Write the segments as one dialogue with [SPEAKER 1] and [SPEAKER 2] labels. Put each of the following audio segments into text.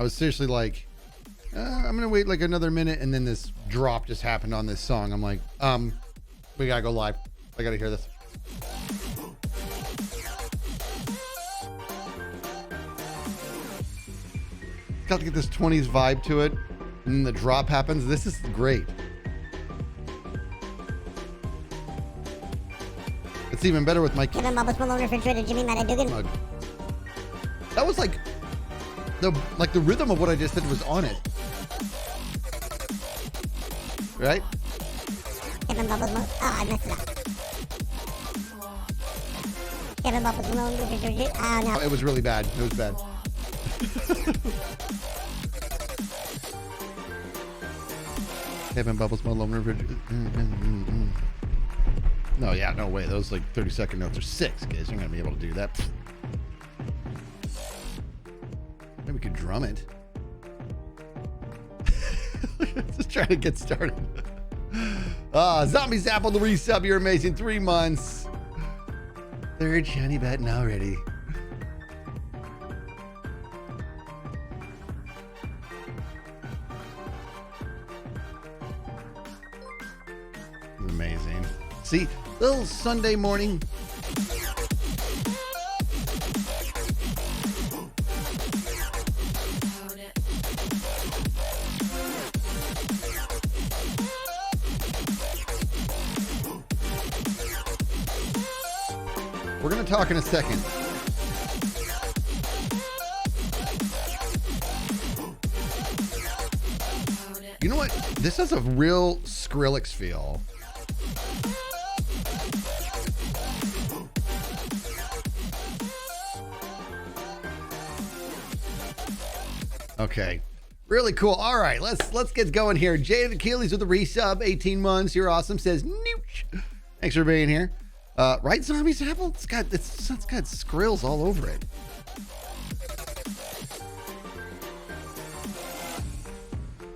[SPEAKER 1] I was seriously like, I'm gonna wait like another minute, and then this drop just happened on this song. I'm like, we gotta go live. I gotta hear this. Got to get this 20s vibe to it, and then the drop happens. This is great. It's even better with my
[SPEAKER 2] Kevin Bubbles Malone refrigerator Jimmy Matt Dugan.
[SPEAKER 1] That was like the rhythm of what I just did was on it. Right?
[SPEAKER 2] Kevin Bubbles Malone. Oh, I messed it up. Kevin Bubbles Malone refrigerator. Oh, no.
[SPEAKER 1] It was really bad. It was bad. Kevin Bubbles Malone refrigerator. No, yeah, no way. Those like 30-second notes are sick, guys. You're gonna be able to do that. Maybe we could drum it. Just trying to get started. Zombie Zapple, the resub. You're amazing. 3 months. Third shiny button already. Amazing. See, little Sunday morning. We're going to talk in a second. You know what? This has a real Skrillex feel. Okay. Really cool. All right, let's get going here. Jade Achilles with the resub, 18 months. You're awesome. Says nooch. Thanks for being here. Right, Zombie Zapple? It's got skrills all over it.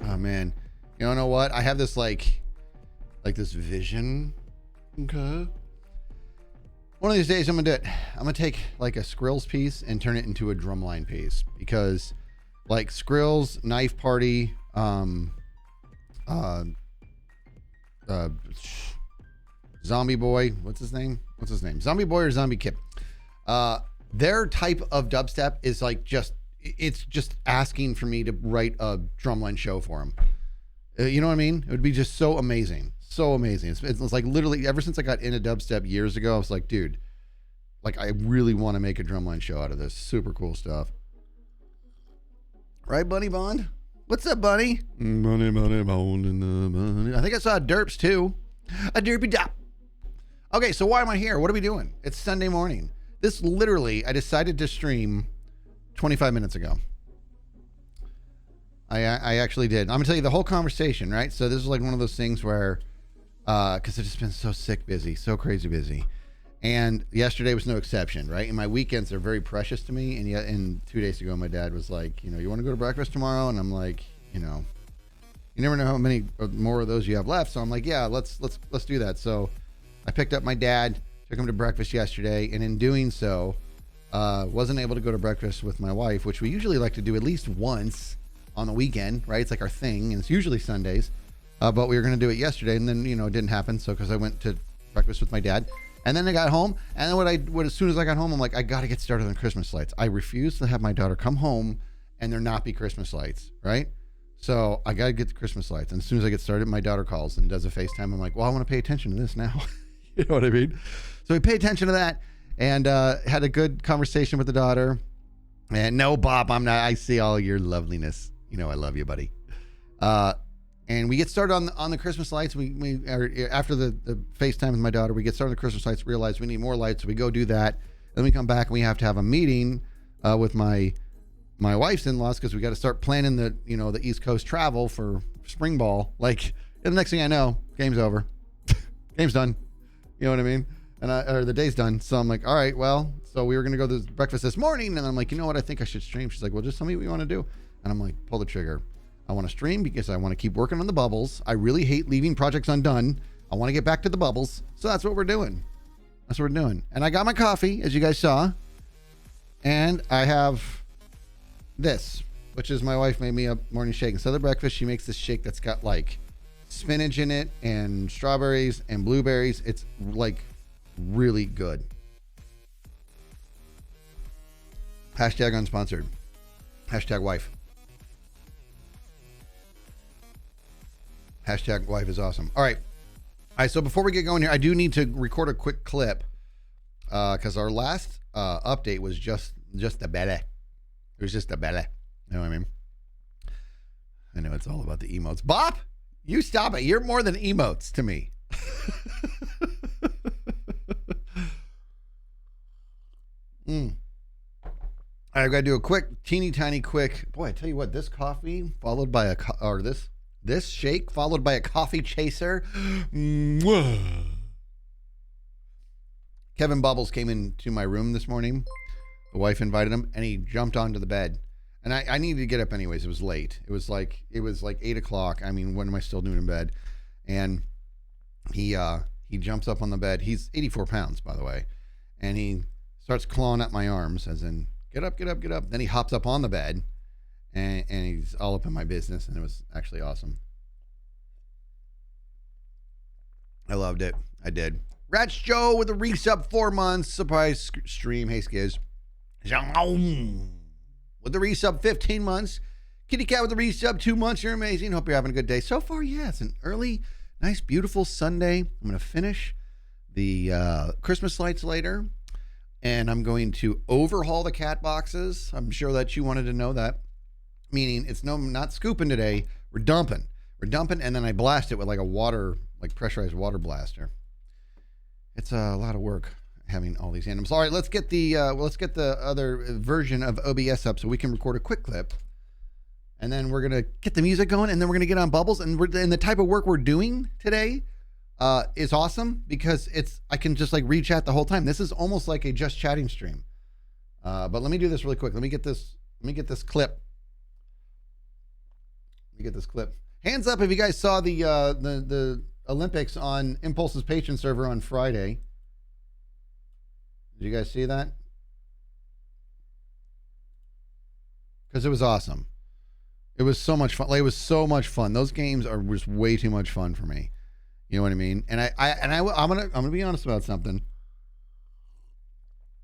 [SPEAKER 1] Oh man. You know what? I have this like this vision. Okay. One of these days I'm gonna do it. I'm gonna take like a Skrills piece and turn it into a drumline piece, because like Skrills, Knife Party, Zombie Boy, what's his name? Zombie Boy or Zombie Kip. Their type of dubstep is like it's just asking for me to write a drumline show for them. You know what I mean? It would be just so amazing. So amazing. It's like literally ever since I got into dubstep years ago, I was like, dude, like I really want to make a drumline show out of this. Super cool stuff. Right, Bunny Bond? What's up, Bunny? Bunny Bond in the bunny. I think I saw Derps too. A derpy dop. Okay, so why am I here? What are we doing? It's Sunday morning. This literally, I decided to stream 25 minutes ago. I actually did. I'm gonna tell you the whole conversation, right? So this is like one of those things where, because I've just been so sick busy, so crazy busy. And yesterday was no exception, right? And my weekends are very precious to me. And yet, 2 days ago, my dad was like, you want to go to breakfast tomorrow? And I'm like, you never know how many more of those you have left. So I'm like, yeah, let's do that. So I picked up my dad, took him to breakfast yesterday, and in doing so, wasn't able to go to breakfast with my wife, which we usually like to do at least once on the weekend, right? It's like our thing, and it's usually Sundays. But we were going to do it yesterday, and then it didn't happen. So because I went to breakfast with my dad. And then I got home, and then as soon as I got home, I'm like, I got to get started on Christmas lights. I refuse to have my daughter come home and there not be Christmas lights, right? So I got to get the Christmas lights. And as soon as I get started, my daughter calls and does a FaceTime. I'm like, well, I want to pay attention to this now. You know what I mean? So we pay attention to that and had a good conversation with the daughter. And no, Bob, I'm not. I see all your loveliness. I love you, buddy. And we get started on the Christmas lights. We after the FaceTime with my daughter, we get started on the Christmas lights, realize we need more lights, so we go do that. Then we come back and we have to have a meeting with my wife's in-laws, because we got to start planning the East Coast travel for spring ball. Like, and the next thing I know, game's over. Game's done. You know what I mean? And or the day's done. So I'm like, all right, well, so we were gonna go to breakfast this morning, and I'm like, you know what? I think I should stream. She's like, well, just tell me what you want to do. And I'm like, pull the trigger. I want to stream because I want to keep working on the bubbles. I really hate leaving projects undone. I want to get back to the bubbles. So that's what we're doing. That's what we're doing. And I got my coffee, as you guys saw. And I have this. which is my wife made me a morning shake. Instead of breakfast, she makes this shake that's got like spinach in it and strawberries and blueberries. It's like really good. Hashtag unsponsored. Hashtag wife. Hashtag wife is awesome. All right. So before we get going here, I do need to record a quick clip because our last update was just a belly. It was just a belly. You know what I mean? I know it's all about the emotes. Bop, you stop it. You're more than emotes to me. I've got to do a quick, teeny tiny quick. Boy, I tell you what, this coffee followed by this shake followed by a coffee chaser. Kevin Bubbles came into my room this morning. The wife invited him, and he jumped onto the bed. And I needed to get up anyways. It was late. It was like 8 o'clock. I mean, what am I still doing in bed? And he jumps up on the bed. He's 84 pounds, by the way. And he starts clawing at my arms, as in, get up, get up, get up. Then he hops up on the bed, and he's all up in my business, and it was actually awesome. I loved it. I did. Rats Joe with a resub 4 months. Surprise stream. Hey, Skizz. With the resub 15 months. Kitty Cat with the resub 2 months. You're amazing. Hope you're having a good day. So far, yeah, it's an early, nice, beautiful Sunday. I'm going to finish the Christmas lights later. And I'm going to overhaul the cat boxes. I'm sure that you wanted to know that. Meaning it's not scooping today. We're dumping. And then I blast it with like a water, like pressurized water blaster. It's a lot of work having all these animals. All right, let's get the other version of OBS up so we can record a quick clip. And then we're going to get the music going, and then we're going to get on Bubbles. And the type of work we're doing today is awesome because I can just like read chat the whole time. This is almost like a just chatting stream. But let me do this really quick. Let me get this clip. Hands up if you guys saw the Olympics on Impulse's Patreon server on Friday. Did you guys see that? Because it was awesome. It was so much fun. Like, it was so much fun. Those games are just way too much fun for me. You know what I mean? And I'm gonna be honest about something.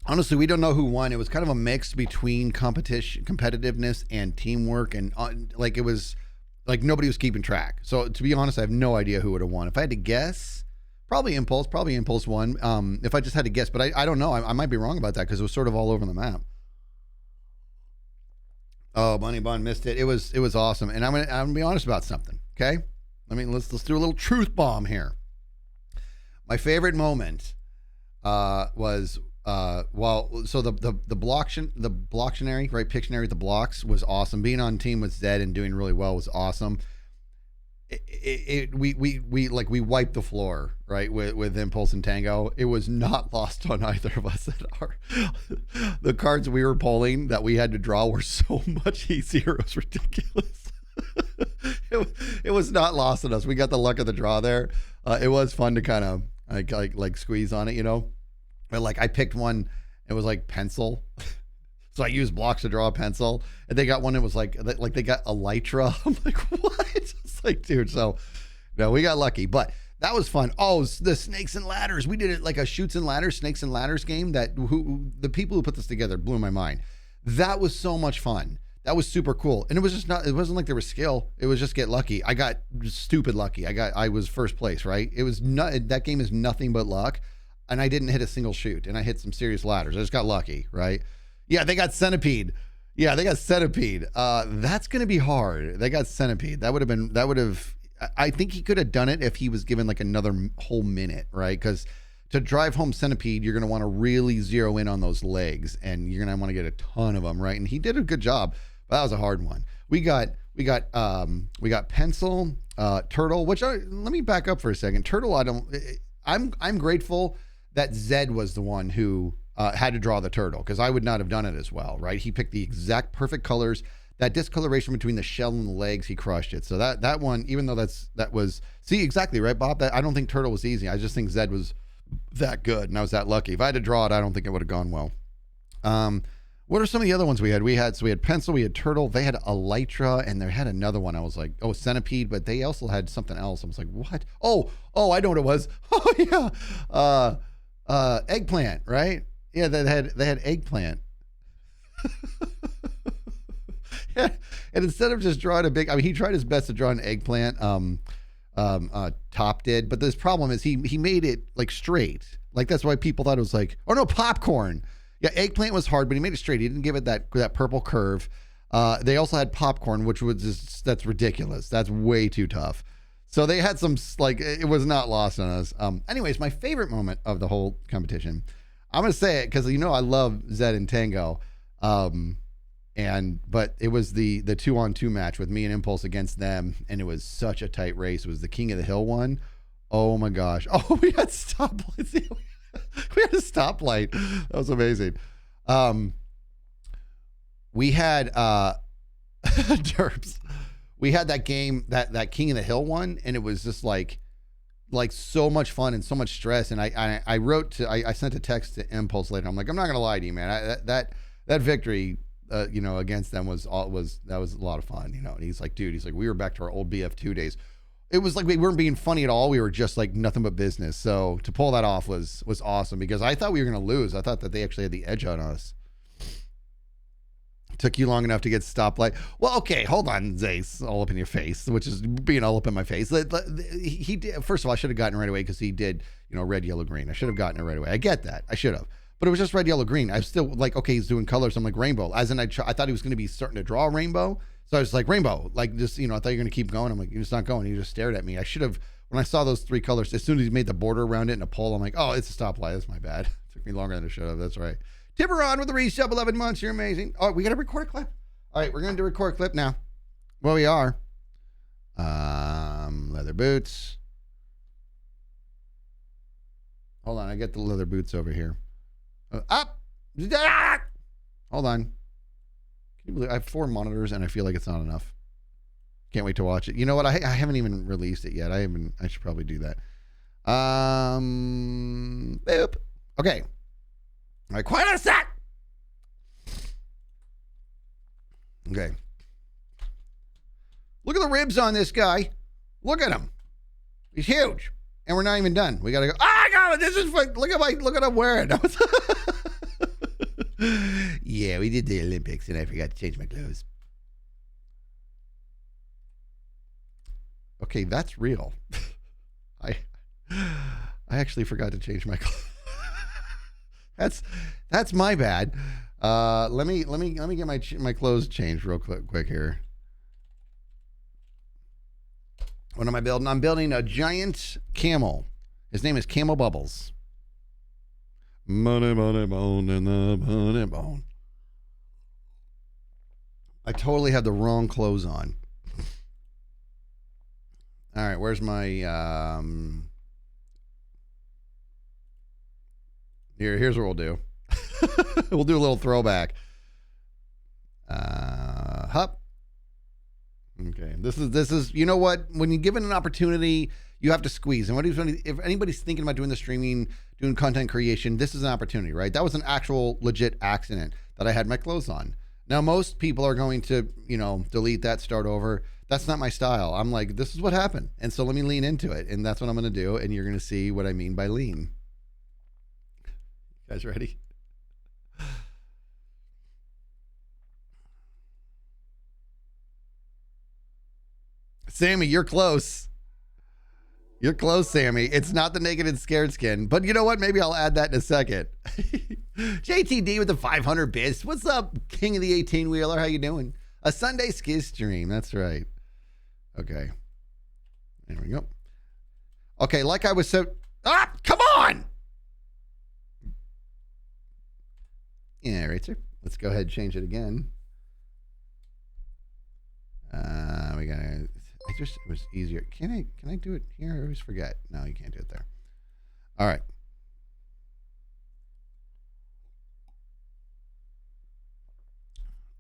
[SPEAKER 1] Honestly, we don't know who won. It was kind of a mix between competitiveness and teamwork, and like it was like nobody was keeping track. So to be honest, I have no idea who would have won. If I had to guess, probably Impulse won. If I just had to guess, but I don't know. I might be wrong about that because it was sort of all over the map. Oh, Bunny Bun missed it. It was awesome. And I'm gonna be honest about something. Okay, let's do a little truth bomb here. My favorite moment was the Blocktionary, right? Pictionary, the blocks was awesome. Being on team with Zed and doing really well was awesome. We wiped the floor, right, with Impulse and Tango. It was not lost on either of us the cards we were pulling that we had to draw were so much easier. It was ridiculous. it was not lost on us. We got the luck of the draw there. It was fun to kind of like squeeze on it, you know. But like I picked one, it was like pencil. So I used blocks to draw a pencil, and they got one that was like they got elytra. I'm like, what? It's like, dude. So no, we got lucky, but that was fun. Oh, the snakes and ladders. We did it like a shoots and ladders, snakes and ladders game. The people who put this together blew my mind. That was so much fun. That was super cool, and it wasn't like there was skill. It was just get lucky. I got stupid lucky. I was first place, right? It was not, that game is nothing but luck, and I didn't hit a single shoot, and I hit some serious ladders. I just got lucky, right? Yeah, they got Centipede. That's going to be hard. They got Centipede. I think he could have done it if he was given like another whole minute, right? Because to drive home Centipede, you're going to want to really zero in on those legs, and you're going to want to get a ton of them, right? And he did a good job, but that was a hard one. We got Pencil, Turtle, let me back up for a second. Turtle, I'm grateful that Zed was the one who had to draw the turtle, because I would not have done it as well, right? He picked the exact perfect colors. That discoloration between the shell and the legs, he crushed it. So that one, even though that was exactly right, Bob. I don't think Turtle was easy. I just think Zed was that good, and I was that lucky. If I had to draw it, I don't think it would have gone well. What are some of the other ones we had? We had pencil, we had turtle, they had elytra, and they had another one. I was like, oh, centipede, but they also had something else. I was like, what? Oh, I know what it was. Oh yeah, eggplant, right? Yeah, they had eggplant. Yeah. And instead of just drawing a big, I mean, he tried his best to draw an eggplant. Top did, but this problem is he made it like straight. Like that's why people thought it was like, oh no, popcorn. Yeah, eggplant was hard, but he made it straight. He didn't give it that purple curve. They also had popcorn, which was just, that's ridiculous. That's way too tough. So they had some, like, it was not lost on us. Anyways, my favorite moment of the whole competition, I'm going to say it because, you know, I love Zed and Tango. But it was the 2-on-2 match with me and Impulse against them. And it was such a tight race. It was the King of the Hill one. Oh my gosh. Oh, we had stoplights. We had a stoplight. That was amazing. We had derps. We had that game, that King of the Hill one, and it was just like so much fun and so much stress. And I sent a text to Impulse later. I'm like, I'm not gonna lie to you, man. That victory, you know, against them was a lot of fun, you know. And he's like, dude, we were back to our old BF2 days. It was like we weren't being funny at all. We were just like nothing but business. So to pull that off was awesome because I thought we were going to lose. I thought that they actually had the edge on us. Took you long enough to get stoplight. Well, okay, hold on, Zace, all up in your face, which is being all up in my face. He did. First of all, I should have gotten it right away because he did, you know, red, yellow, green. I should have gotten it right away. I get that. I should have. But it was just red, yellow, green. I was still like, okay, he's doing colors. I'm like, rainbow. As in, I thought he was going to be starting to draw a rainbow. So I was like, rainbow, like just, you know, I thought you were going to keep going. I'm like, you're just not going. He just stared at me. I should have, when I saw those three colors, as soon as he made the border around it in a pole, I'm like, oh, it's a stoplight. That's my bad. It took me longer than it should have. That's right. Tiburon with the resub, 11 months. You're amazing. Oh, we got to record a clip. All right, we're going to record a clip now. Well, we are. Leather boots. Hold on. I get the leather boots over here. Up. Hold on. Can you believe I have 4 monitors and I feel like it's not enough. Can't wait to watch it. You know what? I haven't even released it yet. I should probably do that. Boop. Okay. All right, quiet on a sec. Okay. Look at the ribs on this guy. Look at him. He's huge. And we're not even done. We gotta go. Oh, I got it. This is fun. Look at what I'm wearing. Yeah, we did the Olympics and I forgot to change my clothes. Okay, that's real. I actually forgot to change my clothes. That's my bad. Let me get my clothes changed real quick here. What am I building? I'm building a giant camel. His name is Camel Bubbles. Money, money, bone, and the money bone. I totally had the wrong clothes on. All right, where's my here's what we'll do. We'll do a little throwback. Hup. Okay. This is you know what? When you're given an opportunity, you have to squeeze. And if anybody's thinking about doing the streaming, doing content creation, this is an opportunity, right? That was an actual legit accident that I had my clothes on. Now, most people are going to, you know, delete that, start over. That's not my style. I'm like, this is what happened. And so let me lean into it. And that's what I'm going to do. And you're going to see what I mean by lean. You guys ready? Sammy, you're close. You're close, Sammy. It's not the naked and scared skin. But you know what? Maybe I'll add that in a second. JTD with the 500 bits. What's up, King of the 18-wheeler? How you doing? A Sunday Skiz stream. That's right. Okay. There we go. Okay, like I was so... Ah, come on! Yeah, right, sir. Let's go ahead and change it again. We gotta... it was easier. Can I do it here? I always forget. No, you can't do it there. All right.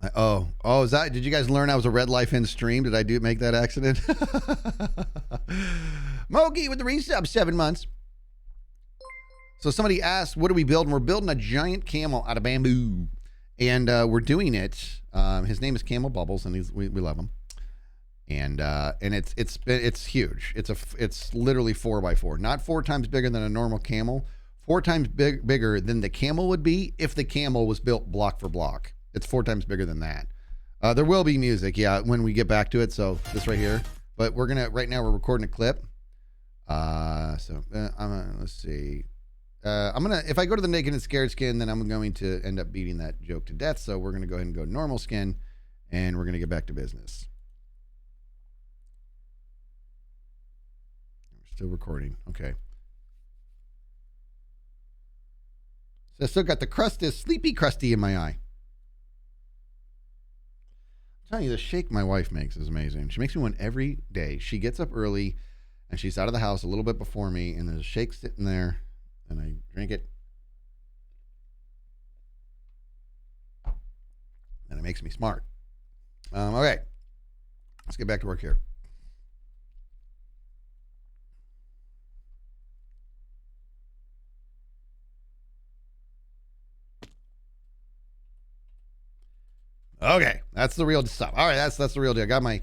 [SPEAKER 1] Is that, did you guys learn I was a Red Life in stream? Did I make that accident? Mogi with the resub, 7 months. So somebody asked, what are we building? We're building a giant camel out of bamboo. And we're doing it. His name is Camel Bubbles, and we love him. And it's huge. It's literally 4x4, not 4 times bigger than a normal camel, 4 times bigger than the camel would be if the camel was built block for block. It's 4 times bigger than that. There will be music, yeah, when we get back to it. So this right here, but right now we're recording a clip. Let's see. If I go to the naked and scared skin, then I'm going to end up beating that joke to death. So we're going to go ahead and go normal skin, and we're going to get back to business. We're still recording. Okay. So I still got the sleepy crusty in my eye. I'm telling you, the shake my wife makes is amazing. She makes me one every day. She gets up early, and she's out of the house a little bit before me, and there's a shake sitting there. And I drink it. And it makes me smart. Okay. Let's get back to work here. Okay. That's the real stuff. All right. That's the real deal. Got my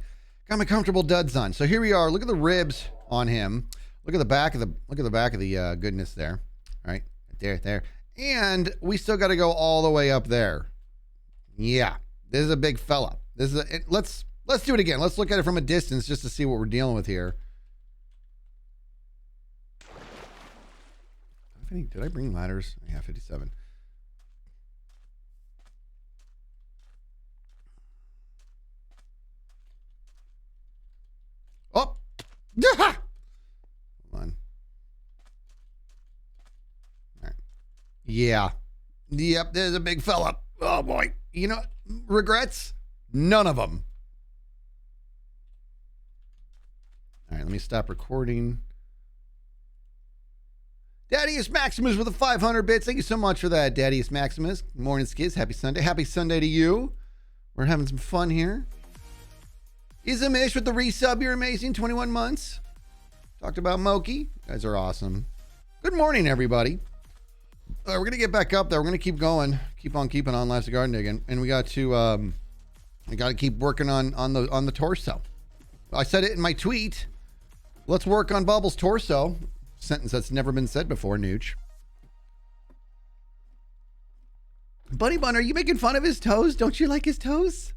[SPEAKER 1] comfortable duds on. So here we are. Look at the ribs on him. Look at the back of the goodness there. All right, there. And we still got to go all the way up there. Yeah, this is a big fella. Let's do it again. Let's look at it from a distance just to see what we're dealing with here. Did I bring ladders? Yeah, 57. Oh, hold on. Yeah. Yep, there's a big fella. Oh, boy. You know, regrets? None of them. All right, let me stop recording. Daddiest Maximus with the 500 bits. Thank you so much for that, Daddiest Maximus. Good morning, Skiz. Happy Sunday. Happy Sunday to you. We're having some fun here. Izamish with the resub. You're amazing. 21 months. Talked about Moki. You guys are awesome. Good morning, everybody. We're going to get back up there. We're going to keep going. Keep on keeping on Life's a Garden Digging. And we got to keep working on the torso. I said it in my tweet. Let's work on Bubbles' torso. Sentence that's never been said before, Nooch. Bunny Bun, are you making fun of his toes? Don't you like his toes?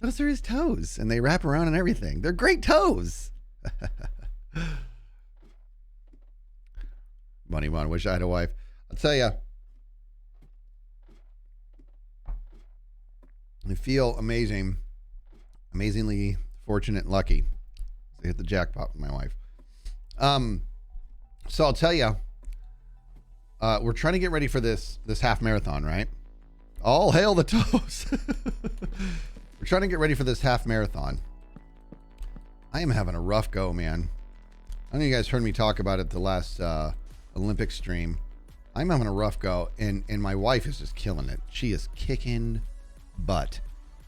[SPEAKER 1] Those are his toes. And they wrap around and everything. They're great toes. Bunny Bun, wish I had a wife. I'll tell you, I feel amazingly fortunate and lucky to hit the jackpot with my wife. So I'll tell you, we're trying to get ready for this half marathon, right? All hail the toes. We're trying to get ready for this half marathon. I am having a rough go, man. I know you guys heard me talk about it the last Olympic stream. I'm having a rough go, and my wife is just killing it. She is kicking butt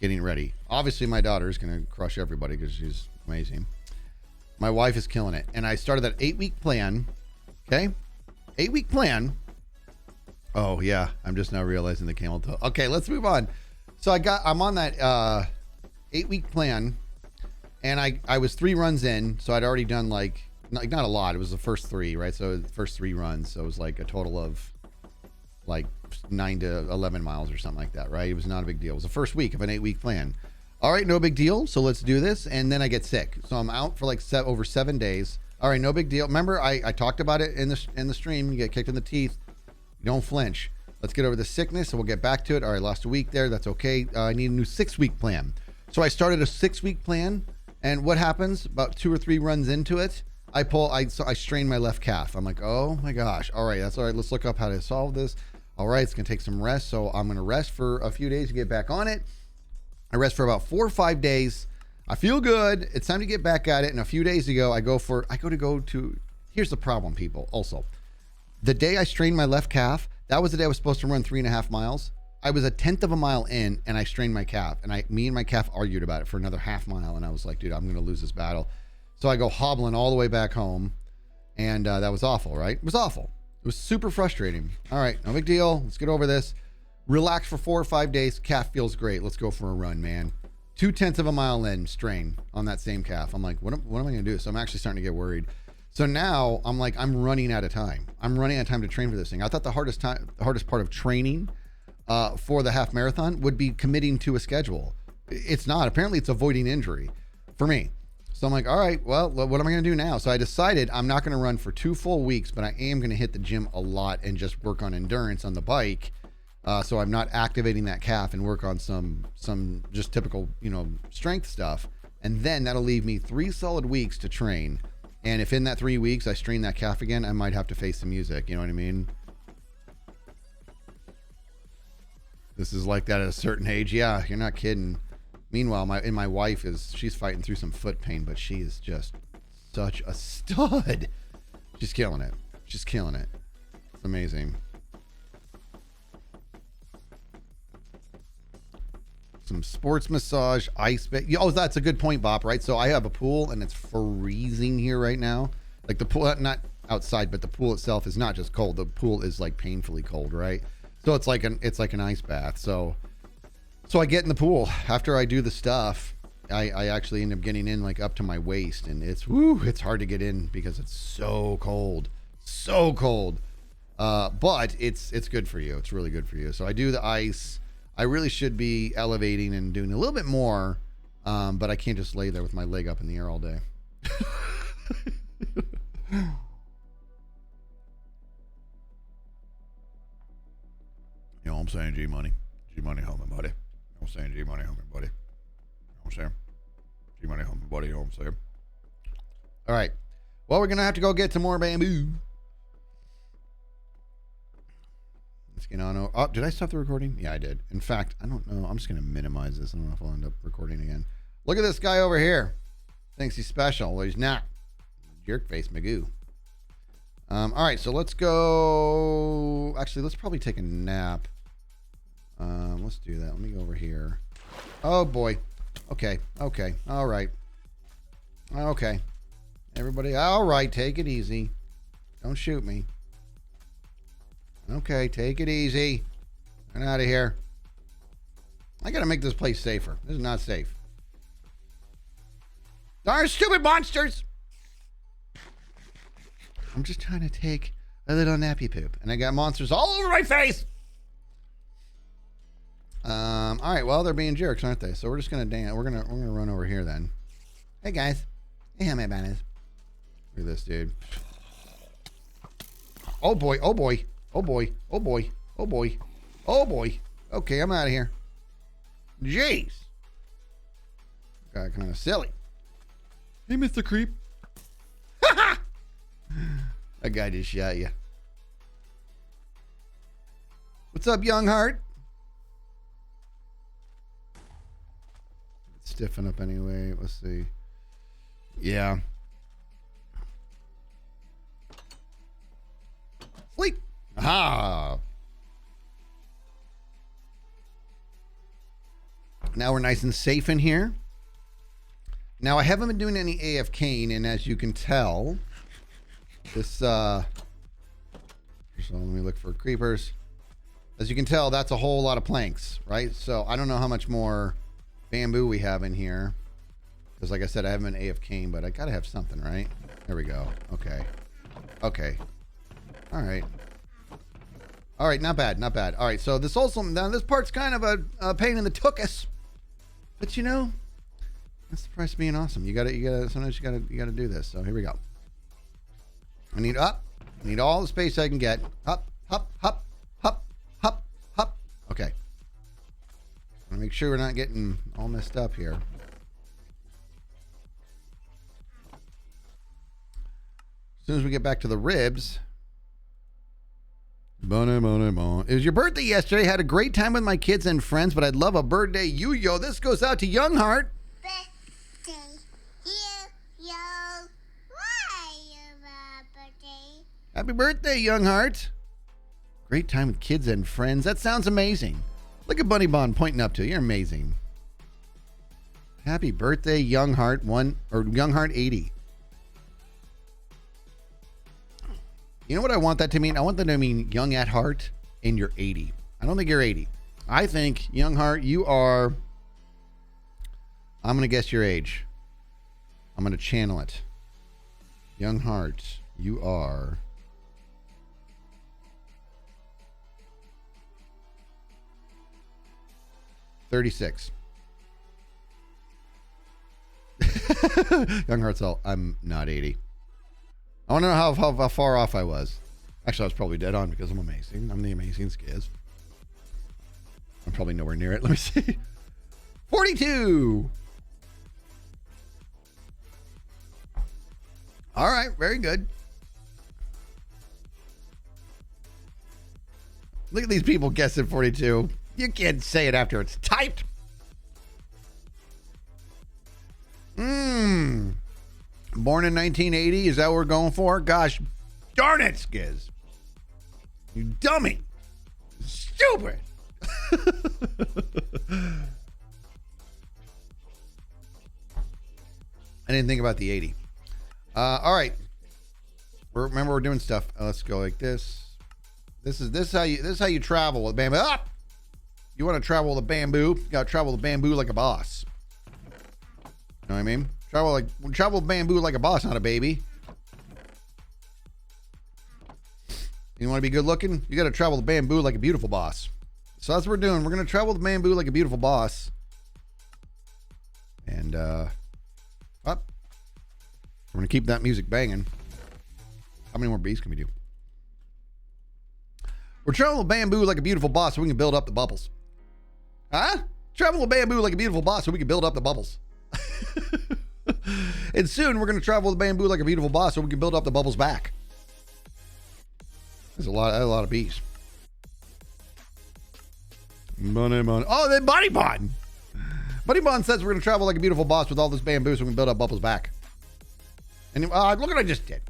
[SPEAKER 1] getting ready. Obviously, my daughter is going to crush everybody because she's amazing. My wife is killing it. And I started that 8-week plan. Okay? 8-week plan. Oh, yeah. I'm just now realizing the camel toe. Okay, let's move on. So I'm on that 8-week plan, and I was 3 runs in, so I'd already done not a lot. It was the first 3, right? So the first 3 runs. So it was like a total of like 9 to 11 miles or something like that, right? It was not a big deal. It was the first week of an 8-week plan. All right, no big deal. So let's do this. And then I get sick. So I'm out for like over 7 days. All right, no big deal. Remember, I talked about it in the stream. You get kicked in the teeth. You don't flinch. Let's get over the sickness and we'll get back to it. All right, lost a week there. That's okay. I need a new 6-week plan. So I started a 6-week plan. And what happens? About 2 or 3 runs into it, I strain my left calf. I'm like, oh my gosh. All right, that's all right. Let's look up how to solve this. All right, it's going to take some rest. So I'm going to rest for a few days to get back on it. I rest for about 4 or 5 days. I feel good. It's time to get back at it. And a few days ago, here's the problem, people. Also, the day I strained my left calf, that was the day I was supposed to run 3.5 miles. I was 1/10 of a mile in and I strained my calf. And me and my calf argued about it for another half mile. And I was like, dude, I'm going to lose this battle. So I go hobbling all the way back home. And that was awful, right? It was awful. It was super frustrating. All right, no big deal. Let's get over this. Relax for 4 or 5 days. Calf feels great. Let's go for a run, man. 0.2 of a mile in strain on that same calf. I'm like, what am I going to do? So I'm actually starting to get worried. So now I'm like, I'm running out of time. I'm running out of time to train for this thing. I thought the hardest part of training for the half marathon would be committing to a schedule. It's not. Apparently it's avoiding injury for me. So I'm like, all right, well, what am I going to do now? So I decided I'm not going to run for 2 full weeks, but I am going to hit the gym a lot and just work on endurance on the bike. So I'm not activating that calf and work on some just typical, strength stuff. And then that'll leave me 3 solid weeks to train. And if in that 3 weeks I strain that calf again, I might have to face the music. You know what I mean? This is like that at a certain age. Yeah, you're not kidding. Meanwhile, my wife she's fighting through some foot pain, but she is just such a stud. She's killing it. She's killing it. It's amazing. Some sports massage, ice bath. Oh, that's a good point, Bop, right? So I have a pool and it's freezing here right now. Like the pool, not outside, but the pool itself is not just cold. The pool is like painfully cold, right? So it's like an ice bath. So I get in the pool after I do the stuff. I actually end up getting in like up to my waist, and it's hard to get in because it's so cold. So cold. But it's good for you. It's really good for you. So I do the ice. I really should be elevating and doing a little bit more, but I can't just lay there with my leg up in the air all day. You know what I'm saying, G-Money? G-Money, help me, buddy. You know what I'm saying, G-Money, help me, buddy. You know what I'm saying? G-Money, help me, buddy. You know what I'm saying? All right. Well, we're going to have to go get some more bamboo. Let's get on. Oh, did I stop the recording? Yeah, I did. In fact, I don't know. I'm just going to minimize this. I don't know if I'll end up recording again. Look at this guy over here. Thinks he's special. Well, he's not. Jerk face Magoo. All right, so let's go. Actually, let's probably take a nap. Let's do that. Let me go over here. Oh, boy. Okay. All right. Okay. Everybody, all right. Take it easy. Don't shoot me. Okay, take it easy. Get out of here. I gotta make this place safer. This is not safe. Darn stupid monsters! I'm just trying to take a little nappy poop, and I got monsters all over my face. All right. Well, they're being jerks, aren't they? So we're just gonna dance. We're gonna run over here then. Hey guys. Hey, how my bananas? Look at this dude. Oh boy. Oh boy. Oh boy. Oh boy. Oh boy. Oh boy. Okay, I'm out of here. Jeez. Got kind of silly. Hey, Mr. Creep. That guy just shot you. What's up, young heart? Stiffen up anyway. Let's see. Yeah. Sleep. Aha. Now we're nice and safe in here. Now I haven't been doing any AFKing, and as you can tell, this so let me look for creepers. As you can tell, that's a whole lot of planks, right? So I don't know how much more bamboo we have in here, because like I said, I haven't been AFKing, but I gotta have something, right? There we go. Okay. All right, not bad. All right, so this also, now this part's kind of a pain in the tuchus, but you know, that's the price of being awesome. You gotta sometimes you gotta do this. So here we go. I need all the space I can get. Up. Okay. I want to make sure we're not getting all messed up here. As soon as we get back to the ribs. It was your birthday yesterday. Had a great time with my kids and friends, but I'd love a birthday yo-yo. This goes out to Young Heart.
[SPEAKER 2] Birthday, yo. Why your birthday?
[SPEAKER 1] Happy birthday, Young Heart. Great time with kids and friends. That sounds amazing. Look at Bunny Bond pointing up to you. You're amazing. Happy birthday, Young Heart 1 or Young Heart 80. You know what I want that to mean? I want that to mean young at heart and you're 80. I don't think you're 80. I think, young heart, you are... I'm going to guess your age. I'm going to channel it. Young heart, you are... 36. Young heart's all, I'm not 80. I want to know how far off I was. Actually, I was probably dead on because I'm amazing. I'm the amazing Skiz. I'm probably nowhere near it. Let me see. 42. All right. Very good. Look at these people guessing 42. You can't say it after it's typed. Born in 1980. Is that what we're going for? Gosh darn it, Skiz. You dummy. Stupid. I didn't think about the 80. All right. Remember, we're doing stuff. Let's go like this. This is how you travel with bamboo. Up. You want to travel with a bamboo? You got to travel with bamboo like a boss. You know what I mean? Travel with bamboo like a boss, not a baby. You want to be good looking? You got to travel with bamboo like a beautiful boss. So that's what we're doing. We're going to travel with bamboo like a beautiful boss. And up. We're going to keep that music banging. How many more beats can we do? We're traveling with bamboo like a beautiful boss so we can build up the bubbles. Huh? Travel with bamboo like a beautiful boss so we can build up the bubbles. And soon we're going to travel with bamboo like a beautiful boss so we can build up the bubbles back. There's a lot of bees. Money. Oh, then Buddy Bond. Buddy Bond says we're going to travel like a beautiful boss with all this bamboo so we can build up bubbles back. And look what I just did.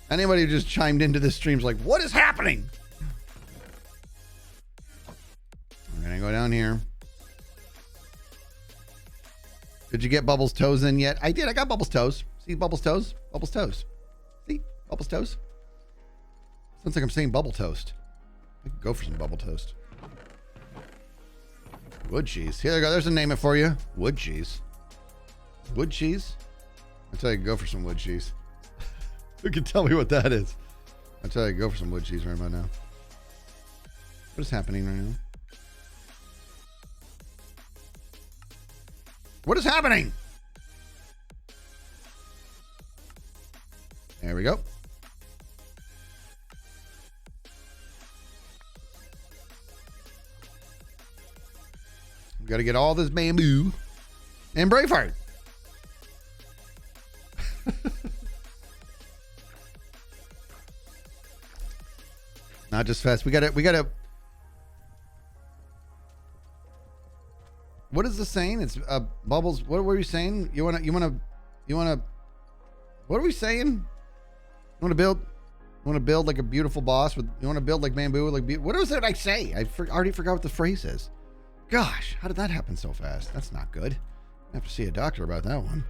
[SPEAKER 1] Anybody who just chimed into this stream's like, what is happening? We're going to go down here. Did you get Bubbles' toes in yet? I did. I got Bubbles' toes. See Bubbles' toes? Bubbles' toes. See? Bubbles' toes? Sounds like I'm saying bubble toast. I could go for some bubble toast. Wood cheese. Here we go. There's a name it for you. Wood cheese. Wood cheese? I tell you, go for some wood cheese. You can tell me what that is. I tell you, go for some wood cheese right about now. What is happening right now? What is happening? There we go. We got to get all this bamboo and Braveheart. Not just fast. We got to. What is the saying? It's Bubbles. What were you saying? You want to. What are we saying? You want to build like a beautiful boss with. You want to build like bamboo like. What was it I say? I already forgot what the phrase is. Gosh, how did that happen so fast? That's not good. I have to see a doctor about that one.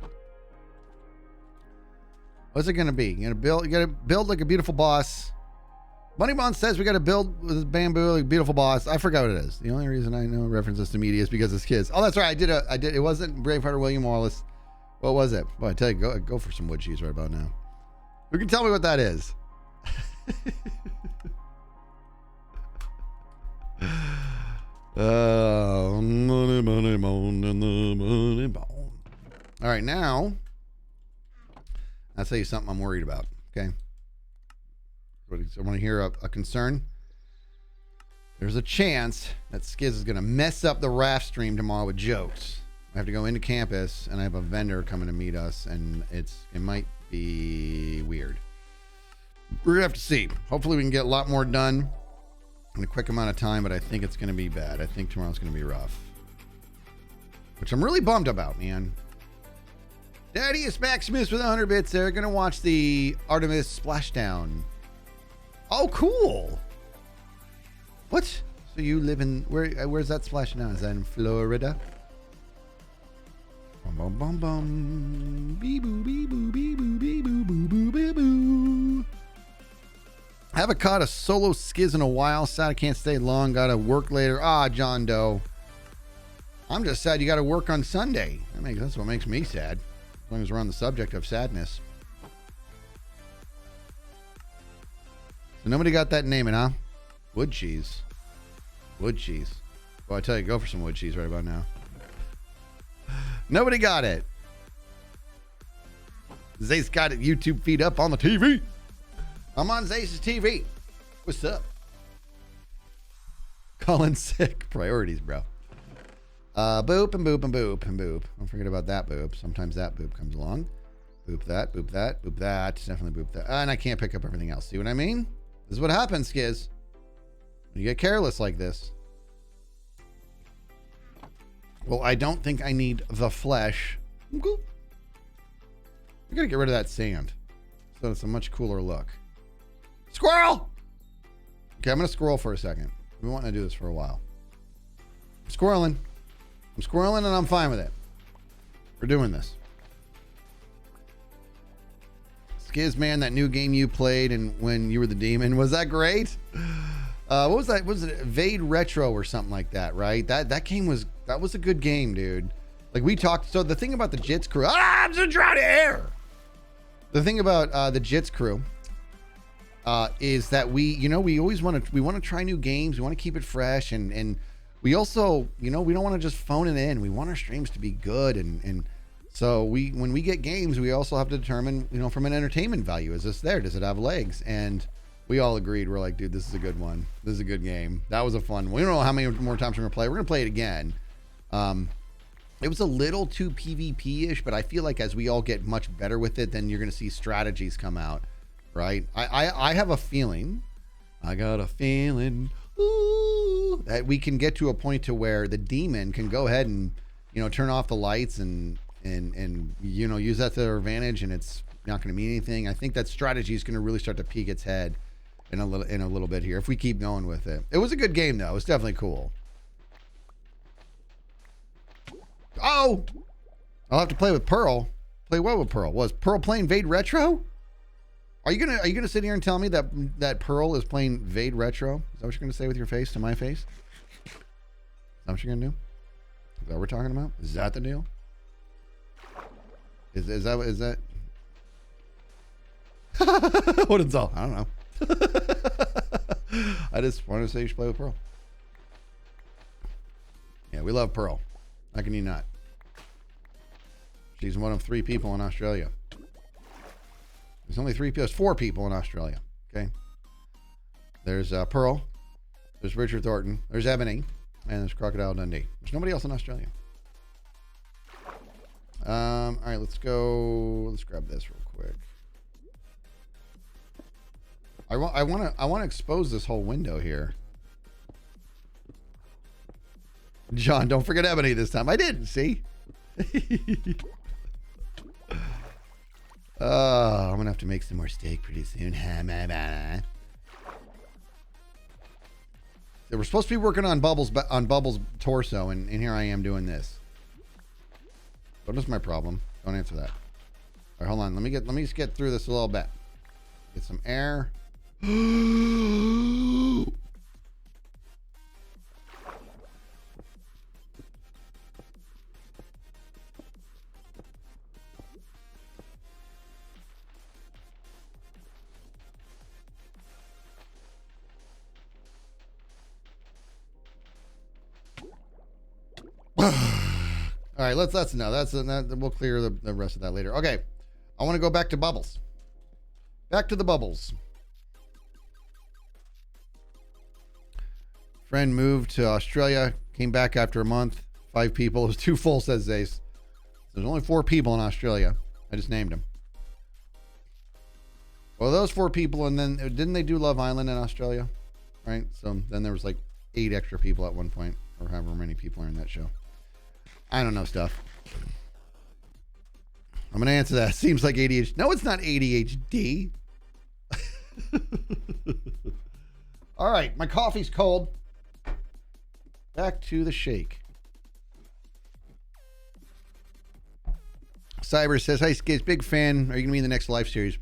[SPEAKER 1] What's it gonna be? You gotta build like a beautiful boss. Moneybond says we gotta build with bamboo like a beautiful boss. I forgot what it is. The only reason I know references to media is because it's kids. Oh, that's right. I did. It wasn't Braveheart or William Wallace. What was it? Well, I tell you, go for some wood cheese right about now. Who can tell me what that is? Money. All right, now I'll tell you something I'm worried about. Okay, I want to hear a concern. There's a chance that Skiz is going to mess up the raft stream tomorrow with jokes. I have to go into campus, and I have a vendor coming to meet us, and it might be weird. We're gonna have to see. Hopefully, we can get a lot more done in a quick amount of time, but I think it's going to be bad. I think tomorrow's going to be rough. Which I'm really bummed about, man. Daddy is Maximus with 100 bits. They're going to watch the Artemis splashdown. Oh, cool. What? So you live in... Where's that splashdown? Is that in Florida? Bum, bum, bum, bum. Bee boo, bee boo, bee boo, bee boo, boo boo, boo boo. Haven't caught a solo Skizz in a while. Sad I can't stay long. Gotta work later. Ah, John Doe. I'm just sad you gotta work on Sunday. That's what makes me sad. As long as we're on the subject of sadness. So nobody got that naming, huh? Wood cheese. Wood cheese. Well, I tell you, go for some wood cheese right about now. Nobody got it. Zay's got it YouTube feed up on the TV. I'm on Zay's TV. What's up? Calling sick. Priorities, bro. Boop and boop and boop and boop. Don't forget about that boop. Sometimes that boop comes along. Boop that, boop that, boop that. Definitely boop that. And I can't pick up everything else. See what I mean? This is what happens, Skizz. When you get careless like this. Well, I don't think I need the flesh. I gotta get rid of that sand. So it's a much cooler look. Squirrel! Okay, I'm gonna squirrel for a second. We want to do this for a while. I'm squirreling. I'm squirreling and I'm fine with it. We're doing this. Skizz, man, that new game you played and when you were the demon, was that great? What was that? Was it Vade Retro or something like that, right? That game was a good game, dude. Like we talked. So the thing about the Jits crew, I'm just trying to air. The thing about the Jits crew is that we always want to try new games. We want to keep it fresh, and we also, we don't want to just phone it in. We want our streams to be good, and so when we get games, we also have to determine, from an entertainment value, is this there? Does it have legs? And we all agreed. We're like, dude, this is a good one. This is a good game. That was a fun one. We don't know how many more times we're gonna play. We're gonna play it again. It was a little too PvP-ish, but I feel like as we all get much better with it, then you're gonna see strategies come out, right? I have a feeling. I got a feeling. Ooh, that we can get to a point to where the demon can go ahead and turn off the lights and use that to their advantage, and it's not going to mean anything. I think that strategy is going to really start to peek its head in a little bit here if we keep going with it. It was a good game though. It was definitely cool. Oh, I'll have to play with Pearl. Play what with Pearl? Was Pearl playing Vade Retro? Are you gonna sit here and tell me that Pearl is playing Vade Retro? Is that what you're gonna say with your face to my face? Is that what you're gonna do? Is that what we're talking about? Is that the deal? Is that? What is all? I don't know. I just wanted to say you should play with Pearl. Yeah, we love Pearl. How can you not? She's one of 3 people in Australia. There's only 3 people. There's 4 people in Australia. Okay. There's Pearl. There's Richard Thornton. There's Ebony. And there's Crocodile Dundee. There's nobody else in Australia. All right, let's go. Let's grab this real quick. I want to expose this whole window here. John, don't forget Ebony this time. I didn't, see? I'm gonna have to make some more steak pretty soon. They were supposed to be working on Bubbles' torso, and here I am doing this. What is my problem? Don't answer that. All right, hold on. Let me just get through this a little bit. Get some air. All right, that's no. We'll clear the rest of that later. Okay, I want to go back to Bubbles. Back to the Bubbles. Friend moved to Australia, came back after a month. 5 people. It was too full, says Zace. There's only 4 people in Australia. I just named them. Well, those 4 people, and then didn't they do Love Island in Australia? Right. So then there was like 8 extra people at one point, or however many people are in that show. I don't know stuff. I'm going to answer that. Seems like ADHD. No, it's not ADHD. All right. My coffee's cold. Back to the shake. Cyber says, hi, Skizz. Big fan. Are you going to be in the next live series?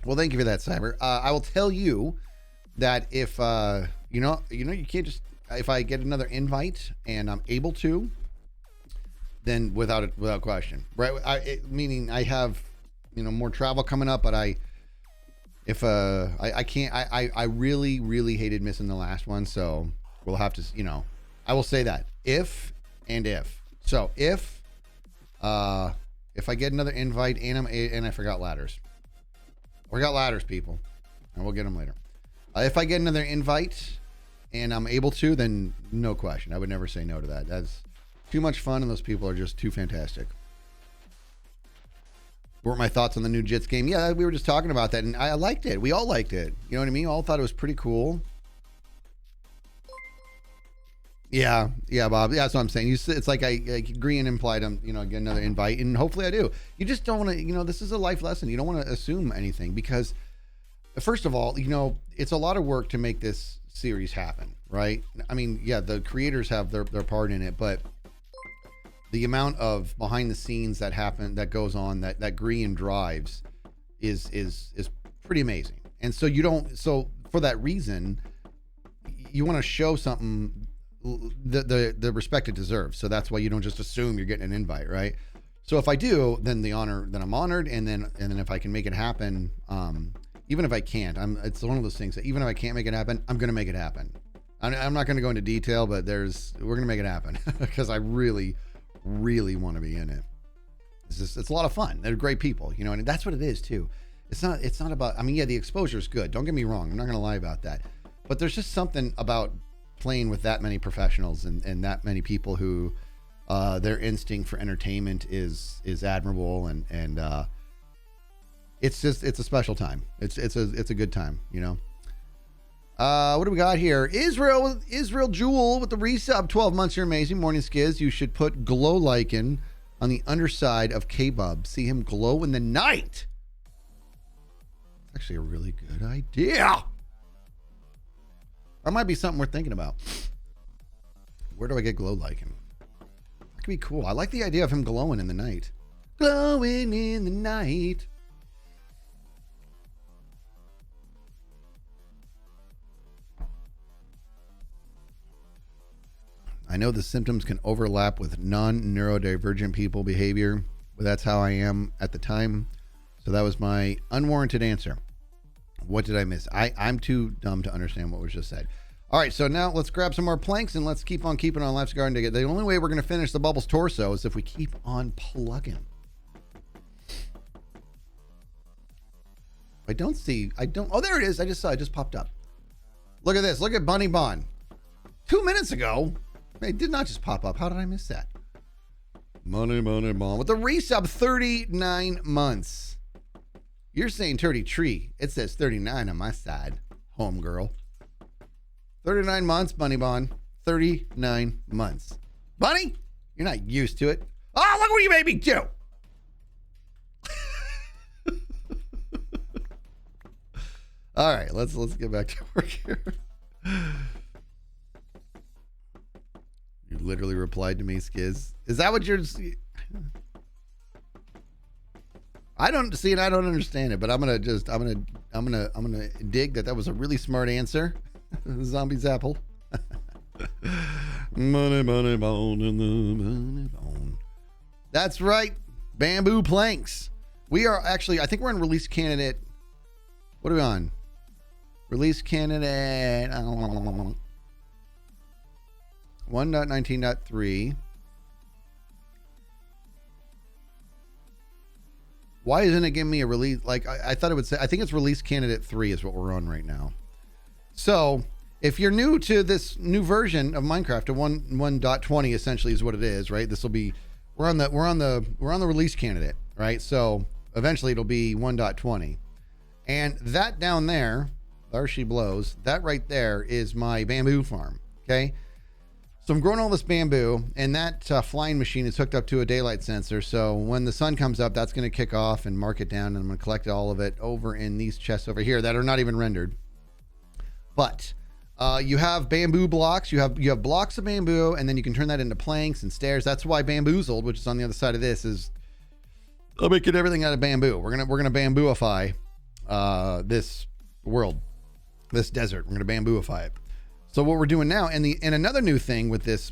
[SPEAKER 1] Well, thank you for that, Cyber. I will tell you that if you can't just, if I get another invite and I'm able to, then without question, right? Meaning I have more travel coming up, but I can't. I really hated missing the last one, so we'll have to, I will say that if. So if I get another invite and I forgot ladders. We got ladders, people, and we'll get them later. If I get another invite and I'm able to, then no question, I would never say no to that. That's too much fun, and those people are just too fantastic. What were my thoughts on the new Jits game? Yeah, we were just talking about that, and I liked it. We all liked it. You know what I mean? All thought it was pretty cool. Yeah, Bob. Yeah, that's what I'm saying. It's like I agree and implied I'm, get another invite, and hopefully I do. You just don't want to, this is a life lesson. You don't want to assume anything because, first of all, it's a lot of work to make this series happen, right? I mean, yeah, the creators have their part in it, but the amount of behind the scenes that goes on, that Grian drives is pretty amazing. And so so for that reason, you want to show something the respect it deserves. So that's why you don't just assume you're getting an invite, right? So if I do, then I'm honored, and then if I can make it happen, even if I can't, it's one of those things that even if I can't make it happen, I'm gonna make it happen. I'm not gonna go into detail, but we're gonna make it happen because I really want to be in it. It's a lot of fun. They're great people, and that's what it is too. It's not about, yeah, the exposure is good. Don't get me wrong. I'm not gonna lie about that, but there's just something about playing with that many professionals and that many people who their instinct for entertainment is admirable, and it's a special time. It's a good time, What do we got here? Israel Jewel with the resub, 12 months. You're amazing. Morning Skiz. You should put glow lichen on the underside of K-Bub. See him glow in the night. It's actually a really good idea. That might be something worth thinking about. Where do I get glow lichen? That could be cool. I like the idea of him glowing in the night. Glowing in the night. I know the symptoms can overlap with non-neurodivergent people behavior, but that's how I am at the time. So that was my unwarranted answer. What did I miss? I'm too dumb to understand what was just said. All right, so now let's grab some more planks and let's keep on keeping on Life's Garden Ticket. The only way we're going to finish the Bubbles torso is if we keep on plugging. Oh, there it is. I just saw it. Just popped up. Look at this. Look at Bunny Bond. 2 minutes ago. It did not just pop up. How did I miss that? Money Bond with the resub, 39 months. You're saying 33. It says 39 on my side, homegirl. 39 months, Bunny Bond. 39 months. Bunny, you're not used to it. Oh, look what you made me do. All right, let's get back to work here. You literally replied to me, Skiz. Is that what you're... I don't see it. I don't understand it, but I'm gonna dig that was a really smart answer. Zombie's apple. Money bone in the money bone. That's right. Bamboo planks. We are actually, I think we're on release candidate. What are we on? Release candidate 1.19.3. Why isn't it giving me a release? Like I thought it would say, I think it's release candidate 3 is what we're on right now. So if you're new to this new version of Minecraft, a 1.20 essentially is what it is, right? This will be, we're on the release candidate, right? So eventually it'll be 1.20. And that down there she blows, that right there is my bamboo farm. Okay. So I'm growing all this bamboo, and that flying machine is hooked up to a daylight sensor. So when the sun comes up, that's going to kick off and mark it down, and I'm going to collect all of it over in these chests over here that are not even rendered. But you have bamboo blocks. You have blocks of bamboo, and then you can turn that into planks and stairs. That's why Bamboozled, which is on the other side of this, is I'm making everything out of bamboo. We're gonna bambooify this world. this desert. We're going to bambooify it. So what we're doing now, and another new thing with this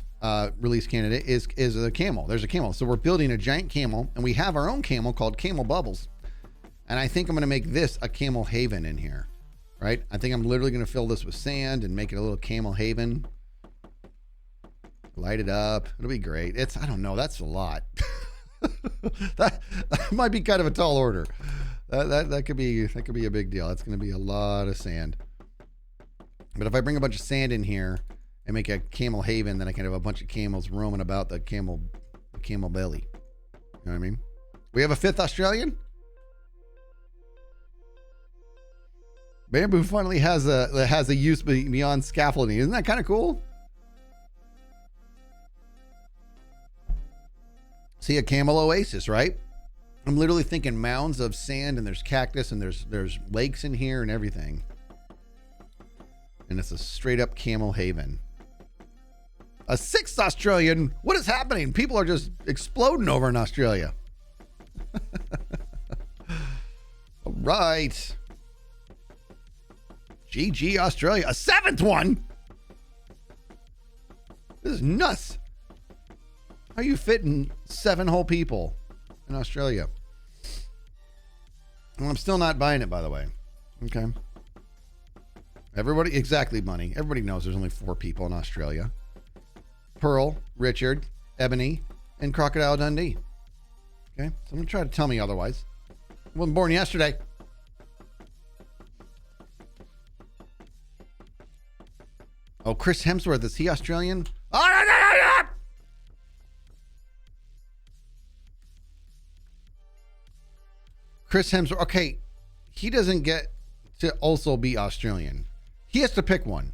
[SPEAKER 1] release candidate is a camel. There's a camel. So we're building a giant camel, and we have our own camel called Camel Bubbles. And I think I'm going to make this a camel haven in here, right? I think I'm literally going to fill this with sand and make it a little camel haven. Light it up. It'll be great. I don't know. That's a lot. that might be kind of a tall order. That could be a big deal. That's going to be a lot of sand. But if I bring a bunch of sand in here and make a camel haven, then I can have a bunch of camels roaming about the camel belly. You know what I mean? We have a 5th Australian. Bamboo finally has a use beyond scaffolding. Isn't that kind of cool? See, a camel oasis, right? I'm literally thinking mounds of sand, and there's cactus, and there's lakes in here and everything. And it's a straight up camel haven. A 6th Australian? What is happening? People are just exploding over in Australia. All right. GG Australia. A 7th one? This is nuts. How are you fitting 7 whole people in Australia? Well, I'm still not buying it, by the way. Okay. Everybody, exactly, Money. Everybody knows there's only 4 people in Australia. Pearl, Richard, Ebony, and Crocodile Dundee. Okay, so I'm going to try to tell me otherwise. I wasn't born yesterday. Oh, Chris Hemsworth, is he Australian? Oh, no, no, no, no! Chris Hemsworth, okay, he doesn't get to also be Australian. He has to pick one.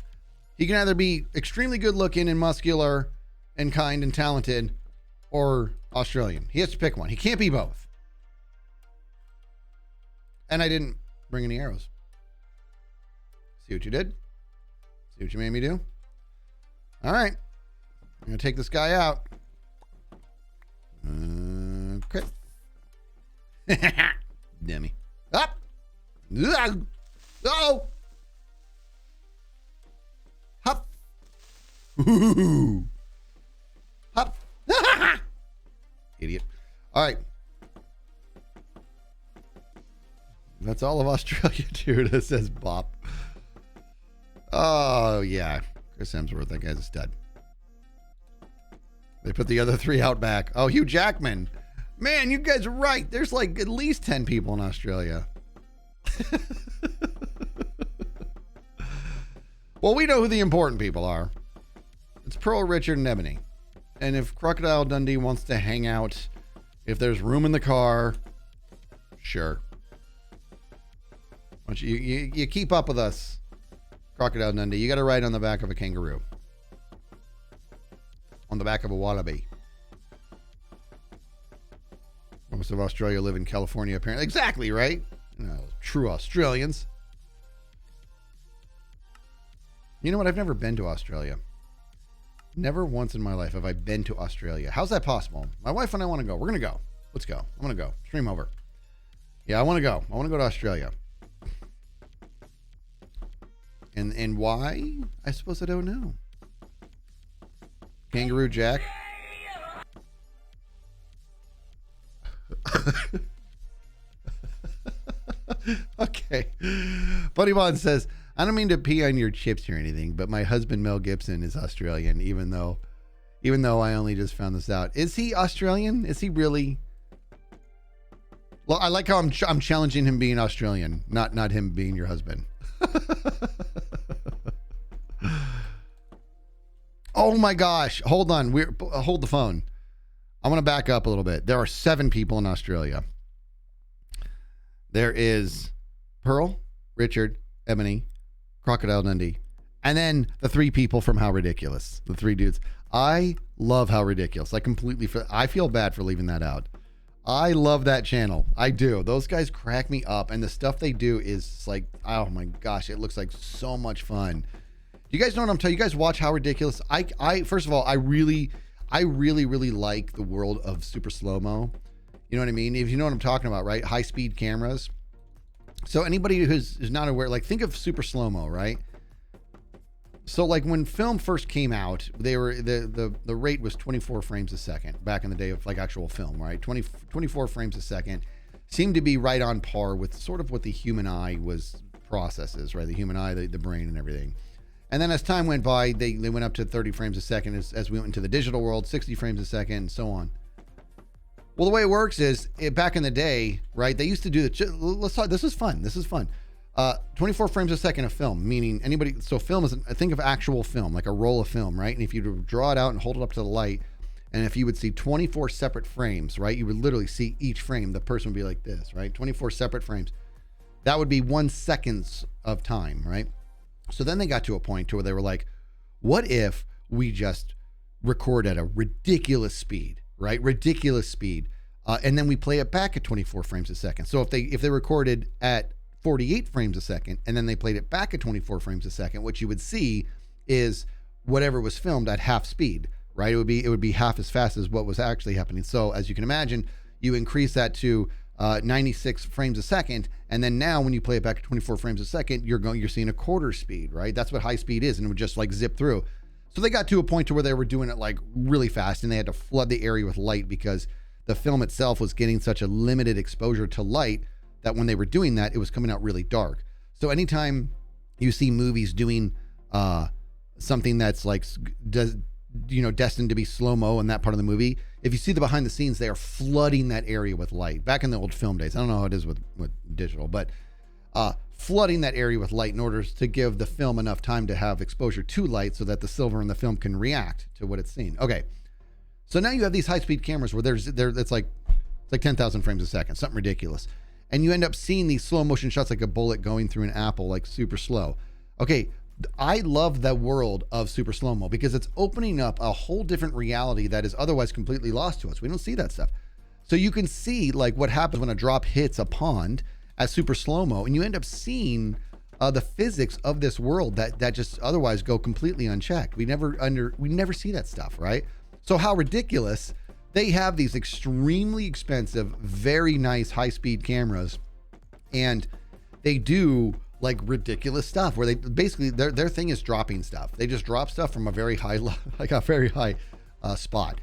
[SPEAKER 1] He can either be extremely good looking and muscular and kind and talented, or Australian. He has to pick one. He can't be both. And I didn't bring any arrows. See what you did? See what you made me do? All right. I'm going to take this guy out. Okay. Dummy. Up. Oh. Hop. Ooh. Hop. Idiot. All right. That's all of Australia, dude. It says Bop. Oh, yeah. Chris Hemsworth, that guy's a stud. They put the other 3 out back. Oh, Hugh Jackman. Man, you guys are right. There's like at least 10 people in Australia. Well, we know who the important people are. It's Pearl, Richard, and Ebony. And if Crocodile Dundee wants to hang out, if there's room in the car, sure. Why don't you keep up with us, Crocodile Dundee. You got to ride on the back of a kangaroo. On the back of a wallaby. Most of Australia live in California, apparently. Exactly, right? True Australians. You know what? I've never been to Australia. Never once in my life have I been to Australia. How's that possible? My wife and I want to go. We're going to go. Let's go. I'm going to go. Stream over. Yeah, I want to go. I want to go to Australia. And why? I suppose I don't know. Kangaroo Jack. Okay. Buddy Bond says, I don't mean to pee on your chips or anything, but my husband Mel Gibson is Australian, even though I only just found this out. Is he Australian? Is he really? Well, I like how I'm challenging him being Australian, not him being your husband. Oh my gosh. Hold on. Hold the phone. I'm going to back up a little bit. There are 7 people in Australia. There is Pearl, Richard, Ebony, Crocodile Dundee, and then the 3 people from How Ridiculous. The 3 dudes. I love How Ridiculous. I feel bad for leaving that out. I love that channel. I do. Those guys crack me up, and the stuff they do is like, oh my gosh, it looks like so much fun. You guys know what I'm telling you? You guys watch How Ridiculous. I first of all, I really like the world of super slow-mo. You know what I mean? If you know what I'm talking about, right? High speed cameras. So anybody who's not aware, like think of super slow-mo, right? So like when film first came out, they were the rate was 24 frames a second back in the day of like actual film, right? 24 frames a second seemed to be right on par with sort of what the human eye processes, right? The human eye, the brain and everything. And then as time went by, they went up to 30 frames a second as we went into the digital world, 60 frames a second and so on. Well, the way it works is back in the day, right? They used to do let's talk, this is fun. 24 frames a second of film, meaning so film is, think of actual film, like a roll of film, right? And if you draw it out and hold it up to the light, and if you would see 24 separate frames, right? You would literally see each frame. The person would be like this, right? 24 separate frames. That would be 1 second of time, right? So then they got to a point to where they were like, what if we just record at a ridiculous speed, right? Ridiculous speed. And then we play it back at 24 frames a second. So if they recorded at 48 frames a second and then they played it back at 24 frames a second, what you would see is whatever was filmed at half speed, right? It would be half as fast as what was actually happening. So as you can imagine, you increase that to 96 frames a second, and then now when you play it back at 24 frames a second, you're seeing a quarter speed, right? That's what high speed is, and it would just like zip through. So they got to a point to where they were doing it like really fast, and they had to flood the area with light because the film itself was getting such a limited exposure to light that when they were doing that, it was coming out really dark. So anytime you see movies doing something that's like destined to be slow-mo in that part of the movie, if you see the behind the scenes, they are flooding that area with light. Back in the old film days, I don't know how it is with digital, but flooding that area with light in order to give the film enough time to have exposure to light so that the silver in the film can react to what it's seeing. Okay, so now you have these high-speed cameras where it's like 10,000 frames a second, something ridiculous. And you end up seeing these slow motion shots like a bullet going through an apple, like super slow. Okay, I love the world of super slow-mo because it's opening up a whole different reality that is otherwise completely lost to us. We don't see that stuff. So you can see like what happens when a drop hits a pond as super slow-mo, and you end up seeing the physics of this world that just otherwise go completely unchecked. We never see that stuff, right? So how ridiculous. They have these extremely expensive, very nice high-speed cameras, and they do like ridiculous stuff where they basically their thing is dropping stuff. They just drop stuff from a very high spot,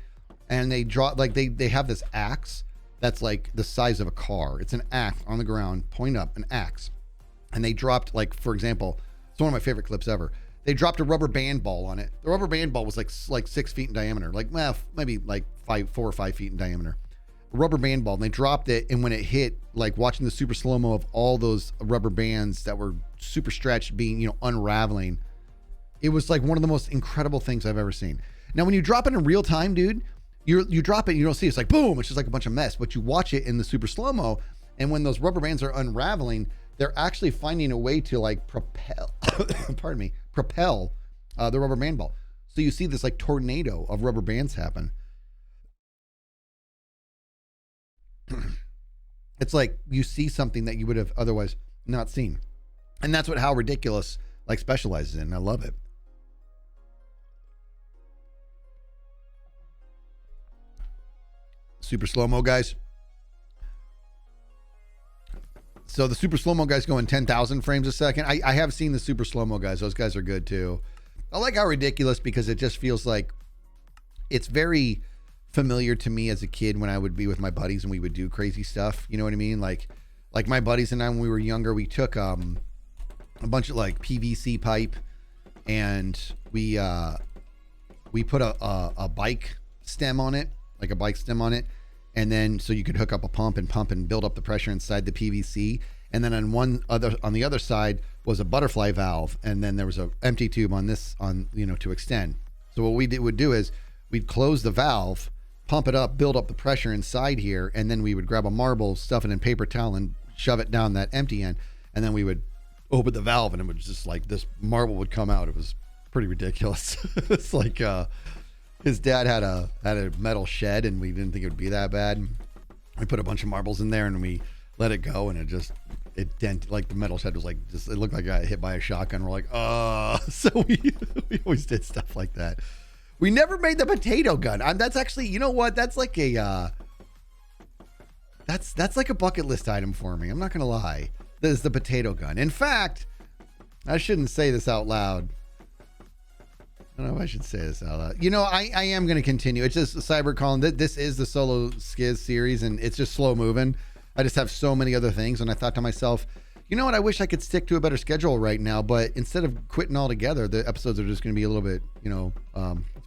[SPEAKER 1] and they drop like they have this axe that's like the size of a car. It's an axe on the ground, point up, an axe, and they dropped, like, for example, it's one of my favorite clips ever. They dropped a rubber band ball on it. The rubber band ball was like 6 feet in diameter, like maybe like 4 or 5 feet in diameter. A rubber band ball, and they dropped it, and when it hit, like watching the super slow-mo of all those rubber bands that were super stretched being, unraveling, it was like one of the most incredible things I've ever seen. Now, when you drop it in real time, dude, you drop it and you don't see it. It's like boom, it's just like a bunch of mess. But you watch it in the super slow-mo, and when those rubber bands are unraveling, they're actually finding a way to like propel the rubber band ball. So you see this like tornado of rubber bands happen. It's like you see something that you would have otherwise not seen. And that's what How Ridiculous like specializes in. I love it. Super slow-mo guys. So the super slow-mo guys go in 10,000 frames a second. I have seen the super slow-mo guys. Those guys are good too. I like How Ridiculous because it just feels like it's very familiar to me as a kid when I would be with my buddies and we would do crazy stuff. You know what I mean? Like my buddies and I, when we were younger, we took a bunch of like PVC pipe, and we put a bike stem on it, and then so you could hook up a pump and build up the pressure inside the PVC. And then on the other side was a butterfly valve, and then there was an empty tube to extend. So what we would do is we'd close the valve, pump it up, build up the pressure inside here, and then we would grab a marble, stuff it in paper towel, and shove it down that empty end, and then we would open the valve, and it would just like this marble would come out. It was pretty ridiculous. It's like his dad had a metal shed, and we didn't think it would be that bad. We put a bunch of marbles in there, and we let it go, and it dented, like the metal shed was like just, it looked like I got hit by a shotgun. We're like, so we always did stuff like that. We never made the potato gun. That's actually, you know what? That's like a that's like a bucket list item for me. I'm not gonna lie. is the potato gun. In fact, I shouldn't say this out loud. I don't know if I should say this out loud. You know, I am going to continue. It's just Cyber calling. This is the solo Skiz series, and it's just slow moving. I just have so many other things, and I thought to myself, you know what? I wish I could stick to a better schedule right now, but instead of quitting altogether, the episodes are just going to be a little bit, you know,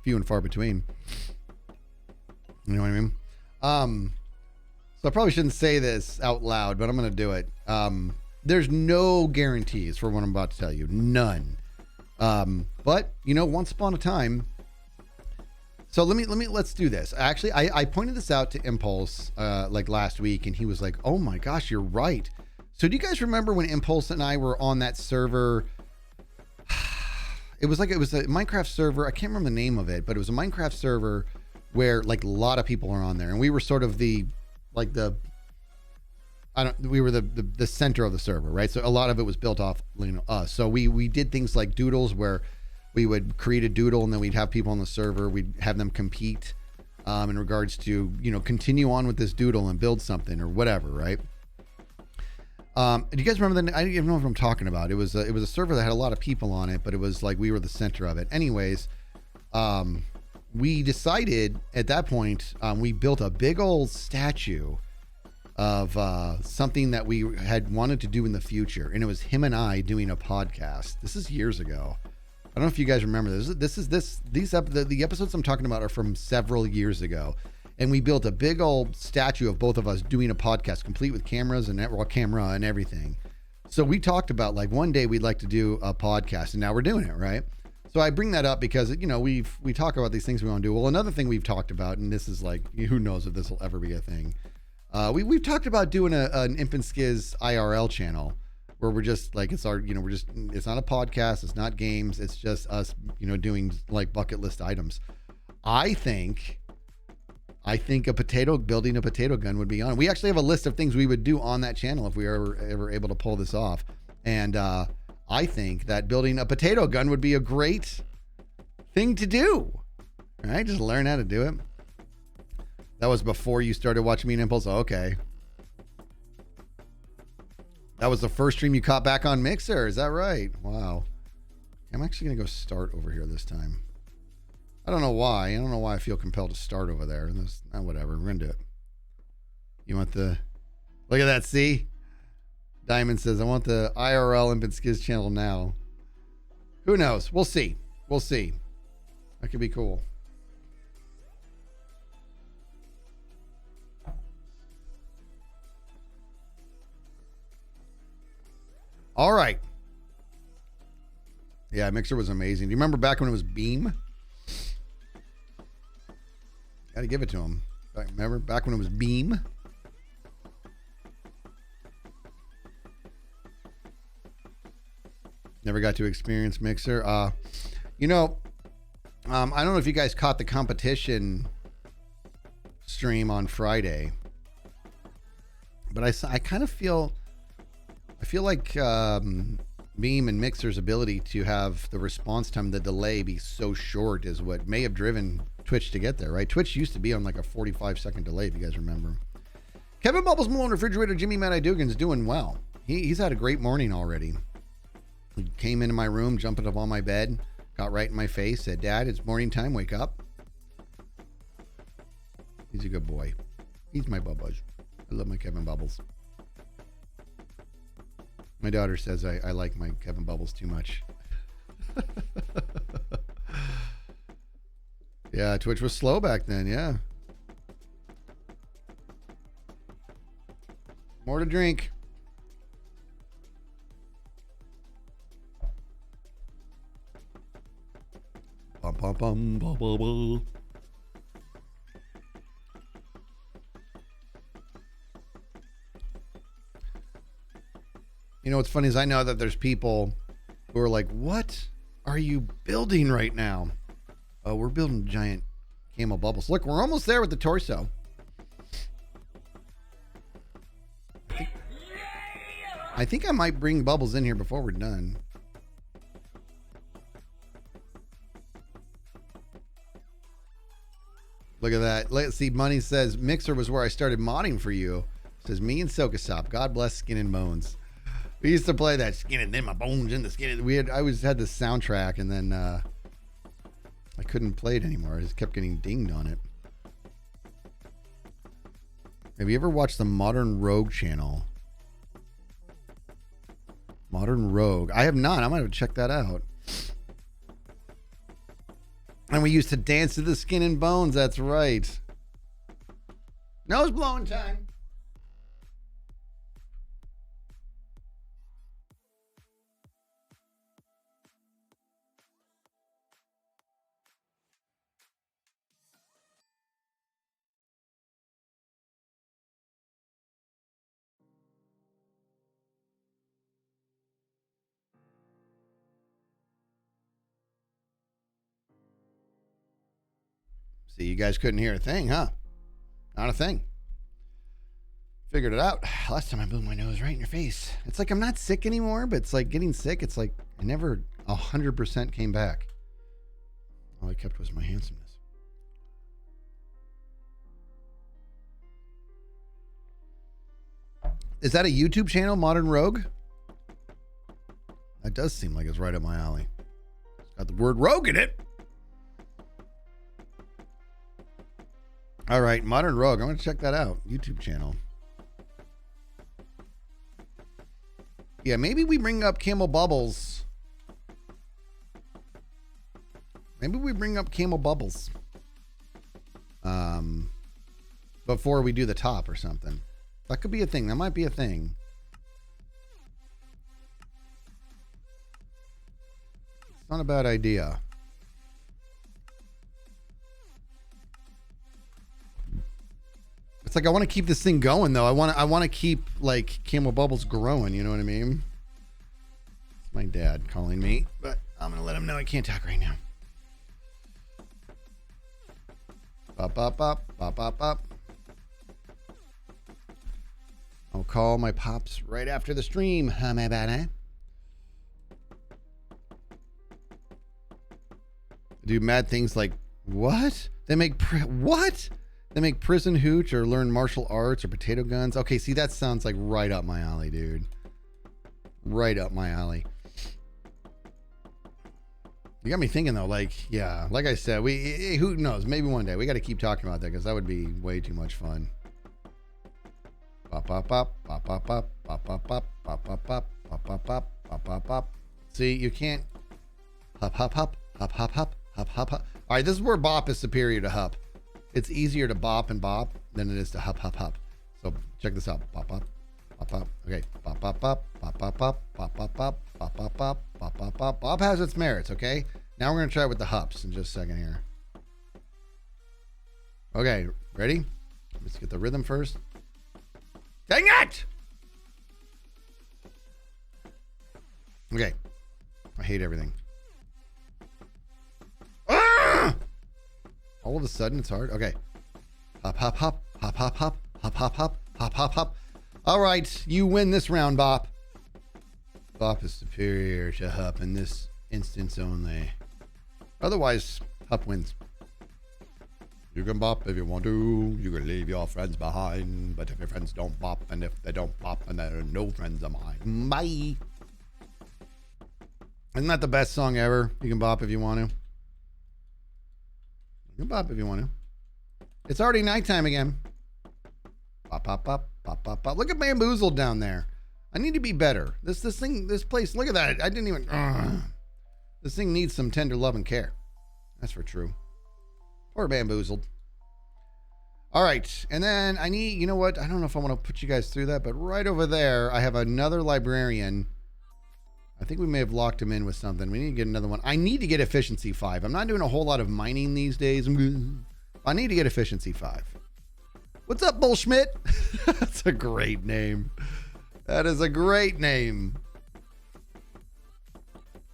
[SPEAKER 1] few and far between. You know what I mean? So I probably shouldn't say this out loud, but I'm going to do it. There's no guarantees for what I'm about to tell you. None. But you know, once upon a time. So let's do this. Actually, I pointed this out to Impulse, like last week, and he was like, oh my gosh, you're right. So do you guys remember when Impulse and I were on that server? It was a Minecraft server. I can't remember the name of it, but it was a Minecraft server where like a lot of people are on there, and we were sort of we were the center of the server, right? So a lot of it was built off, you know, us. So we did things like doodles where we would create a doodle and then we'd have people on the server. We'd have them compete in regards to, you know, continue on with this doodle and build something or whatever, right? Do you guys remember I don't even know what I'm talking about. It was a server that had a lot of people on it, but it was like we were the center of it. Anyways, we decided at that point, we built a big old statue of something that we had wanted to do in the future, and it was him and I doing a podcast. This is years ago. I don't know if you guys remember this. The episodes I'm talking about are from several years ago, and we built a big old statue of both of us doing a podcast, complete with cameras and camera and everything. So we talked about like one day we'd like to do a podcast, and now we're doing it, right? So I bring that up because, you know, we talk about these things we want to do. Well, another thing we've talked about, and this is like, who knows if this will ever be a thing. We've talked about doing an Infant Skizz IRL channel where we're just like, it's our, you know, it's not a podcast. It's not games. It's just us, you know, doing like bucket list items. I think building a potato gun would be on. We actually have a list of things we would do on that channel if we are ever able to pull this off. And I think that building a potato gun would be a great thing to do. All right, just learn how to do it. That was before you started watching me in Impulse. Oh, okay. That was the first stream you caught back on Mixer. Is that right? Wow. I'm actually going to go start over here this time. I don't know why. I don't know why I feel compelled to start over there. Whatever. We're going to do it. You want the... Look at that. See? Diamond says, I want the IRL Infant Skizz channel now. Who knows? We'll see. We'll see. That could be cool. All right. Yeah, Mixer was amazing. Do you remember back when it was Beam? Got to give it to him. Remember back when it was Beam? Never got to experience Mixer. You know, I don't know if you guys caught the competition stream on Friday, but I kind of feel... I feel like Beam and Mixer's ability to have the response time, the delay be so short is what may have driven Twitch to get there, right? Twitch used to be on like a 45-second delay, if you guys remember. Kevin Bubbles Malone Refrigerator Jimmy Mad Dugan's doing well. He's had a great morning already. He came into my room, jumping up on my bed, got right in my face, said, Dad, it's morning time, wake up. He's a good boy. He's my Bubbles. I love my Kevin Bubbles. My daughter says I like my Kevin Bubbles too much. Yeah, Twitch was slow back then, yeah. More to drink. Bum, bum, bum, bum, bum, bum. You know, what's funny is I know that there's people who are like, what are you building right now? Oh, we're building giant Camel bubbles. Look, we're almost there with the torso. I think I might bring bubbles in here before we're done. Look at that. Let's see. Money says, Mixer was where I started modding for you. Says, me and Sokasop. God bless Skin and Bones. We used to play that skin and then my bones in the skin. I always had this soundtrack and then I couldn't play it anymore. I just kept getting dinged on it. Have you ever watched the Modern Rogue channel? Modern Rogue. I have not. I might have to check that out. And we used to dance to the Skin and Bones. That's right. Nose blowing time. See, you guys couldn't hear a thing, huh? Not a thing. Figured it out. Last time I blew my nose right in your face. It's like I'm not sick anymore, but it's like getting sick. It's like I never 100% came back. All I kept was my handsomeness. Is that a YouTube channel, Modern Rogue? That does seem like it's right up my alley. It's got the word rogue in it. All right, Modern Rogue. I'm going to check that out. YouTube channel. Yeah, maybe we bring up Camel Bubbles. Maybe we bring up Camel Bubbles. Before we do the top or something. That could be a thing. That might be a thing. It's not a bad idea. It's like I want to keep this thing going though. I want to keep like Camel Bubbles growing, you know what I mean? It's my dad calling me, but I'm going to let him know I can't talk right now. Bop bop bop bop bop bop. I'll call my pops right after the stream. Huh, my bad, eh? Do mad things like what? They make what? They make prison hooch or learn martial arts or potato guns. Okay, see, that sounds like right up my alley, dude. Right up my alley. You got me thinking, though, like, yeah, like I said, who knows? Maybe one day. We got to keep talking about that because that would be way too much fun. Pop, pop, pop, pop, pop, pop, pop, pop, pop, pop, pop, pop, pop, pop, pop, pop, pop, pop. See, you can't hop, hop, hop, hop, hop, hop, hop, hop, hop. All right, this is where bop is superior to hop. It's easier to bop and bop than it is to hop, hop, hop. So check this out. Bop, bop, bop, bop. Okay. Bop, bop, bop, bop, bop, bop, bop, bop, bop, bop, bop, bop, bop, bop, bop. Bop has its merits, okay? Now we're going to try it with the hops in just a second here. Okay, ready? Let's get the rhythm first. Dang it! Okay. I hate everything. All of a sudden, it's hard. Okay. Hop, hop, hop, hop, hop, hop, hop, hop, hop, hop, hop, hop. All right, you win this round, Bop. Bop is superior to Hup in this instance only. Otherwise, Hup wins. You can bop if you want to. You can leave your friends behind. But if your friends don't bop, and if they don't bop, then there are no friends of mine. Bye. Isn't that the best song ever? You can bop if you want to. You can bop if you want to. It's already nighttime again. Bop, bop, bop, bop, bop, bop. Look at Bamboozled down there. I need to be better. This place, look at that. I didn't even... This thing needs some tender love and care. That's for true. Poor Bamboozled. All right. And then I need... You know what? I don't know if I want to put you guys through that, but right over there, I have another librarian. I think we may have locked him in with something. We need to get another one. I need to get efficiency 5. I'm not doing a whole lot of mining these days. I need to get efficiency 5. What's up, Bullschmidt? That's a great name. That is a great name.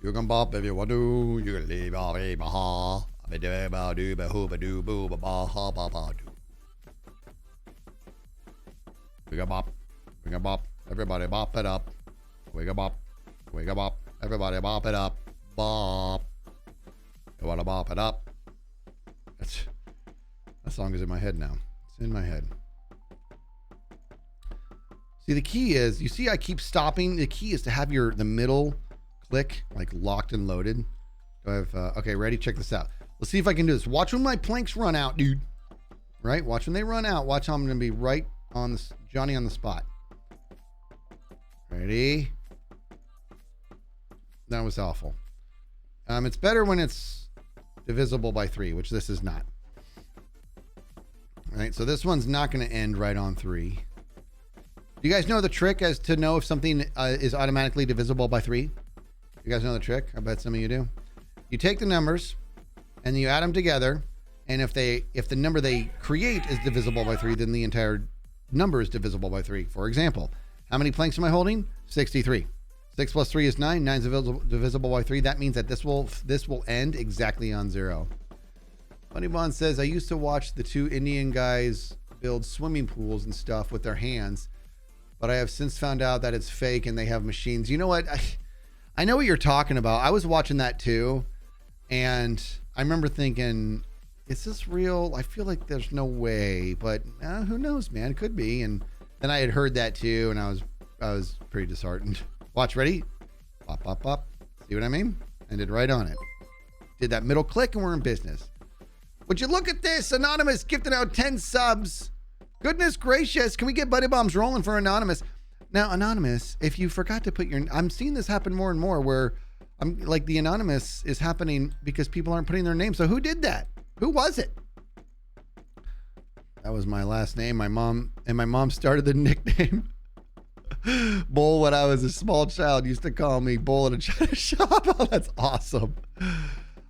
[SPEAKER 1] You can bop if you want to. You can leave all the baha. We got bop. We got bop. Everybody bop it up. We got bop. We got bop. Everybody bop it up. Bop. You want to bop it up? That song is in my head now. It's in my head. See, the key is, you see I keep stopping. The key is to have the middle click like locked and loaded. Do I have, okay, ready? Check this out. Let's see if I can do this. Watch when my planks run out, dude. Right? Watch when they run out. Watch how I'm going to be right on this, Johnny on the spot. Ready? That was awful. It's better when it's divisible by 3, which this is not. All right, so this one's not going to end right on 3. Do you guys know the trick as to know if something is automatically divisible by 3? You guys know the trick? I bet some of you do. You take the numbers and you add them together, and if the number they create is divisible by 3, then the entire number is divisible by 3. For example, how many planks am I holding? 63. 6 plus 3 is 9. 9 is divisible by 3. That means that this will end exactly on 0. Bunny Bond says, I used to watch the 2 Indian guys build swimming pools and stuff with their hands, but I have since found out that it's fake and they have machines. You know what? I know what you're talking about. I was watching that too, and I remember thinking, is this real? I feel like there's no way, but who knows, man? It could be. And then I had heard that too, and I was pretty disheartened. Watch, ready? Pop, pop, pop. See what I mean? Ended right on it. Did that middle click, and we're in business. Would you look at this? Anonymous gifted out 10 subs. Goodness gracious. Can we get buddy bombs rolling for Anonymous? Now, Anonymous, if you forgot to put I'm seeing this happen more and more where I'm like the Anonymous is happening because people aren't putting their name. So who did that? Who was it? That was my last name. My mom started the nickname. Bull, when I was a small child, used to call me Bull in a china shop. Oh, that's awesome.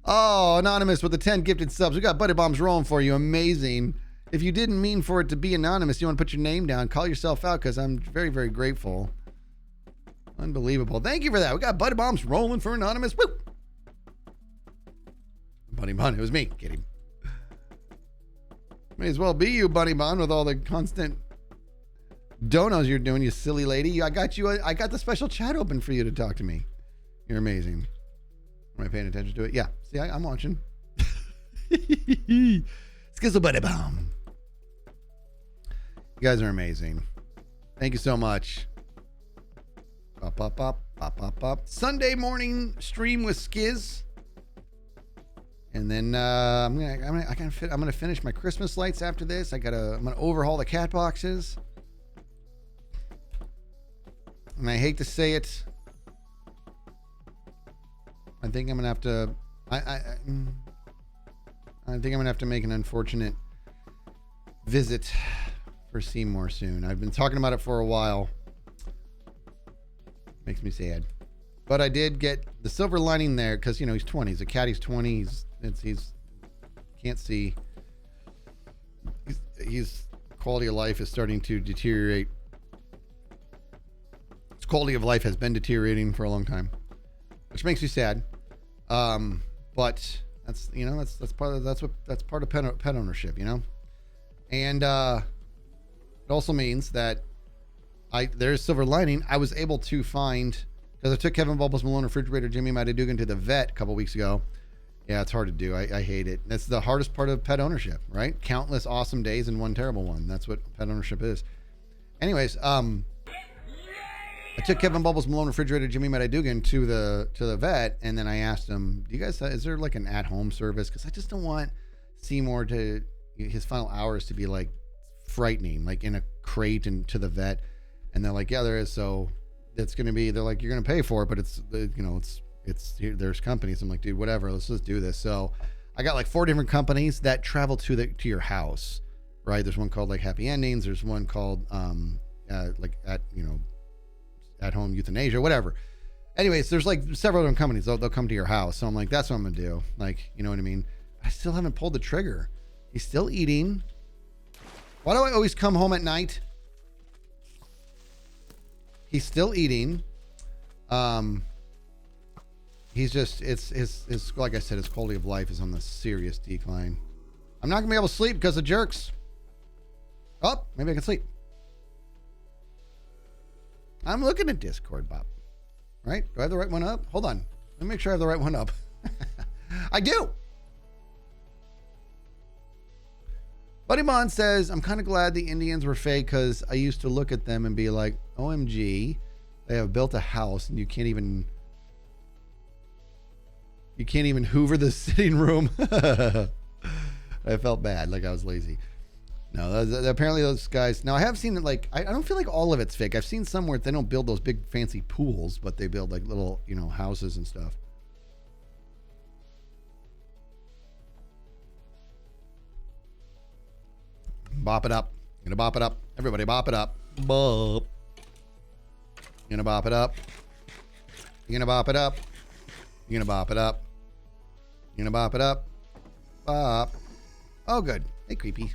[SPEAKER 1] Oh, Anonymous with the 10 gifted subs. We got buddy bombs rolling for you. Amazing. If you didn't mean for it to be anonymous, you want to put your name down, call yourself out, because I'm very, very grateful. Unbelievable. Thank you for that. We got buddy bombs rolling for Anonymous. Woo! Buddy Bond, it was me. Get him. May as well be you, Buddy Bond, with all the constant donos you're doing, you silly lady. I got the special chat open for you to talk to me. You're amazing. Am I paying attention to it? Yeah. See, I'm watching. Skizzle buddy bomb. You guys are amazing. Thank you so much. Pop, pop, pop, pop, pop, pop. Sunday morning stream with Skizz. And then I'm gonna finish my Christmas lights after this. I'm gonna overhaul the cat boxes. And I hate to say it, I think I'm gonna have to. I think I'm gonna have to make an unfortunate visit for Seymour soon. I've been talking about it for a while. Makes me sad, but I did get the silver lining there because he's 20. He's a cat. He's 20. He's can't see. His quality of life is starting to deteriorate. His quality of life has been deteriorating for a long time, which makes me sad. But that's part of pet ownership, and it also means that there's silver lining. I was able to find, because I took Kevin Bubbles Malone, Refrigerator, Jimmy Matadugan to the vet a couple weeks ago. Yeah, it's hard to do. I hate it. That's the hardest part of pet ownership, right? Countless awesome days and one terrible one. That's what pet ownership is. Anyways, I took Kevin Bubbles Malone, Refrigerator, Jimmy Matadugan to the vet, and then I asked him, "Do you guys is there like an at-home service? Because I just don't want Seymour to his final hours to be like frightening, like in a crate and to the vet." And they're like, "Yeah, there is." So it's going to be. They're like, "You're going to pay for it, but it's there's companies." I'm like, "Dude, whatever. Let's just do this." So I got like 4 different companies that travel to your house, right? There's one called like Happy Endings. There's one called like at home euthanasia, whatever. Anyways, there's like several different companies. They'll come to your house. So I'm like, that's what I'm gonna do. Like, you know what I mean? I still haven't pulled the trigger. He's still eating. Why do I always come home at night? He's still eating. He's just, it's like I said, his quality of life is on the serious decline. I'm not gonna be able to sleep because of jerks. Oh, maybe I can sleep. I'm looking at Discord, Bob. Right? Do I have the right one up? Hold on. Let me make sure I have the right one up. I do. Buddy Mon says, I'm kind of glad the Indians were fake because I used to look at them and be like, OMG, they have built a house and you can't even hoover the sitting room. I felt bad, like I was lazy. No, apparently those guys. Now I have seen that, like, I don't feel like all of it's fake. I've seen some where they don't build those big fancy pools, but they build like little, houses and stuff. Bop it up. Gonna bop it up. Everybody bop it up. Bop. Gonna bop it up. You're gonna bop it up. You're gonna bop it up. You're gonna bop it up. Bop. Oh, good. Hey, creepy.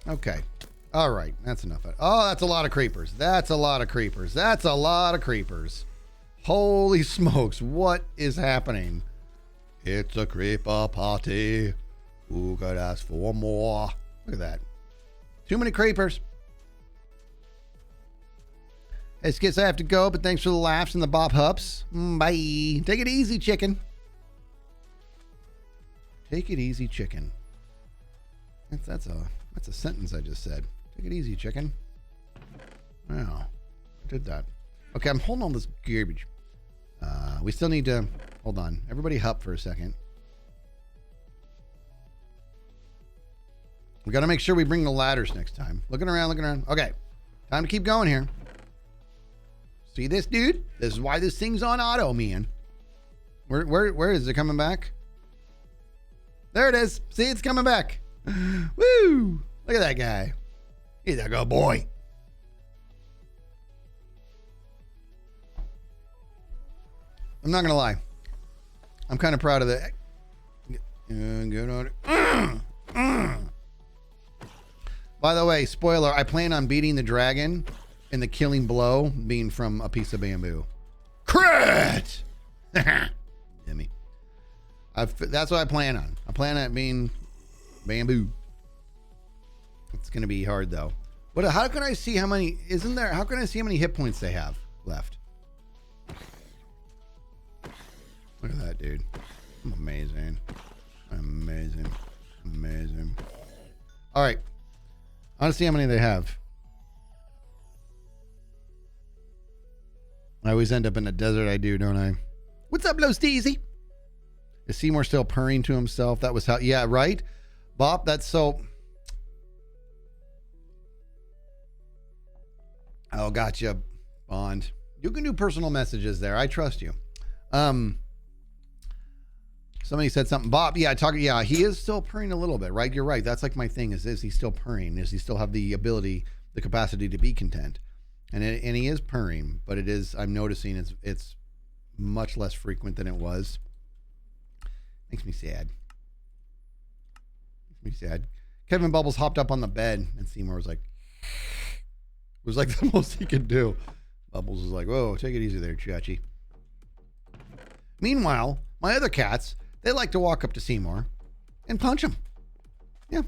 [SPEAKER 1] Okay. All right. That's enough. Oh, that's a lot of creepers. That's a lot of creepers. That's a lot of creepers. Holy smokes. What is happening? It's a creeper party. Who could ask for more? Look at that. Too many creepers. Hey, Skizz, I have to go, but thanks for the laughs and the bop hups. Bye. Take it easy, chicken. Take it easy, chicken. That's a sentence I just said. Take it easy, chicken. Wow. I did that. Okay, I'm holding on this garbage. We still need to... Hold on. Everybody hup for a second. We got to make sure we bring the ladders next time. Looking around, looking around. Okay. Time to keep going here. See this, dude? This is why this thing's on auto, man. Where is it coming back? There it is. See, it's coming back. Woo! Look at that guy. He's a good boy. I'm not going to lie. I'm kind of proud of that. By the way, spoiler, I plan on beating the dragon and the killing blow being from a piece of bamboo. Crit! Jimmy. That's what I plan on. I plan on it being bamboo. It's going to be hard, though. But how can I see how many... How can I see how many hit points they have left? Look at that, dude. Amazing. Amazing. Amazing. All right. I want to see how many they have. I always end up in a desert, I do, don't I? What's up, Low Steezy? Is Seymour still purring to himself? That was how... Yeah, right? Bop, that's so... Oh, gotcha, Bond. You can do personal messages there. I trust you. Somebody said something. Bob, yeah, he is still purring a little bit, right? You're right. That's like my thing is he still purring? Does he still have the ability, the capacity to be content? And he is purring, but it is, I'm noticing it's much less frequent than it was. Makes me sad. Makes me sad. Kevin Bubbles hopped up on the bed and Seymour was like, it was like the most he could do. Bubbles was like, whoa, take it easy there, Chachi. Meanwhile, my other cats, they like to walk up to Seymour and punch him. Yeah,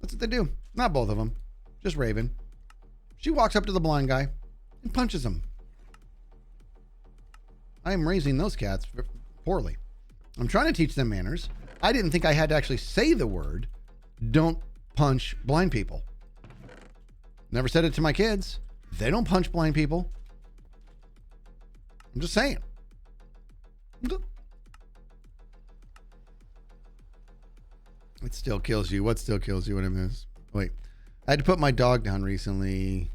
[SPEAKER 1] that's what they do. Not both of them, just Raven. She walks up to the blind guy and punches him. I am raising those cats poorly. I'm trying to teach them manners. I didn't think I had to actually say the word, don't punch blind people. Never said it to my kids. They don't punch blind people. I'm just saying. It still kills you. What still kills you when I miss? Wait. I had to put my dog down recently.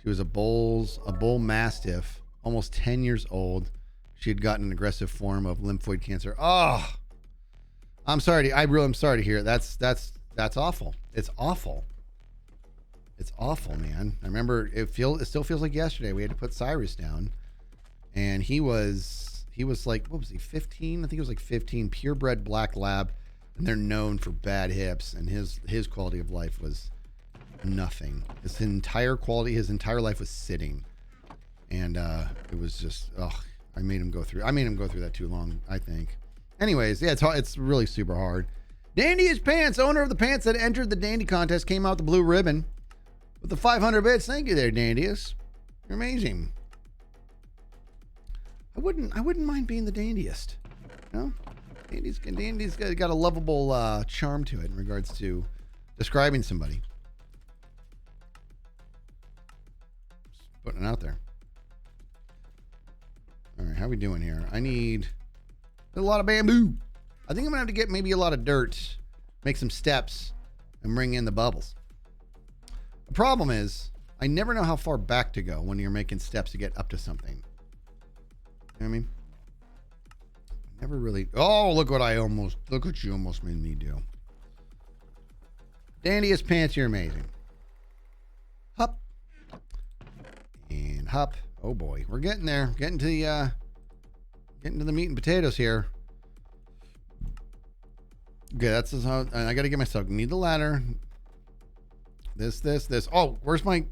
[SPEAKER 1] She was a bull mastiff, almost 10 years old. She had gotten an aggressive form of lymphoid cancer. Oh, I'm sorry. I'm sorry to hear it. That's awful. It's awful. It's awful, man. I remember it still feels like yesterday. We had to put Cyrus down, and he was like, what was he, 15? I think he was like 15, purebred black lab, and they're known for bad hips, and his quality of life was nothing. His entire life was sitting, and it was just, I made him go through that too long, I think. Anyways, yeah, it's really super hard. Dandiest Pants, owner of the pants that entered the Dandy contest, came out with the blue ribbon with the 500 bits. Thank you there, Dandiest. You're amazing. I wouldn't mind being the dandiest. You know? Dandy's got a lovable charm to it in regards to describing somebody. Just putting it out there. All right, how we doing here? I need a lot of bamboo. I think I'm gonna have to get maybe a lot of dirt, make some steps, and bring in the bubbles. The problem is, I never know how far back to go when you're making steps to get up to something. You know what I mean? Never really. Oh, look what you almost made me do. Dandiest pants, you're amazing. Hop. And hop. Oh boy, we're getting there. Getting to the meat and potatoes here. Okay, that's how I gotta get myself. Need the ladder. This. Oh, where's my?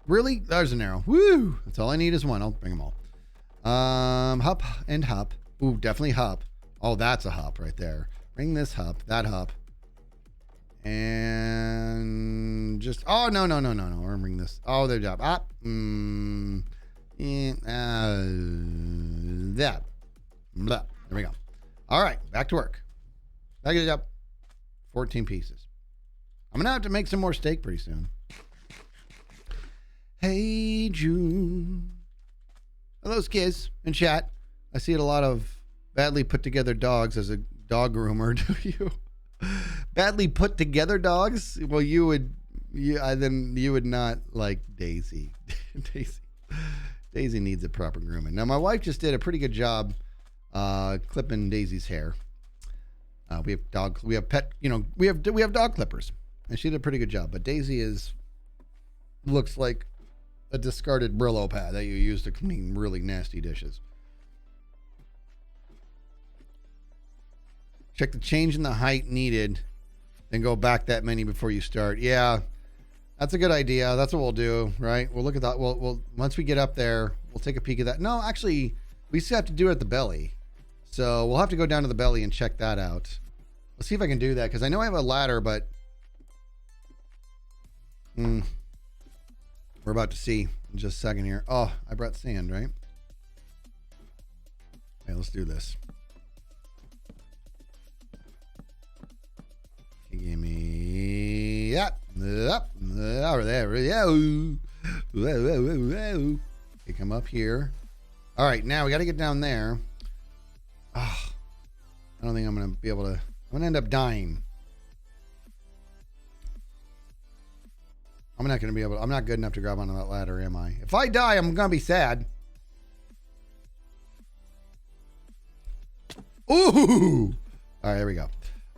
[SPEAKER 1] Really? There's an arrow. Woo! That's all I need is one. I'll bring them all. Hop and hop. Ooh, definitely hop. Oh, that's a hop right there. Bring this hop, that hop. And just, oh, no. We're gonna bring this. Oh, there job. Hop. That. Blah. There we go. All right, back to work. Back it up. 14 pieces. I'm gonna have to make some more steak pretty soon. Hey, June. Hello, Skiz in chat. I see a lot of badly put together dogs as a dog groomer. Do you? Badly put together dogs? Well, you would not like Daisy. Daisy needs a proper grooming. Now, my wife just did a pretty good job clipping Daisy's hair. We have dog clippers, and she did a pretty good job. But Daisy looks like a discarded Brillo pad that you use to clean really nasty dishes. Check the change in the height needed, then go back that many before you start. Yeah, that's a good idea. That's what we'll do, right? We'll look at that. We'll once we get up there, we'll take a peek at that. No, actually, we still have to do it at the belly. So we'll have to go down to the belly and check that out. Let's see if I can do that, because I know I have a ladder, but we're about to see in just a second here. Oh, I brought sand, right? Okay, let's do this. Give me up, over there. Okay, come up here. All right, now we got to get down there. Oh, I don't think I'm gonna be able to. I'm gonna end up dying. I'm not gonna be able to. I'm not good enough to grab onto that ladder, am I? If I die, I'm gonna be sad. Ooh! All right, here we go.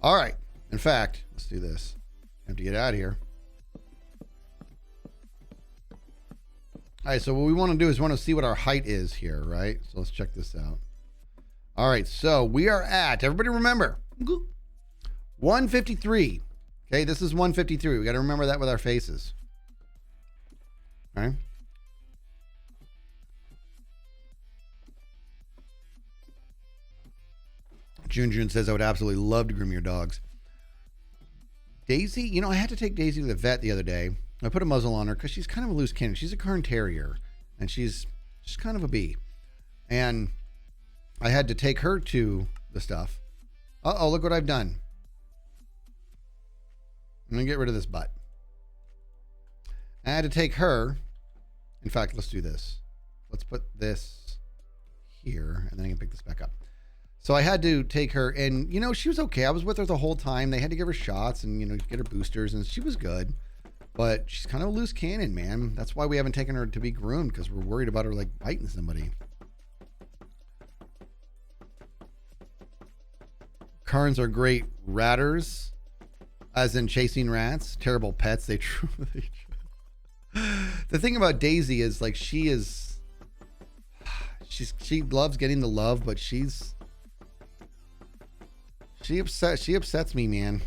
[SPEAKER 1] All right. In fact, let's do this. I have to get out of here. All right, so what we want to do is want to see what our height is here, right? So let's check this out. All right, so we are at, everybody remember, 153. Okay, this is 153. We got to remember that with our faces. All right. June says, I would absolutely love to groom your dogs. Daisy, you know, I had to take Daisy to the vet the other day. I put a muzzle on her because she's kind of a loose cannon. She's a Cairn Terrier, and she's kind of a bee. And I had to take her to the stuff. Uh-oh, look what I've done. I'm going to get rid of this butt. I had to take her. In fact, let's do this. Let's put this here, and then I can pick this back up. So I had to take her, and, you know, she was okay. I was with her the whole time. They had to give her shots and, you know, get her boosters, and she was good. But she's kind of a loose cannon, man. That's why we haven't taken her to be groomed, because we're worried about her, like, biting somebody. Cairns are great ratters, as in chasing rats. Terrible pets. They truly... The thing about Daisy is, like, she loves getting the love, but she upsets me, man.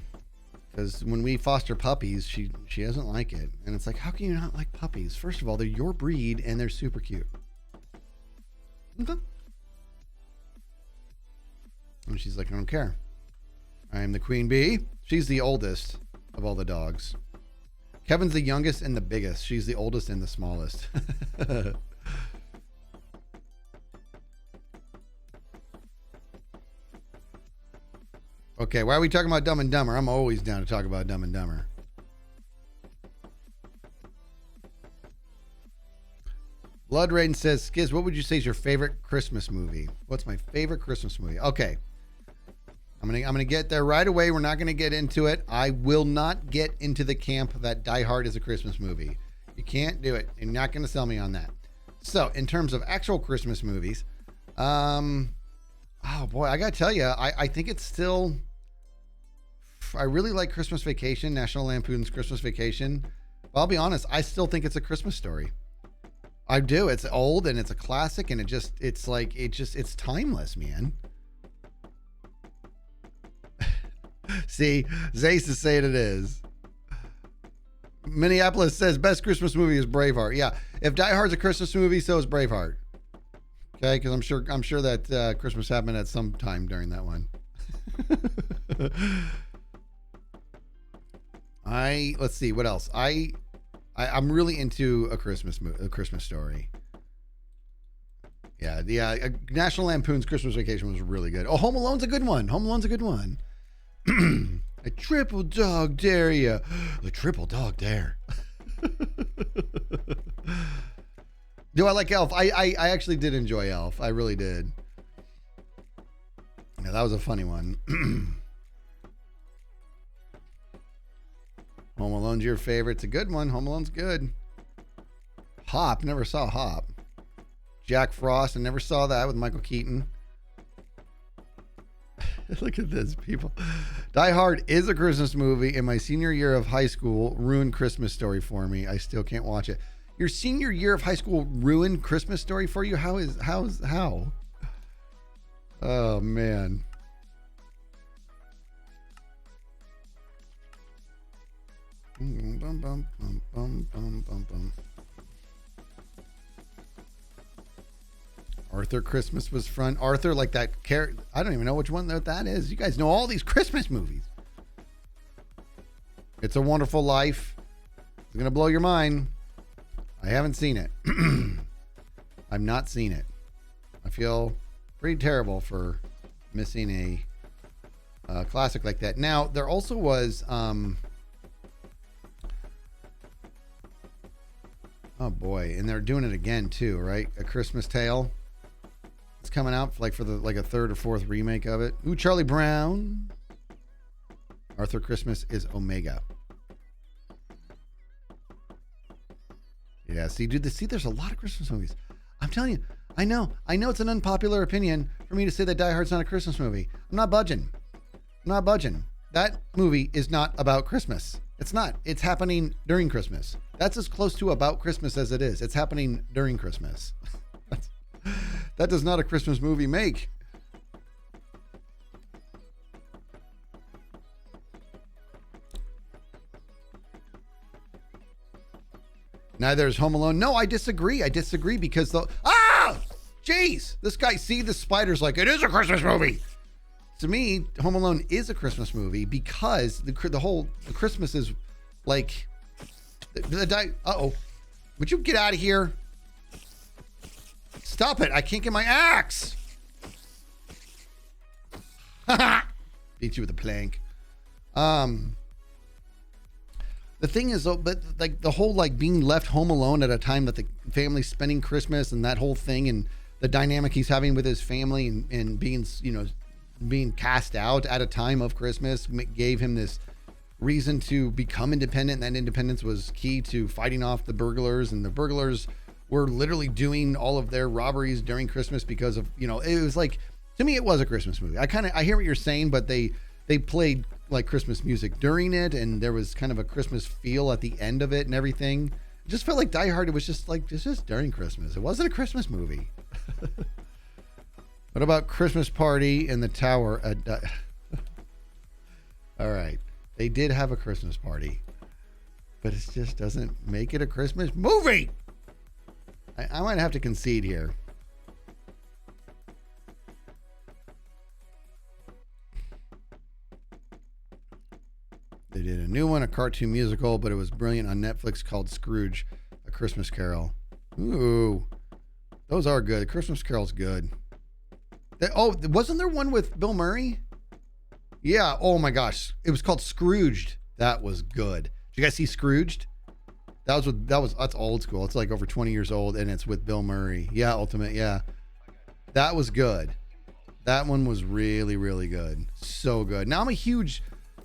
[SPEAKER 1] Because when we foster puppies, she doesn't like it. And it's like, how can you not like puppies? First of all, they're your breed and they're super cute. Okay. And she's like, I don't care. I am the queen bee. She's the oldest of all the dogs. Kevin's the youngest and the biggest. She's the oldest and the smallest. Okay, why are we talking about Dumb and Dumber? I'm always down to talk about Dumb and Dumber. Blood Rain says, Skizz, what would you say is your favorite Christmas movie? What's my favorite Christmas movie? Okay. I'm gonna get there right away. We're not gonna get into it. I will not get into the camp that Die Hard is a Christmas movie. You can't do it. You're not gonna sell me on that. So, in terms of actual Christmas movies, oh boy, I gotta tell you, I think it's still. I really like Christmas Vacation, National Lampoon's Christmas Vacation. But I'll be honest, I still think it's a Christmas story. I do. It's old and it's a classic, and it's timeless, man. See, Zace is saying it is. Minneapolis says best Christmas movie is Braveheart. Yeah, if Die Hard's a Christmas movie, so is Braveheart. Okay, because I'm sure that Christmas happened at some time during that one. Let's see what else. I'm really into a Christmas story. Yeah. National Lampoon's Christmas Vacation was really good. Oh, Home Alone's a good one. A triple dog dare ya. The triple dog dare. Do I like Elf? I actually did enjoy Elf. I really did. Yeah, that was a funny one. Home Alone's your favorite. It's a good one. Home Alone's good. Hop. Never saw Hop. Jack Frost. I never saw that with Michael Keaton. Look at this, people. Die Hard is a Christmas movie. In my senior year of high school, ruined Christmas Story for me. I still can't watch it. Your senior year of high school ruined Christmas Story for you? How? Oh, man. Arthur Christmas was fun. Arthur, like that character. I don't even know which one that is. You guys know all these Christmas movies. It's a Wonderful Life. It's going to blow your mind. I haven't seen it. I've not seen it. I feel pretty terrible for missing a classic like that. Now, there also was... oh boy, and they're doing it again too, right? A Christmas Tale. It's coming out for a third or fourth remake of it. Ooh, Charlie Brown. Arthur Christmas is Omega. Yeah, see, dude, there's a lot of Christmas movies. I'm telling you, I know it's an unpopular opinion for me to say that Die Hard's not a Christmas movie. I'm not budging. That movie is not about Christmas. It's not. It's happening during Christmas. That's as close to about Christmas as it is. It's happening during Christmas. That does not a Christmas movie make. Neither is Home Alone. No, I disagree. Because jeez, this guy, see the spider's like, it is a Christmas movie. To me, Home Alone is a Christmas movie because the whole Christmas is like uh-oh. Would you get out of here? Stop it. I can't get my axe. Beat you with a plank. The thing is though, but like the whole like being left home alone at a time that the family's spending Christmas and that whole thing and the dynamic he's having with his family and being, being cast out at a time of Christmas gave him this reason to become independent. And that independence was key to fighting off the burglars, and the burglars were literally doing all of their robberies during Christmas because of, it was like, to me, it was a Christmas movie. I hear what you're saying, but they played like Christmas music during it, and there was kind of a Christmas feel at the end of it and everything. It just felt like Die Hard. It was just during Christmas. It wasn't a Christmas movie. What about Christmas Party in the Tower? All right. They did have a Christmas party, but it just doesn't make it a Christmas movie. I might have to concede here. They did a new one, a cartoon musical, but it was brilliant on Netflix called Scrooge, A Christmas Carol. Ooh, those are good. Christmas Carol's good. Wasn't there one with Bill Murray? Yeah. Oh my gosh. It was called Scrooged. That was good. Did you guys see Scrooged? That's old school. It's like over 20 years old, and it's with Bill Murray. Yeah, Ultimate. Yeah. That was good. That one was really, really good. So good. Now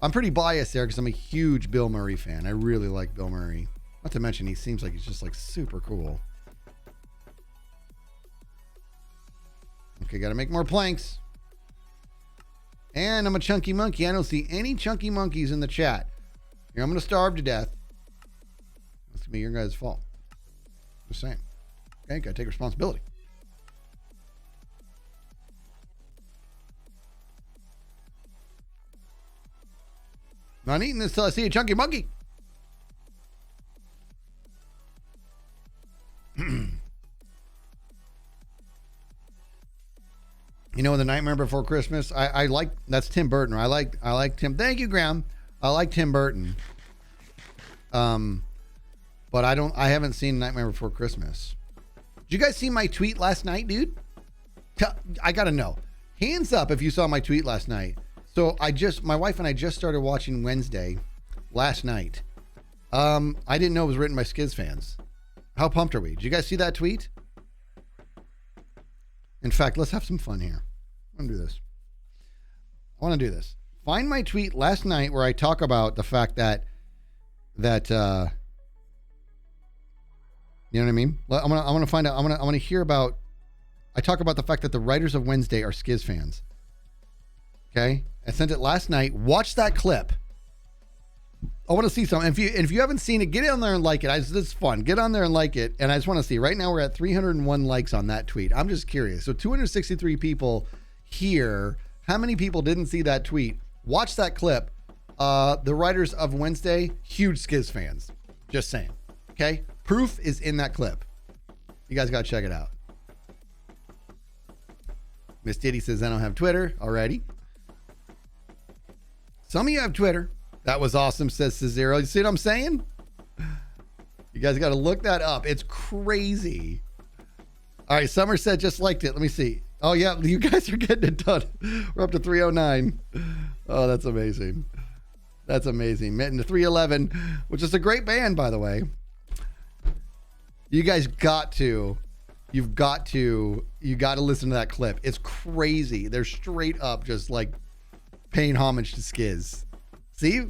[SPEAKER 1] I'm pretty biased there because I'm a huge Bill Murray fan. I really like Bill Murray. Not to mention, he seems like he's just like super cool. Okay, got to make more planks. And I'm a chunky monkey. I don't see any chunky monkeys in the chat. Here, I'm going to starve to death. That's going to be your guys' fault. Just saying. Okay, got to take responsibility. Not eating this till I see a chunky monkey. You know, The Nightmare Before Christmas. I like, that's Tim Burton. I like Tim. Thank you, Graham. I like Tim Burton. But I haven't seen Nightmare Before Christmas. Did you guys see my tweet last night, dude? I gotta know. Hands up if you saw my tweet last night. So my wife and I just started watching Wednesday last night. I didn't know it was written by Skizz fans. How pumped are we? Did you guys see that tweet? In fact, let's have some fun here. I want to do this. Find my tweet last night where I talk about the fact that you know what I mean? I want to find out. I want to hear about. I talk about the fact that the writers of Wednesday are Skizz fans. Okay, I sent it last night. Watch that clip. I want to see something. If you haven't seen it, get on there and like it. This is fun. Get on there and like it. And I just want to see. Right now we're at 301 likes on that tweet. I'm just curious. So 263 people here. How many people didn't see that tweet? Watch that clip. The writers of Wednesday, huge Skizz fans. Just saying. Okay? Proof is in that clip. You guys got to check it out. Miss Diddy says, I don't have Twitter. Alrighty. Some of you have Twitter. That was awesome, says Cesaro. You see what I'm saying? You guys got to look that up. It's crazy. All right, Summer said just liked it. Let me see. Oh, yeah, you guys are getting it done. We're up to 309. Oh, that's amazing. That's amazing. Mitten to 311, which is a great band, by the way. You guys you got to listen to that clip. It's crazy. They're straight up just like paying homage to Skizz. See?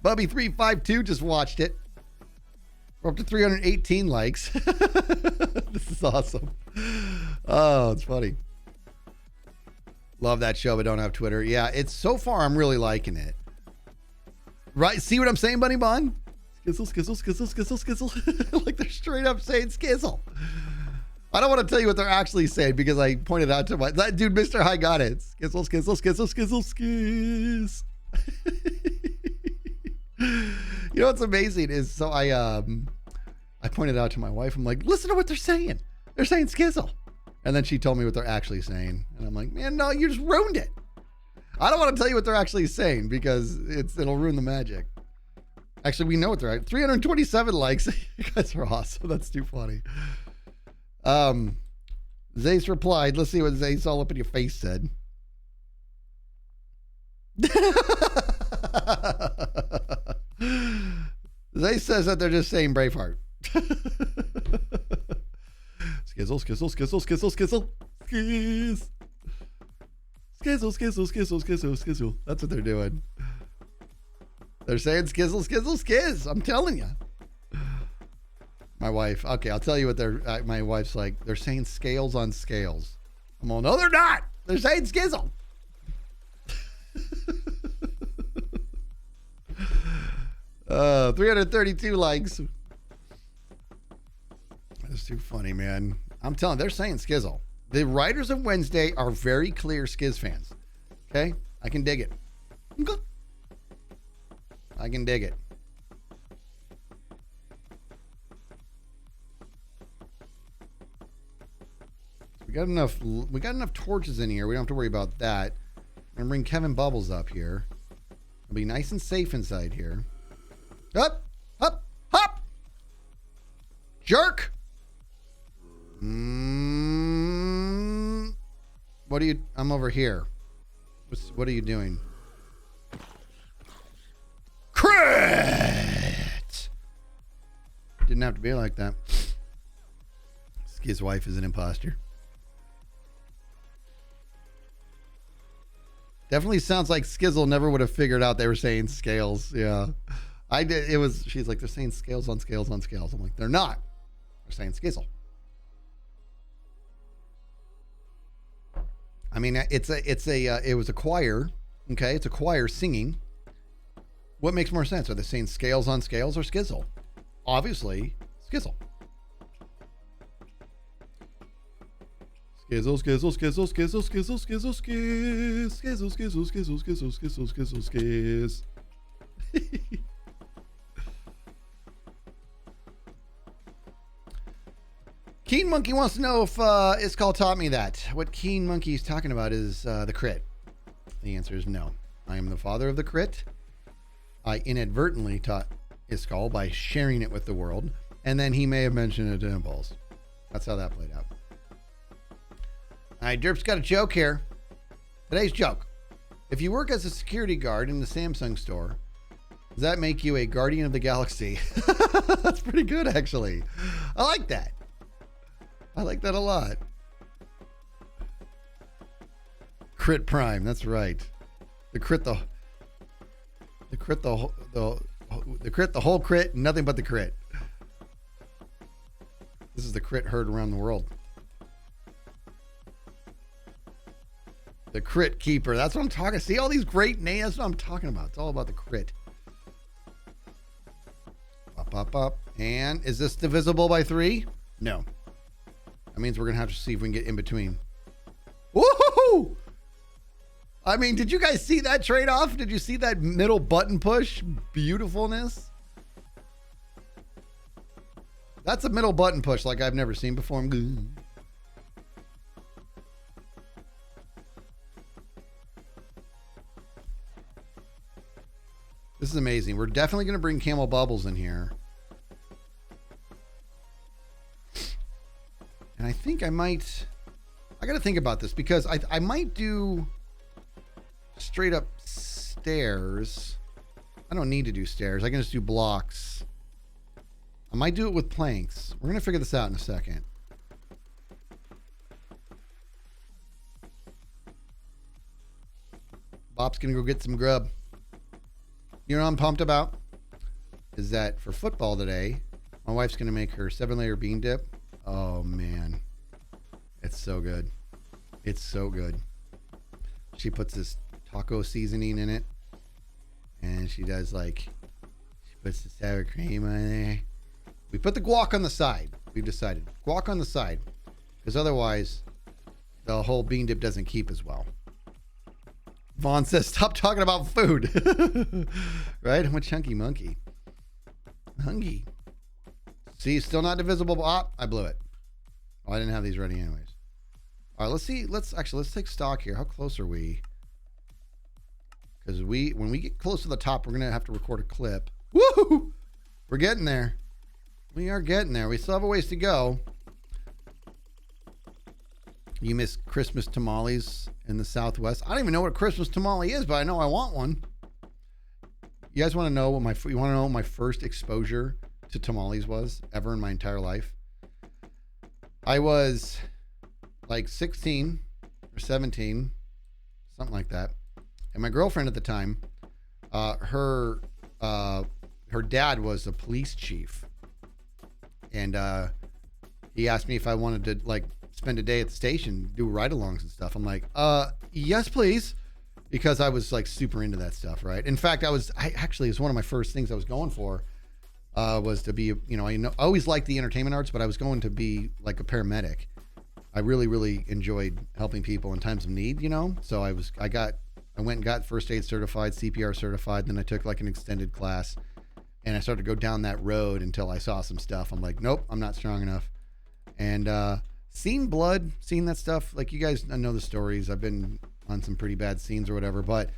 [SPEAKER 1] Bubby352 just watched it. We're up to 318 likes. This is awesome. Oh, it's funny. Love that show, but don't have Twitter. Yeah, it's so far, I'm really liking it. Right? See what I'm saying, Bunny Bun? Skizzle, skizzle, skizzle, skizzle, skizzle. Like they're straight up saying skizzle. I don't want to tell you what they're actually saying because I pointed out to that dude, Mr. High got it. Skizzle, skizzle, skizzle, skizzle, skizz. You know what's amazing is so I pointed out to my wife, I'm like, listen to what they're saying. They're saying skizzle. And then she told me what they're actually saying. And I'm like, man, no, you just ruined it. I don't want to tell you what they're actually saying because it'll ruin the magic. Actually, we know what they're at. 327 likes. You guys are awesome. That's too funny. Zace replied. Let's see what Zace all up in your face said. Zace says that they're just saying Braveheart. Skizzle, skizzle, skizzle, skizzle, skizzle, skizz. Skizzle, skizzle, skizzle, skizzle, skizzle. That's what they're doing. They're saying skizzle, skizzle, skizz. I'm telling you. My wife. Okay, I'll tell you what my wife's like. They're saying scales on scales. I'm all, no, they're not. They're saying skizzle. 332 likes. That's too funny, man. I'm telling you, they're saying skizzle. The writers of Wednesday are very clear Skizz fans. Okay? I can dig it. I can dig it. We got enough torches in here. We don't have to worry about that. I'm gonna bring Kevin Bubbles up here. I'll be nice and safe inside here. Up, up, up. Jerk. What are you? I'm over here. What are you doing? Didn't have to be like that. His wife is an imposter. Definitely sounds like Skizzle never would have figured out they were saying scales. Yeah. I did. She's like, they're saying scales on scales on scales. I'm like, they're not. They're saying Skizzle. I mean, it was a choir. Okay. It's a choir singing. What makes more sense? Are they saying scales on scales or Skizzle? Obviously, Skizzle. Skizzle, skizzle, skizzle, skizzle, skizzle, skizzle, skiz. Skizzle, skizzle, skizzle, skizzle, skizzle, skizzle, skiz. Keen Monkey wants to know if Iskall taught me that. What Keen Monkey is talking about is the crit. The answer is no. I am the father of the crit. I inadvertently taught Iskall by sharing it with the world, and then he may have mentioned it to Impulse. That's how that played out. All right, Derp's got a joke here. Today's joke. If you work as a security guard in the Samsung store, does that make you a guardian of the galaxy? That's pretty good, actually. I like that. I like that a lot. Crit Prime, that's right. The crit, the whole crit, nothing but the crit. This is the crit heard around the world. The crit keeper. That's what I'm talking. See all these great names? That's what I'm talking about. It's all about the crit. Pop, pop, pop. And is this divisible by 3? No. That means we're going to have to see if we can get in between. Woohoo! I mean, did you guys see that trade-off? Did you see that middle button push? Beautifulness. That's a middle button push like I've never seen before. This is amazing. We're definitely going to bring Camel Bubbles in here. And I think I got to think about this because I might do straight up stairs. I don't need to do stairs. I can just do blocks. I might do it with planks. We're going to figure this out in a second. Bob's going to go get some grub. You know what I'm pumped about? Is that for football today, my wife's going to make her 7-layer bean dip. Oh, man. It's so good. It's so good. She puts this taco seasoning in it. And she does she puts the sour cream on there. We put the guac on the side. We've decided. Guac on the side. Because otherwise, the whole bean dip doesn't keep as well. Vaughn says, stop talking about food. Right? I'm a chunky monkey. Hungry. See, still not divisible. Ah, I blew it. Oh, I didn't have these ready anyways. All right, let's see. Let's take stock here. How close are we? Because when we get close to the top, we're going to have to record a clip. Woo! We're getting there. We are getting there. We still have a ways to go. You miss Christmas tamales in the Southwest. I don't even know what a Christmas tamale is, but I know I want one. You guys want to know what my first exposure to tamales was ever in my entire life? I was like 16 or 17, something like that. And my girlfriend at the time, her dad was a police chief. And he asked me if I wanted to spend a day at the station, do ride-alongs and stuff. I'm like, yes, please. Because I was super into that stuff, right? In fact, it was one of my first things I was going for, was to be, I always liked the entertainment arts, but I was going to be like a paramedic. I really, really enjoyed helping people in times of need, So I went and got first aid certified, CPR certified. Then I took an extended class and I started to go down that road until I saw some stuff. I'm like, nope, I'm not strong enough. And, seen blood, seen that stuff. You guys know the stories. I've been on some pretty bad scenes or whatever, but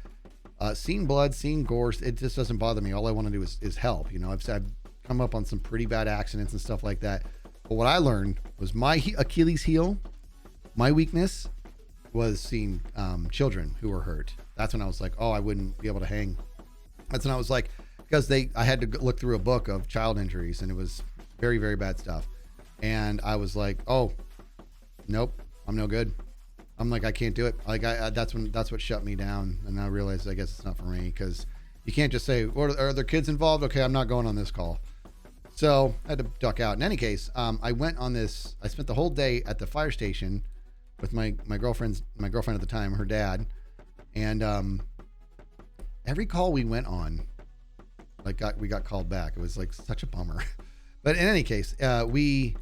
[SPEAKER 1] seen blood, seen gore, it just doesn't bother me. All I want to do is help. I've come up on some pretty bad accidents and stuff like that. But what I learned was my Achilles heel, my weakness was seeing children who were hurt. That's when I was like, oh, I wouldn't be able to hang. That's when I was like, because I had to look through a book of child injuries, and it was Very, very bad stuff. And I was like, oh, nope, I'm no good. I'm like, I can't do it. Like, that's what shut me down. And I realized, I guess it's not for me, because you can't just say, are there kids involved? Okay, I'm not going on this call. So I had to duck out. In any case, I went on this. I spent the whole day at the fire station with my girlfriend at the time, her dad, and every call we went on, like we got called back. It was like such a bummer. But in any case, they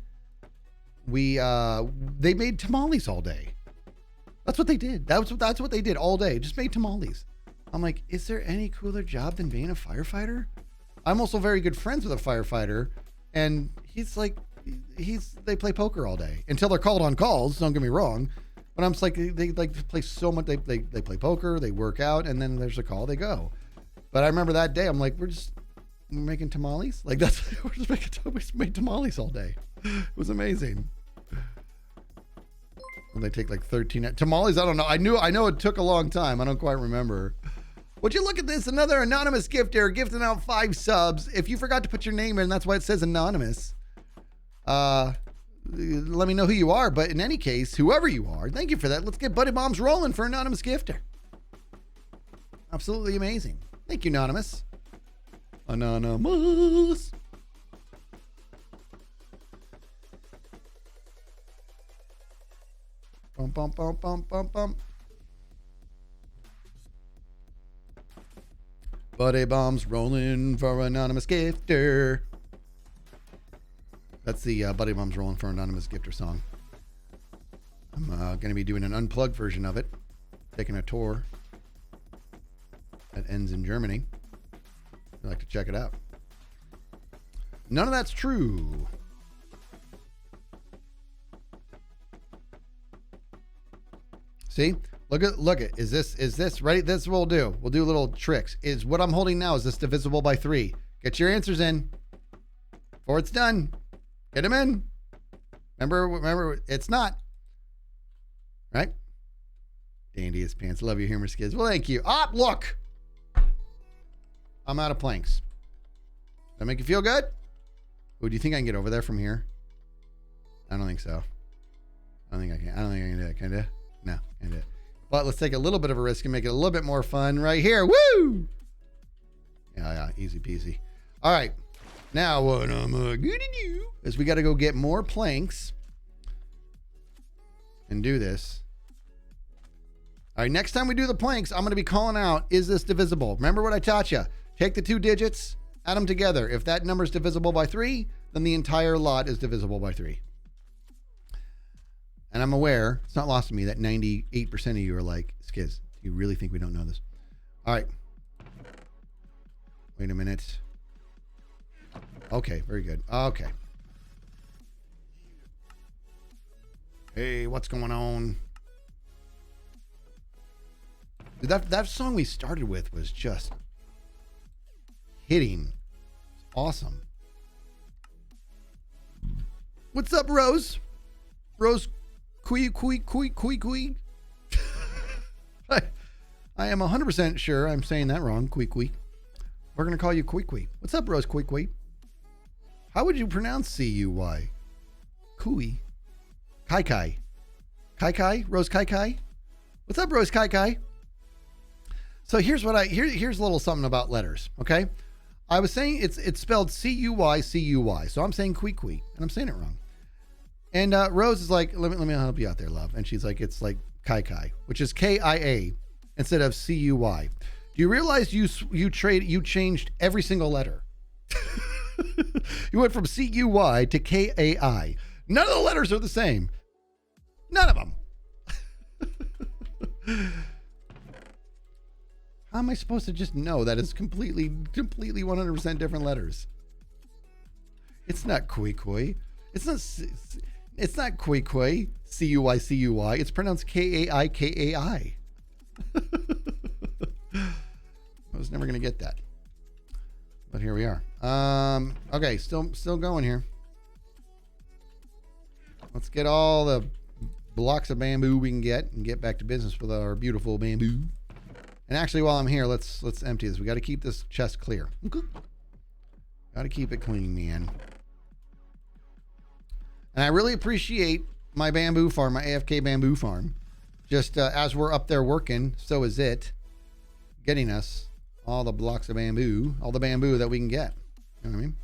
[SPEAKER 1] made tamales all day. That's what they did. That's what they did all day. Just made tamales. I'm like, is there any cooler job than being a firefighter? I'm also very good friends with a firefighter, and he's like, they play poker all day until they're called on calls. Don't get me wrong, but I'm just like, they like to play so much. They play poker, they work out, and then there's a call, they go. But I remember that day, I'm like, we're making tamales. Like we made tamales all day. It was amazing. And they take like 13 tamales. I don't know. I know it took a long time. I don't quite remember. Would you look at this? Another anonymous gifter gifting out 5 subs. If you forgot to put your name in, that's why it says anonymous. Let me know who you are. But in any case, whoever you are, thank you for that. Let's get Buddy Bombs rolling for anonymous gifter. Absolutely amazing. Thank you, anonymous. Anonymous. Bum, bum, bum, bum, bum, bum. Buddy Bombs rolling for anonymous gifter. That's the Buddy Bombs rolling for anonymous gifter song. I'm going to be doing an unplugged version of it. Taking a tour that ends in Germany. If you'd like to check it out. None of that's true. See? Look at, is this ready? This is what we'll do. We'll do little tricks. Is what I'm holding now, is this divisible by 3? Get your answers in before it's done. Get them in. Remember, it's not. Right? Dandy as pants. Love your humor, Skiz. Well, thank you. Look. I'm out of planks. Does that make you feel good? Oh, do you think I can get over there from here? I don't think so. I don't think I can. I don't think I can do it. Can I do it? No, can't do it. But let's take a little bit of a risk and make it a little bit more fun right here. Woo! Yeah, easy peasy. All right. Now what I'm gonna do is we got to go get more planks and do this. All right, next time we do the planks, I'm going to be calling out, is this divisible? Remember what I taught you. Take the 2 digits, add them together. If that number is divisible by 3, then the entire lot is divisible by 3. And I'm aware, it's not lost to me, that 98% of you are like, Skiz, do you really think we don't know this? All right. Wait a minute. Okay, very good. Okay. Hey, what's going on? Dude, that song we started with was just hitting. Awesome. What's up, Rose? Rose Kui. I am 100% sure I'm saying that wrong. Kui. We're going to call you Kui. What's up, Rose Kui? How would you pronounce C-U-Y? Kui. Kai. Rose Kai. What's up, Rose Kai? So here's here's a little something about letters, okay? I was saying it's spelled C-U-Y. So I'm saying Kui, and I'm saying it wrong. And Rose is like, let me help you out there, love. And she's like, it's like Kai, which is K-I-A instead of C-U-Y. Do you realize you changed every single letter? You went from C-U-Y to K-A-I. None of the letters are the same. None of them. How am I supposed to just know that it's completely 100% different letters? It's not Kui. It's not Kui. C-U-Y. It's pronounced K-A-I. I was never going to get that. But here we are. Okay, still going here. Let's get all the blocks of bamboo we can get and get back to business with our beautiful bamboo. And actually, while I'm here, let's empty this. We got to keep this chest clear. Okay. Got to keep it clean, man. And I really appreciate my bamboo farm, my AFK bamboo farm. Just as we're up there working, so is it getting us all the blocks of bamboo, all the bamboo that we can get. You know what I mean?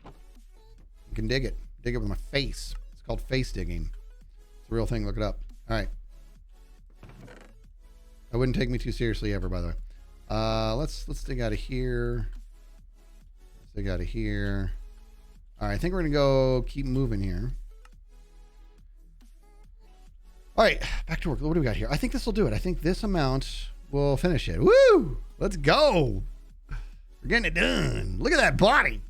[SPEAKER 1] You can dig it. Dig it with my face. It's called face digging. It's a real thing. Look it up. All right. I wouldn't take me too seriously ever, by the way. Let's dig out of here. Let's dig out of here. All right, I think we're gonna go keep moving here. All right, back to work. What do we got here? I think this will do it. I think this amount will finish it. Woo! Let's go. We're getting it done. Look at that body.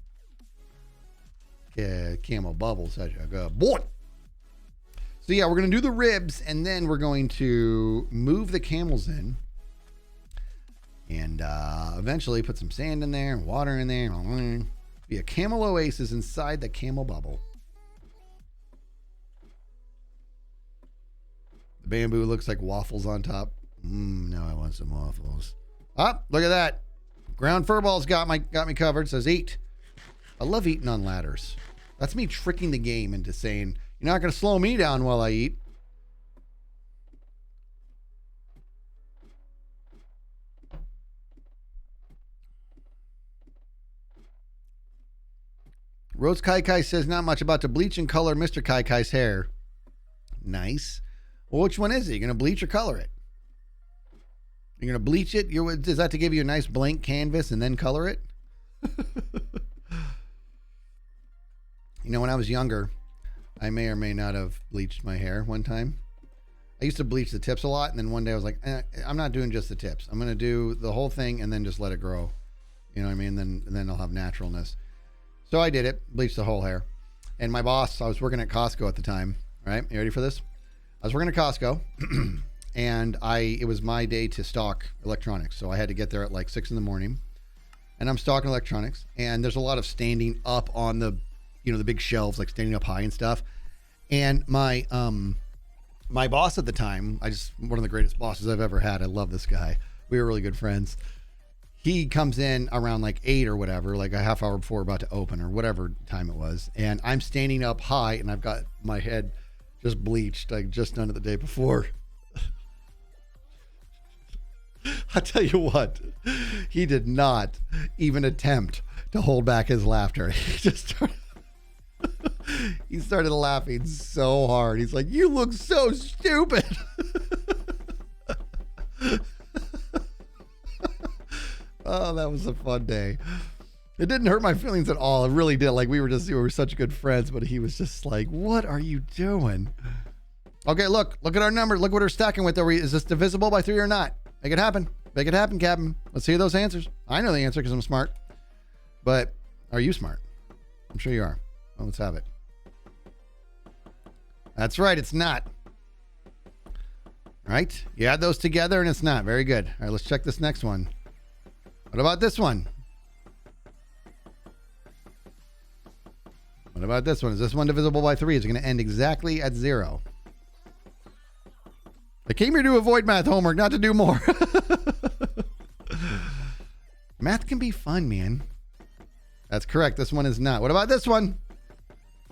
[SPEAKER 1] Yeah, Camel bubbles. Such a good boy. So yeah, we're gonna do the ribs, and then we're going to move the camels in, and eventually put some sand in there, and water in there. Be a camel oasis inside the camel bubble. The bamboo looks like waffles on top. Now I want some waffles. Ah, look at that. Ground furballs got me covered. Says eat. I love eating on ladders. That's me tricking the game into saying, you're not going to slow me down while I eat. Rose Kai Kai says not much about to bleach and color Mr. Kai Kai's hair. Nice. Well, which one is it? You're going to bleach or color it? You're going to bleach it? Is that to give you a nice blank canvas and then color it? You know, when I was younger, I may or may not have bleached my hair one time. I used to bleach the tips a lot, and then one day I was like, I'm not doing just the tips. I'm going to do the whole thing and then just let it grow. You know what I mean? Then I'll have naturalness. So I did it, bleached the whole hair. And my boss, I was working at Costco at the time. All right, you ready for this? I was working at Costco, and it was my day to stock electronics. So I had to get there at like 6 in the morning, and I'm stocking electronics. And there's a lot of standing up on the, the big shelves, like standing up high and stuff. And my boss at the time, one of the greatest bosses I've ever had. I love this guy. We were really good friends. He comes in around like 8 or whatever, like a half hour before we're about to open or whatever time it was. And I'm standing up high and I've got my head just bleached, like just done it the day before. I tell you what, he did not even attempt to hold back his laughter. He started laughing so hard. He's like, "You look so stupid." Oh, that was a fun day. It didn't hurt my feelings at all. It really did. Like we were such good friends, but he was just like, "What are you doing?" Okay, look at our number. Look what we're stacking with. Is this divisible by 3 or not? Make it happen. Make it happen, Captain. Let's hear those answers. I know the answer because I'm smart. But are you smart? I'm sure you are. Well, let's have it. That's right. It's not. Right? You add those together and it's not. Very good. All right, let's check this next one. What about this one? What about this one? Is this one divisible by 3? Is it going to end exactly at 0? I came here to avoid math homework, not to do more. Math can be fun, man. That's correct. This one is not. What about this one?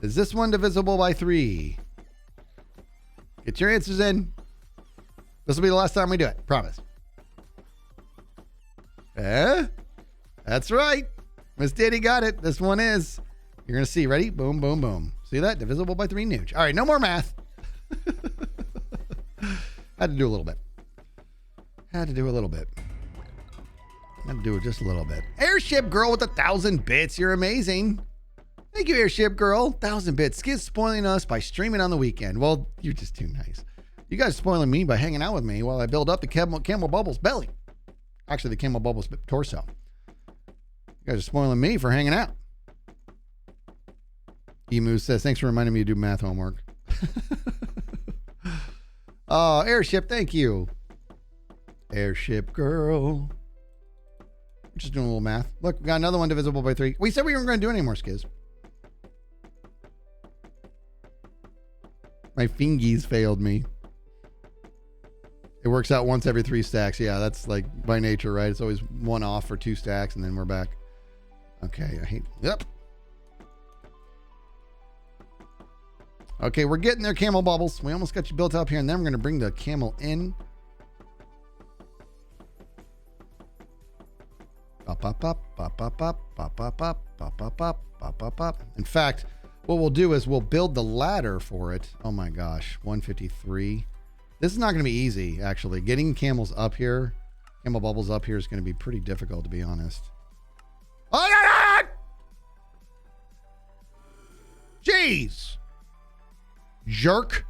[SPEAKER 1] Is this one divisible by 3? Get your answers in. This will be the last time we do it. Promise. That's right. Miss Diddy got it. This one is. You're going to see. Ready? Boom, boom, boom. See that? Divisible by 3 nooch. All right. No more math. Had to do a little bit. Had to do it just a little bit. Airship Girl with 1,000 bits. You're amazing. Thank you, Airship Girl. 1,000 bits. Skizz spoiling us by streaming on the weekend. Well, you're just too nice. You guys spoiling me by hanging out with me while I build up the Camel Bubble's belly. Actually, the Camel Bubble's torso. You guys are spoiling me for hanging out. Emu says, thanks for reminding me to do math homework. Oh, Airship, thank you. Airship Girl. Just doing a little math. Look, we got another one divisible by 3. We said we weren't going to do any more, Skizz. My fingies failed me. It works out once every 3 stacks. Yeah, that's like by nature, right? It's always 1 off for 2 stacks, and then we're back. Okay, I hate... Yep. Okay, we're getting there, Camel Bubbles. We almost got you built up here, and then we're going to bring the camel in. Pop, pop, pop, pop, pop, pop, pop, pop, pop, pop, pop, pop, pop, pop, pop. In fact, what we'll do is we'll build the ladder for it. Oh my gosh, 153. This is not going to be easy, actually. Getting camels up here, Camel Bubbles up here is going to be pretty difficult, to be honest. Oh, yeah, yeah. Jeez. Jerk.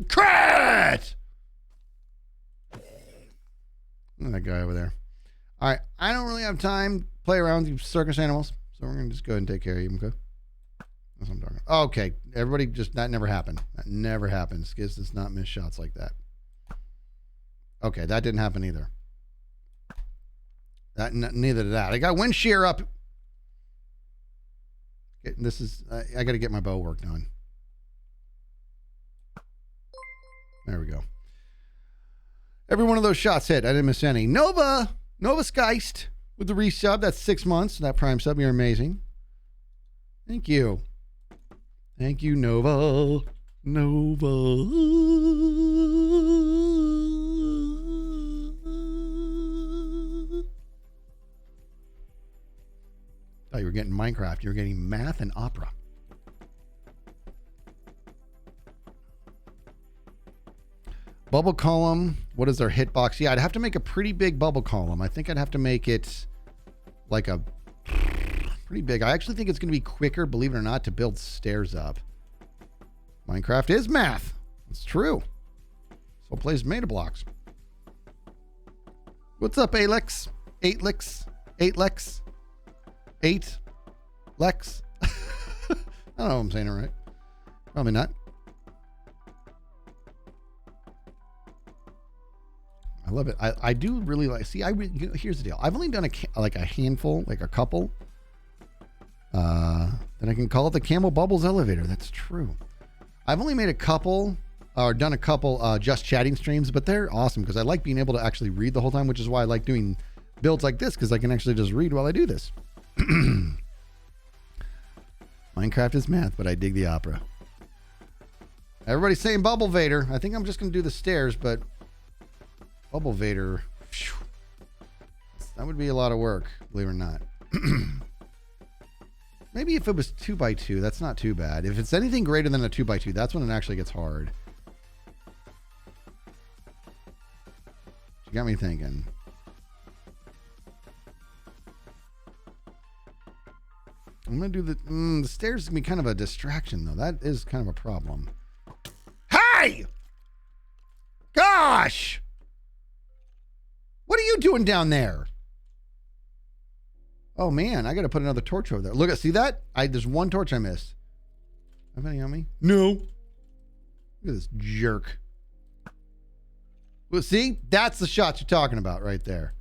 [SPEAKER 1] Crit. That guy over there. All right, I don't really have time to play around with you circus animals, so we're gonna just go ahead and take care of you, okay? That's what I'm talking about. Okay, everybody, just that never happened. That never happened. Skizz does not miss shots like that. Okay, that didn't happen either. Neither did that. I got wind shear up. This is, I got to get my bow work done. There we go. Every one of those shots hit. I didn't miss any. Nova Skizz with the resub. That's 6 months. That prime sub. You're amazing. Thank you. Thank you, Nova. Thought you were getting Minecraft. You were getting math and opera. Bubble column. What is our hitbox? Yeah, I'd have to make a pretty big bubble column. I think I'd have to make it like a pretty big. I actually think it's going to be quicker, believe it or not, to build stairs up. Minecraft is math. It's true. So plays made of blocks. What's up, Alex? 8 licks. 8 Lex. 8 Lex. I don't know if I'm saying it right. Probably not. I love it. I do really like. See, here's the deal. I've only done a handful, like a couple. Then I can call it the Camel Bubbles elevator. That's true. I've only made a couple or done a couple just chatting streams, but they're awesome because I like being able to actually read the whole time, which is why I like doing builds like this because I can actually just read while I do this. Minecraft is math, but I dig the opera. Everybody's saying Bubble Vader. I think I'm just going to do the stairs, but Bubble Vader, phew, that would be a lot of work, believe it or not. Maybe if it was 2x2, that's not too bad. If it's anything greater than a 2x2, that's when it actually gets hard. You got me thinking. I'm going to do the stairs can be kind of a distraction, though. That is kind of a problem. Hey! Gosh! What are you doing down there? Oh, man. I got to put another torch over there. Look, see that? There's one torch I missed. Have any on me? No. Look at this jerk. Well, see? That's the shots you're talking about right there.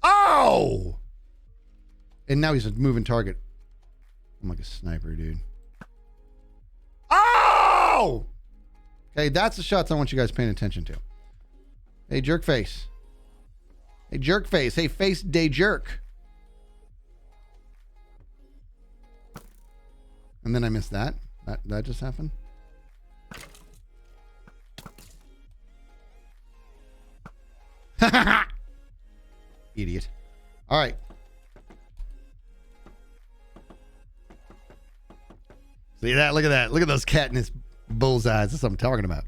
[SPEAKER 1] Oh! And now he's a moving target. I'm like a sniper, dude. Oh! Okay, that's the shots I want you guys paying attention to. Hey, jerk face. Hey, jerk face. Hey, face day jerk. And then I missed that. That just happened. Idiot. All right. See that? Look at that. Look at those Katniss bullseyes. That's what I'm talking about.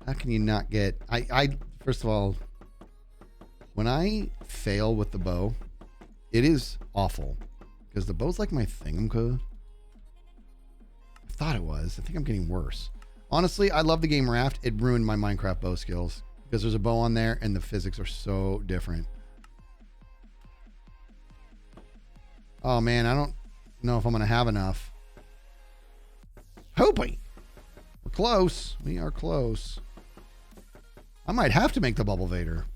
[SPEAKER 1] How can you not get... I first of all, when I fail with the bow, it is awful. Because the bow's like my thingamka. I thought it was. I think I'm getting worse. Honestly, I love the game Raft. It ruined my Minecraft bow skills. Because there's a bow on there and the physics are so different. Oh man, I don't know if I'm going to have enough. Hoping. We're close. We are close. I might have to make the Bubble Vader.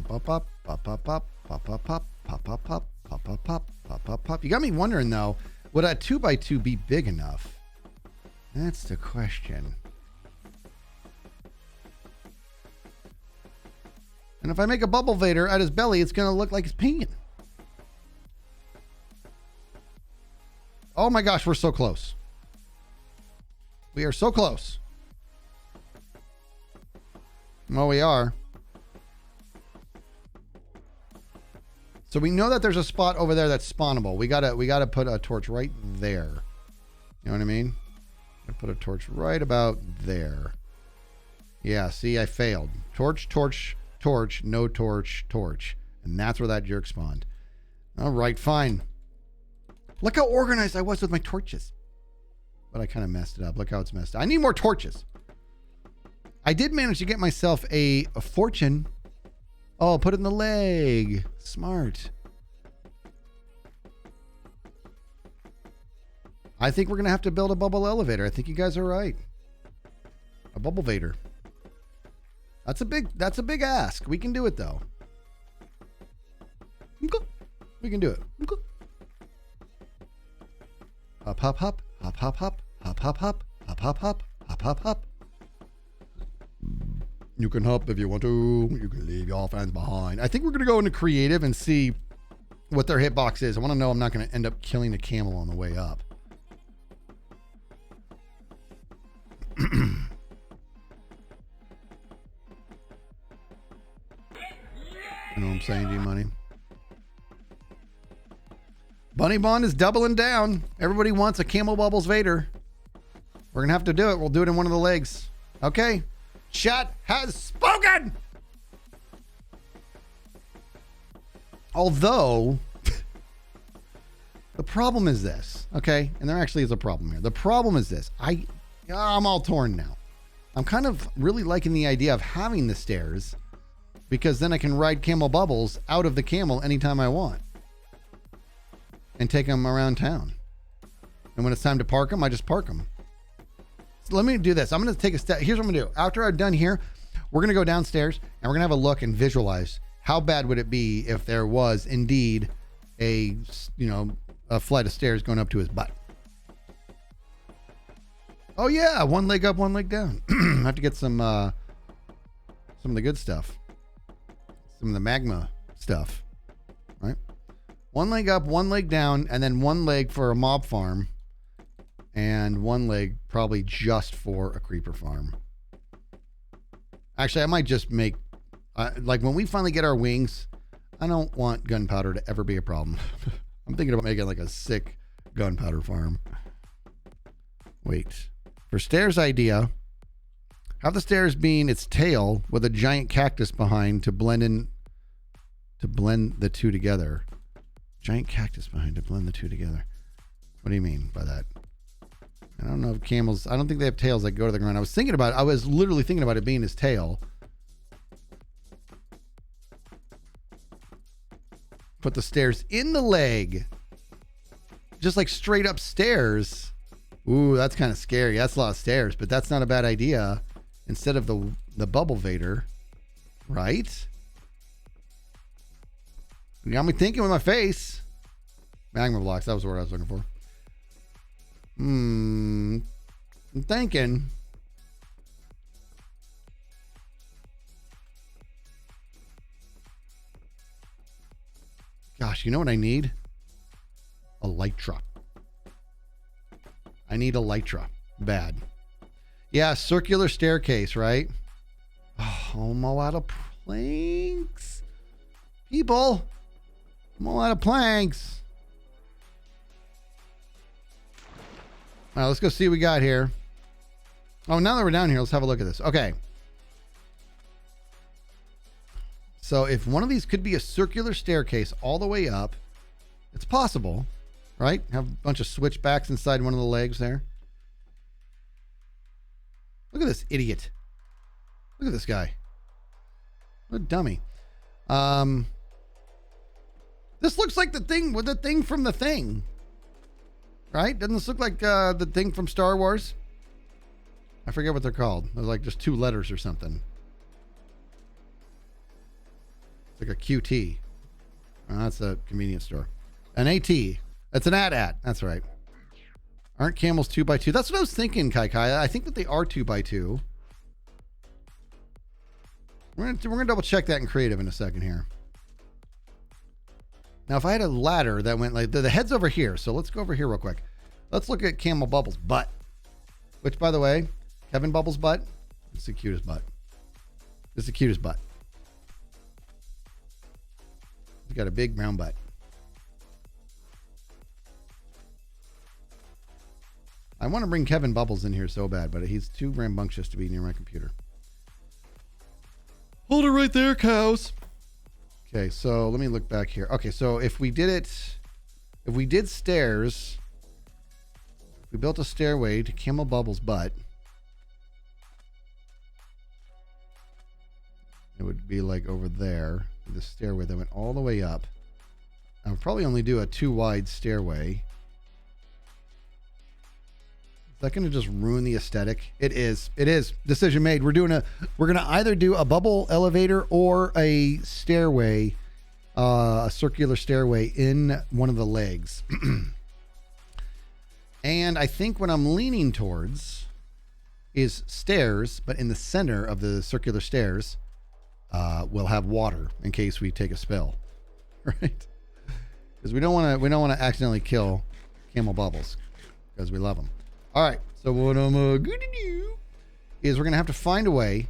[SPEAKER 1] Pop, pop, pop, pop, pop, pop, pop, pop, pop, pop, pop, pop, pop, pop, pop, pop, pop. You got me wondering though, would a 2x2 be big enough? That's the question. And if I make a bubble vader at his belly, it's going to look like he's peeing. Oh my gosh, we're so close. We are so close. Well, we are. So we know that there's a spot over there that's spawnable. We gotta put a torch right there. You know what I mean? I put a torch right about there. Yeah, see, I failed. Torch, torch, torch, no torch, torch. And that's where that jerk spawned. All right, fine. Look how organized I was with my torches. But I kind of messed it up. Look how it's messed up. I need more torches. I did manage to get myself a fortune. Oh, put it in the leg. Smart. I think we're going to have to build a bubble elevator. I think you guys are right. A bubble vader. That's a big ask. We can do it though. We can do it. Hop, hop, hop, hop, hop, hop, hop, hop, hop, hop, hop, hop, hop, hop, hop. You can hop if you want to. You can leave your fans behind. I think we're going to go into creative and see what their hitbox is. I want to know I'm not going to end up killing the camel on the way up. You know what I'm saying, G-Money? Bunny Bond is doubling down. Everybody wants a Camel Bubbles Vader. We're going to have to do it. We'll do it in one of the legs. Okay. Chat has spoken. Although, the problem is this. Okay. And there actually is a problem here. The problem is this. I'm all torn now. I'm kind of really liking the idea of having the stairs because then I can ride Camel Bubbles out of the camel anytime I want and take them around town. And when it's time to park them, I just park them. So let me do this. I'm going to take a step. Here's what I'm going to do. After I'm done here, we're going to go downstairs and we're going to have a look and visualize how bad would it be if there was indeed a flight of stairs going up to his butt. Oh yeah, one leg up, one leg down. I have to get some of the good stuff. Some of the magma stuff, right? One leg up, one leg down, and then one leg for a mob farm, and one leg probably just for a creeper farm. Actually, I might just make, like when we finally get our wings, I don't want gunpowder to ever be a problem. I'm thinking about making like a sick gunpowder farm. Wait, for stairs idea, have the stairs being its tail with a giant cactus behind to blend the two together. Giant cactus behind to blend the two together. What do you mean by that? I don't know if camels, I don't think they have tails that go to the ground. I was literally thinking about it being his tail. Put the stairs in the leg. Just like straight up stairs. Ooh, that's kind of scary. That's a lot of stairs, but that's not a bad idea. Instead of the bubble vader, right? You got me thinking with my face. Magma blocks, that was the word I was looking for. I'm thinking. Gosh, you know what I need? Elytra. I need Elytra. Bad. Yeah, circular staircase, right? Oh, I'm all out of planks. People, I'm all out of planks. All right, let's go see what we got here. Oh, now that we're down here, let's have a look at this. Okay. So if one of these could be a circular staircase all the way up, it's possible, right? Have a bunch of switchbacks inside one of the legs there. Look at this idiot. Look at this guy. What a dummy. This looks like the thing from the thing. Right? Doesn't this look like the thing from Star Wars? I forget what they're called. They're like just 2 letters or something. It's like a QT. Oh, that's a convenience store. An AT. That's an AT-AT. That's right. Aren't camels 2x2? That's what I was thinking, Kai. I think that they are 2x2. We're gonna double check that in creative in a second here. Now, if I had a ladder that went like the head's over here, so let's go over here real quick. Let's look at Camel Bubble's butt. Which, by the way, Kevin Bubble's butt, it's the cutest butt. It's the cutest butt. He's got a big brown butt. I want to bring Kevin Bubbles in here so bad, but he's too rambunctious to be near my computer. Hold it right there, cows. Okay, so let me look back here. Okay, so if we did stairs, we built a stairway to Camel Bubble's butt. It would be like over there, the stairway that went all the way up. I would probably only do a 2 wide stairway. Is that going to just ruin the aesthetic? It is. It is. Decision made. We're going to either do a bubble elevator or a stairway, a circular stairway in one of the legs. And I think what I'm leaning towards is stairs, but in the center of the circular stairs, we'll have water in case we take a spill, right? Because we don't want to accidentally kill Camel Bubbles because we love them. All right, so what I'm going to do is we're going to have to find a way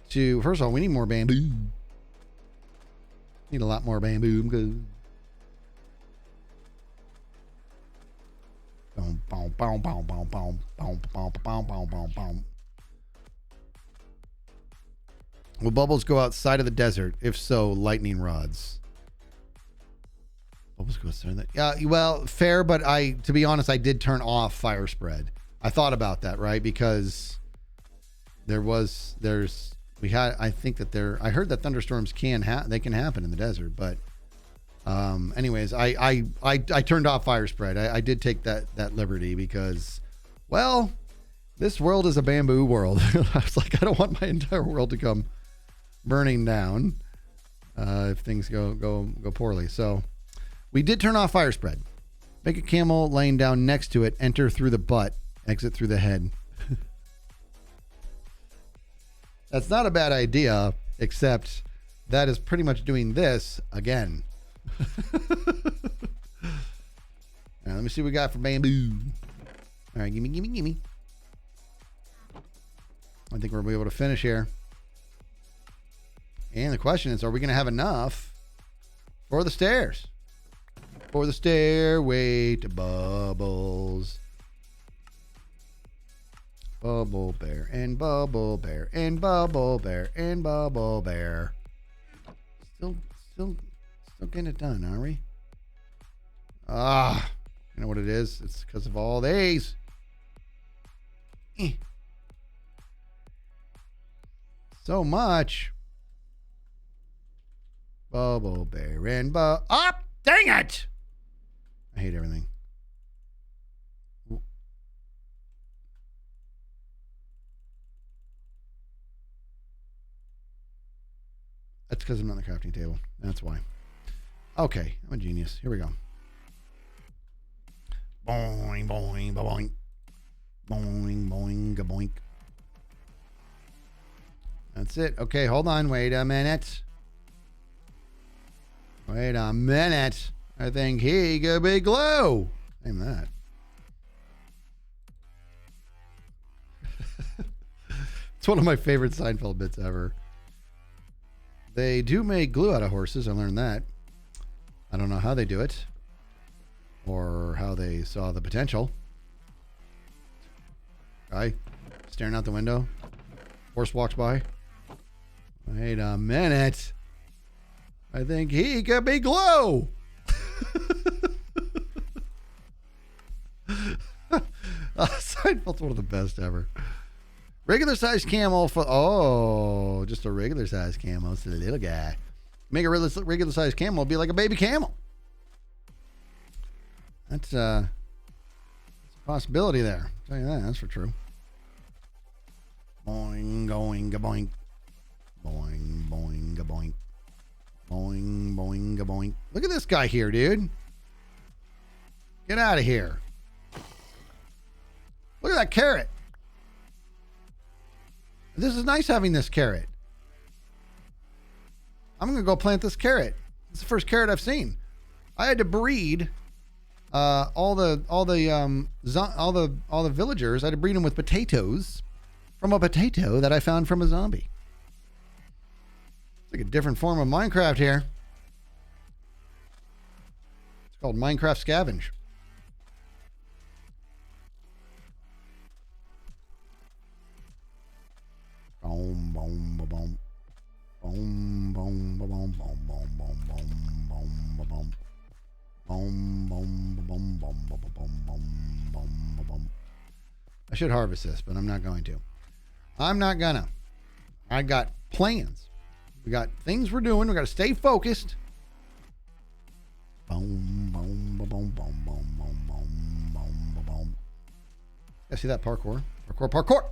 [SPEAKER 1] to, first of all, we need more bamboo. Need a lot more bamboo. Boom, boom, boom, boom, boom, boom, boom, boom, boom, boom, boom, boom. Will bubbles go outside of the desert? If so, lightning rods. Bubbles go outside of that. Yeah, well, fair, but to be honest, I did turn off fire spread. I thought about that, right? Because I think that I heard that thunderstorms can happen in the desert, but anyways, I turned off fire spread. I did take that liberty because, well, this world is a bamboo world. I was like, I don't want my entire world to come burning down if things go poorly. So we did turn off fire spread. Make a camel laying down next to it, enter through the butt, exit through the head. That's not a bad idea, except that is pretty much doing this again. Now, let me see what we got for bamboo. All right, gimme. I think we'll be able to finish here. And the question is, are we going to have enough for the stairs? For the stairway to Bubbles. Bubble bear and bubble bear and bubble bear and bubble bear. Still getting it done, are we? You know what it is? It's because of all these. So much. Bubble bear and dang it! I hate everything. That's because I'm not on the crafting table. That's why. Okay, I'm a genius. Here we go. Boing, boing, boing. Boing, boing, boink. That's it. Okay, hold on. Wait a minute. I think he could be glue. Name that. It's one of my favorite Seinfeld bits ever. They do make glue out of horses. I learned that. I don't know how they do it or how they saw the potential. Guy staring out the window. Horse walks by. Wait a minute. I think he could be glue. Seinfeld's one of the best ever. Regular size camel for just a regular size camel. It's a little guy. Make a regular size camel be like a baby camel. That's a possibility there. I'll tell you that. That's for true. Boing, going, boink. Boing, boing, boink. Boing, boing, boink. Look at this guy here, dude. Get out of here. Look at that carrot. This is nice having this carrot. I'm going to go plant this carrot. It's the first carrot I've seen. I had to breed all the villagers. I had to breed them with potatoes from a potato that I found from a zombie. It's like a different form of Minecraft here. It's called Minecraft Scavenge. Boom, boom, boom, boom. Boom, boom, boom, boom, boom, boom, boom, boom, boom, boom. Boom, boom, boom, boom, boom, boom, boom, boom, boom. I should harvest this, but I'm not going to. I'm not gonna. I got plans. We got things we're doing. We got to stay focused. Boom, boom, boom, boom, boom, boom, boom, boom, boom, boom. You see that parkour? Parkour, parkour.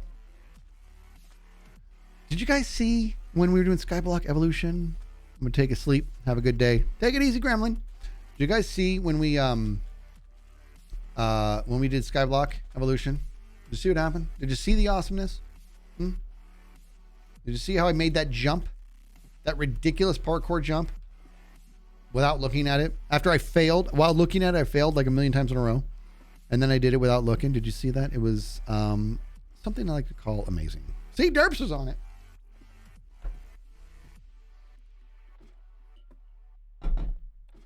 [SPEAKER 1] Did you guys see when we were doing Skyblock Evolution? I'm gonna take a sleep. Have a good day. Take it easy, Gremlin. Did you guys see when we did Skyblock Evolution? Did you see what happened? Did you see the awesomeness? Did you see how I made that jump? That ridiculous parkour jump without looking at it? After I failed, while looking at it, I failed like a million times in a row. And then I did it without looking. Did you see that? It was something I like to call amazing. See, Derps was on it.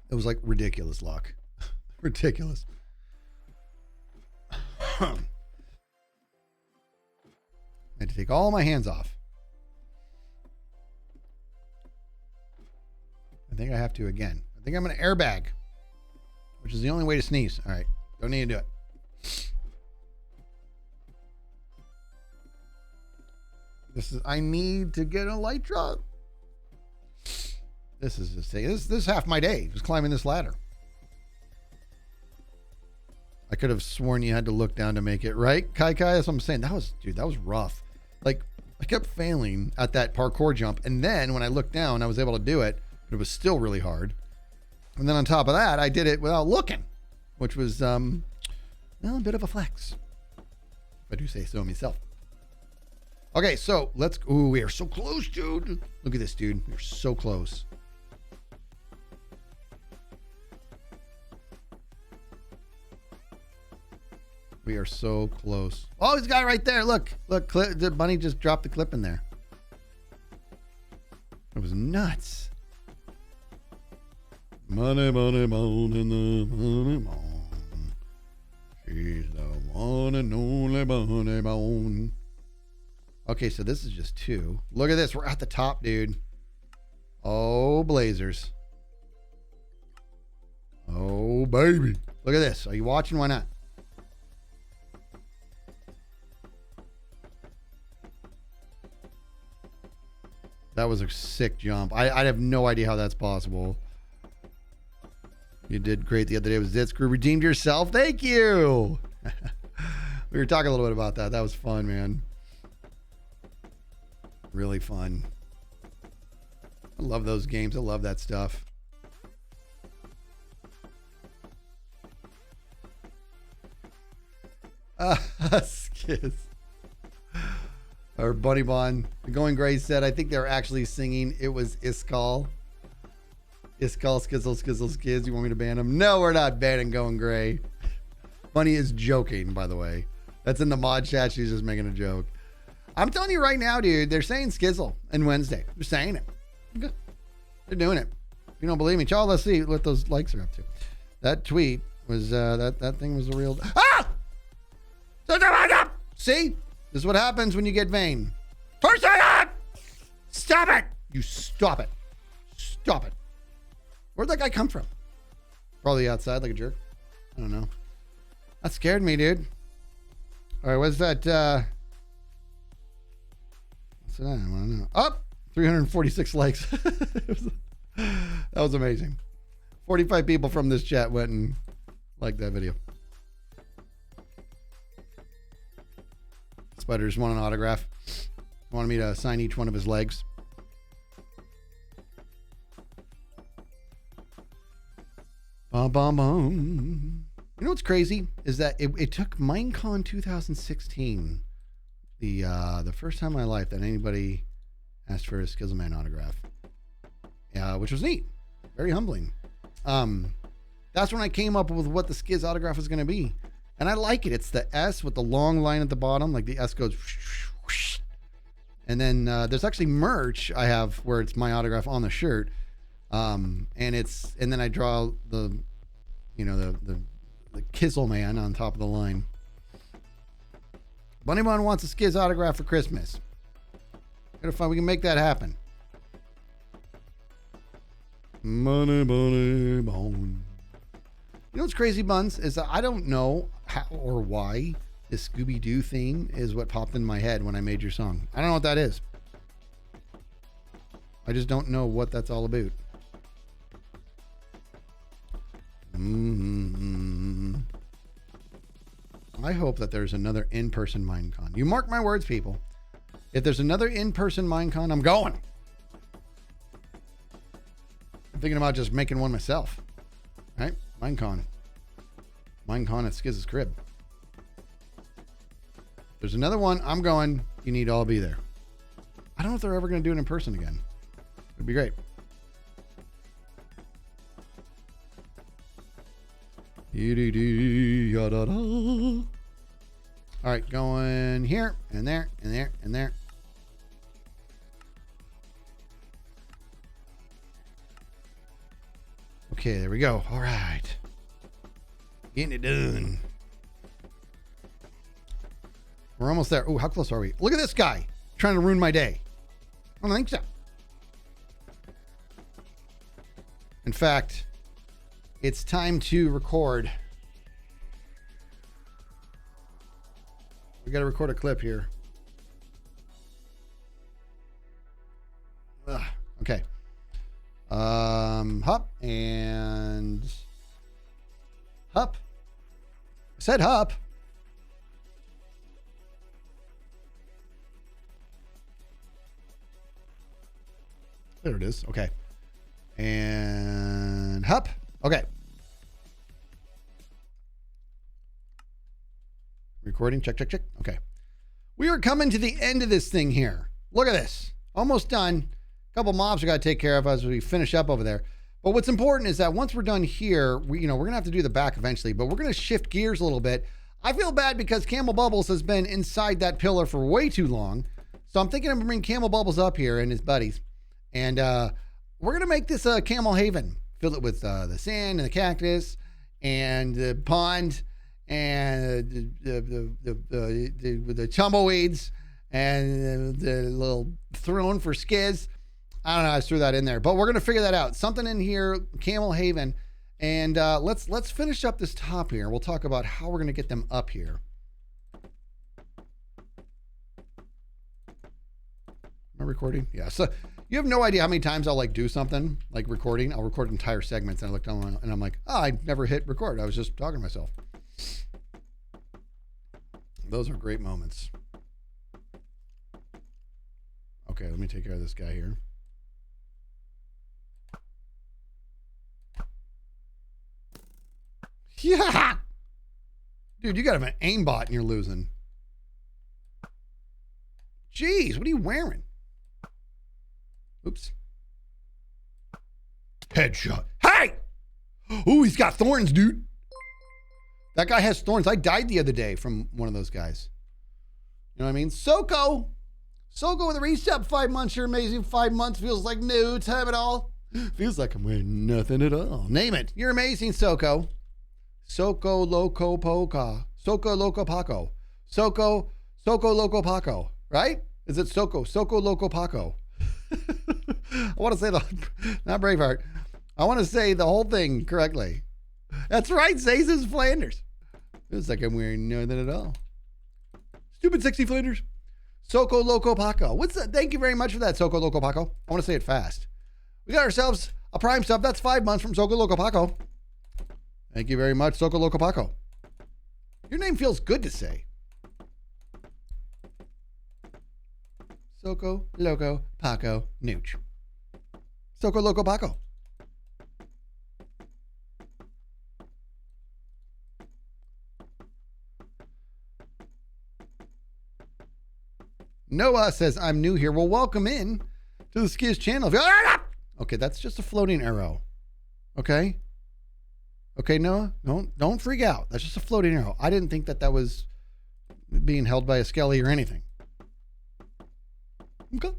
[SPEAKER 1] It was like ridiculous luck. Ridiculous. I had to take all my hands off. I think I have to again. I think I'm going to airbag, which is the only way to sneeze. All right. Don't need to do it. I need to get a light drop. This is just this is half my day, just climbing this ladder. I could have sworn you had to look down to make it, right? Kai, that's what I'm saying. That was rough. Like, I kept failing at that parkour jump, and then when I looked down, I was able to do it, but it was still really hard. And then on top of that, I did it without looking, which was well, a bit of a flex, if I do say so myself. Okay, so let's. Ooh, we are so close, dude. Look at this, dude. We're so close. We are so close. Oh, he's got it right there. Look, the bunny just dropped the clip in there. It was nuts. Money, money, money, money, money. She's the one and only money, money. Okay, so this is just 2. Look at this. We're at the top, dude. Oh, blazers. Oh, baby. Look at this. Are you watching? Why not? That was a sick jump. I have no idea how that's possible. You did great the other day with Zitzcrew. Redeemed yourself. Thank you. We were talking a little bit about that. That was fun, man. Really fun. I love those games. I love that stuff. Skizz. Or Bunny Bon. The Going Gray said, I think they're actually singing. It was Iskall. Iskall, Skizzle, Skizzle, Skizz. You want me to ban him? No, we're not banning Going Gray. Bunny is joking, by the way. That's in the mod chat. She's just making a joke. I'm telling you right now, dude, they're saying Skizzle and Wednesday. They're saying it. Good. They're doing it. If you don't believe me, y'all, let's see what those likes are up to. That tweet was, that thing was a real... Ah! See? This is what happens when you get vain. Stop it! You stop it. Stop it. Where'd that guy come from? Probably outside like a jerk. I don't know. That scared me, dude. All right, what's that? What's that? I want to know. Up! 346 likes. That was amazing. 45 people from this chat went and liked that video. Spiders want an autograph. Wanted me to sign each one of his legs. Bum, bum, bum. You know what's crazy is that it took Minecon 2016, the first time in my life that anybody asked for a Skizzleman autograph, which was neat. Very humbling. That's when I came up with what the Skizz autograph was going to be. And I like it. It's the S with the long line at the bottom. Like the S goes whoosh. And then there's actually merch I have where it's my autograph on the shirt. And then I draw the Kizzle man on top of the line. Bunny Bun wants a Skizz autograph for Christmas. Gotta find we can make that happen. Money, bunny, bone. You know what's crazy, Buns, is that I don't know how or why this Scooby-Doo theme is what popped in my head when I made your song. I don't know what that is. I just don't know what that's all about. I hope that there's another in-person Minecon. You mark my words, people. If there's another in-person Minecon, I'm going. I'm thinking about just making one myself. Right? Minecon. Minecon at Skizz's crib. There's another one. I'm going. You need to all be there. I don't know if they're ever going to do it in person again. It'd be great. All right, going here and there and there and there. Okay, there we go. All right. Getting it done. We're almost there. Oh, how close are we? Look at this guy trying to ruin my day. I don't think so. In fact, it's time to record. We got to record a clip here. Okay. Hup and hup. I said hup. There it is. Okay. And hup. Okay. Recording. Check, check, check. Okay. We are coming to the end of this thing here. Look at this. Almost done. A couple mobs we got to take care of as we finish up over there. But what's important is that once we're done here, we're going to have to do the back eventually, but we're going to shift gears a little bit. I feel bad because Camel Bubbles has been inside that pillar for way too long. So I'm thinking I'm going to bring Camel Bubbles up here and his buddies. And we're going to make this a Camel Haven. Fill it with the sand and the cactus and the pond and the tumbleweeds and the little throne for Skiz. I don't know. I just threw that in there, but we're going to figure that out. Something in here, Camel Haven. And let's finish up this top here. We'll talk about how we're going to get them up here. Am I recording? Yeah. So you have no idea how many times I'll like do something like recording. I'll record entire segments and I look down and I'm like, oh, I never hit record. I was just talking to myself. Those are great moments. Okay, let me take care of this guy here. Yeah! Dude, you got an aimbot and you're losing. Jeez, what are you wearing? Oops. Headshot. Hey! Ooh, he's got thorns, dude. That guy has thorns. I died the other day from one of those guys. You know what I mean? Soko with a resub 5 months. You're amazing. 5 months feels like no time at all. Feels like I'm wearing nothing at all. Name it. You're amazing, Soko. Soko Loco Poca. Soko Loco Paco. Soko Loco Paco. Right? Is it Soko Loco Paco? I want to say not Braveheart. I want to say the whole thing correctly. That's right, Zazes Flanders. Feels like I'm wearing nothing at all. Stupid sexy Flanders. Soko Loco Paco. What's that? Thank you very much for that, Soko Loco Paco. I want to say it fast. We got ourselves a Prime sub. That's 5 months from Soko Loco Paco. Thank you very much, Soko Loco Paco. Your name feels good to say. Soko Loco Paco Nooch. Soko Loco Paco. Noah says, I'm new here. Well, welcome in to the Skizz channel. Okay, that's just a floating arrow. Okay? Okay, Noah, don't freak out. That's just a floating arrow. I didn't think that that was being held by a skelly or anything. Okay.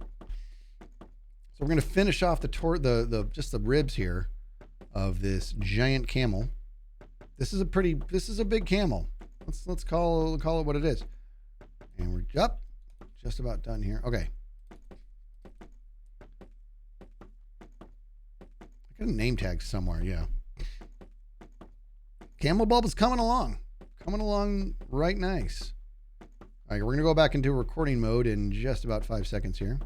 [SPEAKER 1] So we're gonna finish off the just the ribs here of this giant camel. This is a big camel. Let's call it what it is. And we're up, just about done here. Okay. I got a name tag somewhere, yeah. Camel Bubbles coming along. Coming along right nice. All right, we're going to go back into recording mode in just about 5 seconds here.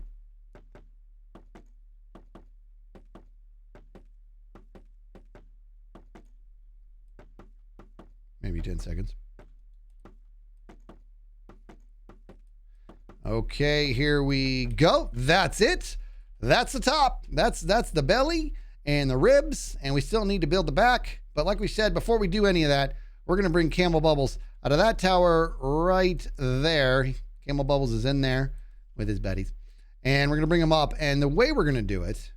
[SPEAKER 1] Maybe 10 seconds. Okay, here we go. That's it. That's the top. That's the belly and the ribs, and we still need to build the back. But like we said, before we do any of that, we're going to bring Camel Bubbles out of that tower right there. Camel Bubbles is in there with his buddies. And we're going to bring him up. And the way we're going to do it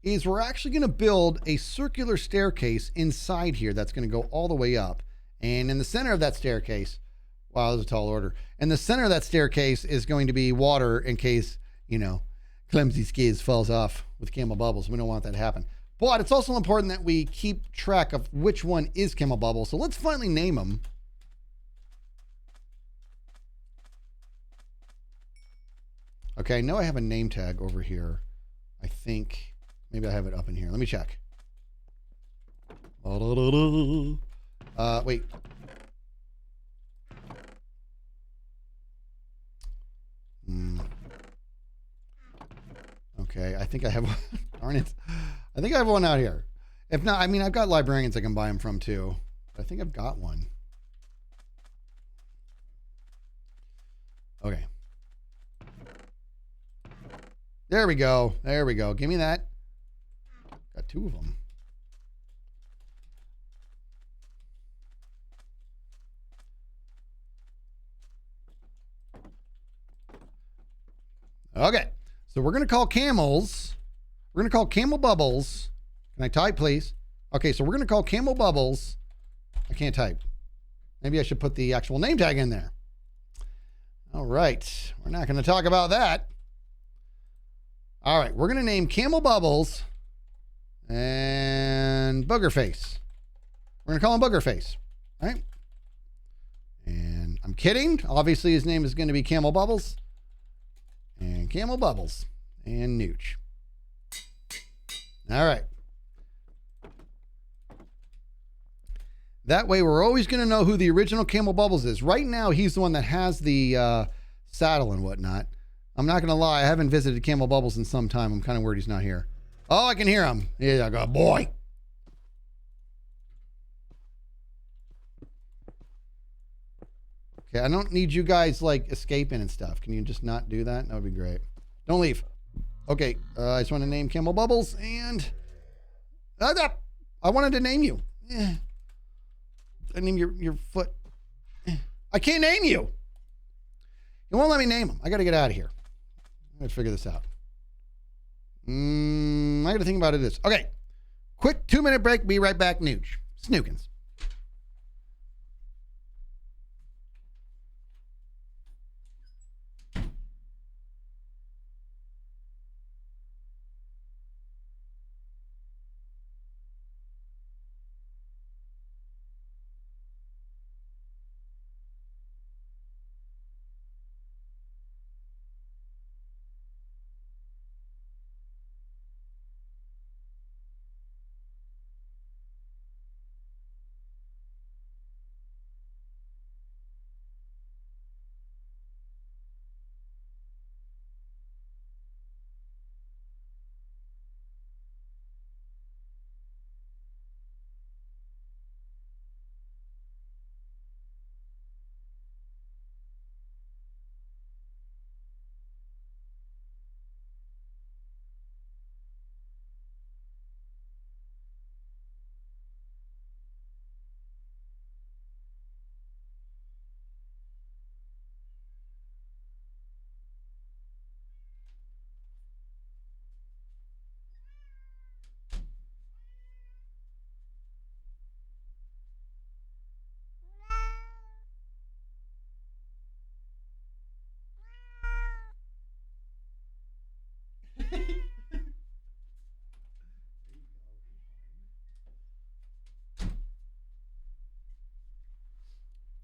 [SPEAKER 1] is we're actually going to build a circular staircase inside here that's going to go all the way up. And in the center of that staircase, wow, that was a tall order. In the center of that staircase is going to be water in case, you know, clumsy Skiz falls off with Camel Bubbles. We don't want that to happen. But it's also important that we keep track of which one is Camel Bubbles. So let's finally name them. Okay, I know I have a name tag over here. I think maybe I have it up in here. Let me check. Wait. Okay, I think I have one. Darn it. I think I have one out here. If not, I mean, I've got librarians I can buy them from too. I think I've got one. Okay. There we go. There we go. Give me that. Got two of them. Okay. So we're going to call camels. We're going to call Camel Bubbles. Can I type, please? Okay, so we're going to call Camel Bubbles. I can't type. Maybe I should put the actual name tag in there. All right. We're not going to talk about that. All right. We're going to name Camel Bubbles and Boogerface. We're going to call him Boogerface. All right. And I'm kidding. Obviously, his name is going to be Camel Bubbles. And Camel Bubbles. And Nooch. All right. That way, we're always going to know who the original Camel Bubbles is. Right now, he's the one that has the saddle and whatnot. I'm not going to lie. I haven't visited Camel Bubbles in some time. I'm kind of worried he's not here. Oh, I can hear him. Yeah, I go, boy. Okay, I don't need you guys, like, escaping and stuff. Can you just not do that? That would be great. Don't leave. Okay, I just want to name Camel Bubbles, and... I wanted to name you. I name your foot. I can't name you. It won't let me name him. I got to get out of here. I got to figure this out. I got to think about it this. Okay. Quick 2-minute break. Be right back. Nooch. Snookins.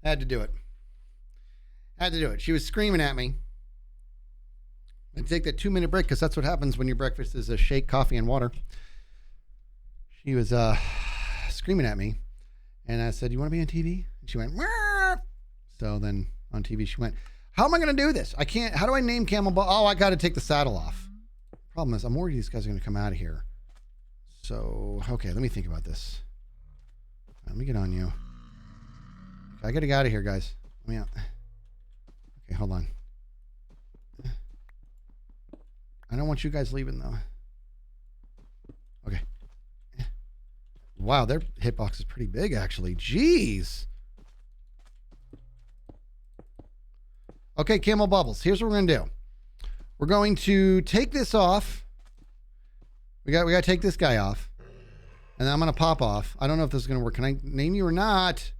[SPEAKER 1] I had to do it. She was screaming at me. And take that 2-minute break because that's what happens when your breakfast is a shake, coffee, and water. She was screaming at me. And I said, you want to be on TV? And she went, Meow. So then on TV she went, how am I going to do this? I can't. How do I name Camel? Oh, I got to take the saddle off. Problem is, I'm worried these guys are going to come out of here. So, okay, let me think about this. Let me get on you. I got to get out of here, guys. Let me out. Okay, hold on. I don't want you guys leaving, though. Okay. Wow, their hitbox is pretty big, actually. Jeez. Okay, Camel Bubbles. Here's what we're going to do. We're going to take this off. We got to take this guy off. And then I'm going to pop off. I don't know if this is going to work. Can I name you or not?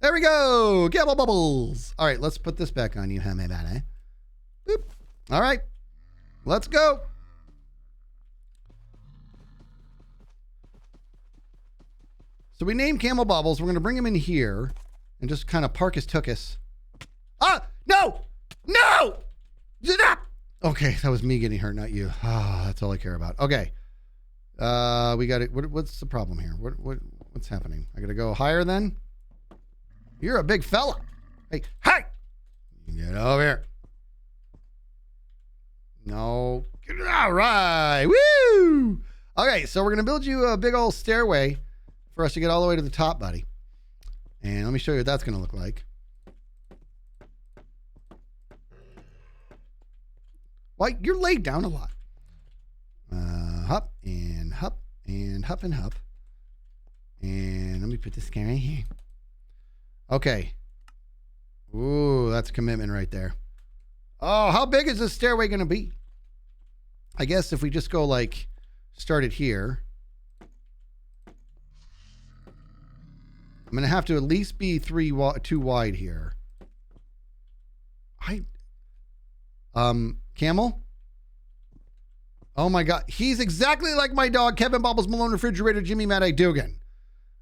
[SPEAKER 1] There we go. Camel Bubbles. All right, let's put this back on you. Boop. All right. Let's go. So we named Camel Bubbles. We're going to bring him in here and just kind of park his tookus. Ah, no, no. Okay, that was me getting hurt, not you. Ah, that's all I care about. Okay. We got it. What's the problem here? What's happening? I got to go higher then? You're a big fella. Hey, get over here. No. All right. Woo. Okay, so we're going to build you a big old stairway for us to get all the way to the top, buddy. And let me show you what that's going to look like. Why, you're laid down a lot. Hop and hop and hop and hop. And let me put this guy right here. Okay. Ooh, that's a commitment right there. Oh, how big is this stairway going to be? I guess if we just go like, start it here. I'm going to have to at least be 2 wide here. Camel? Oh my God. He's exactly like my dog, Kevin Bobbles Malone Refrigerator Jimmy Mad Eye Dugan.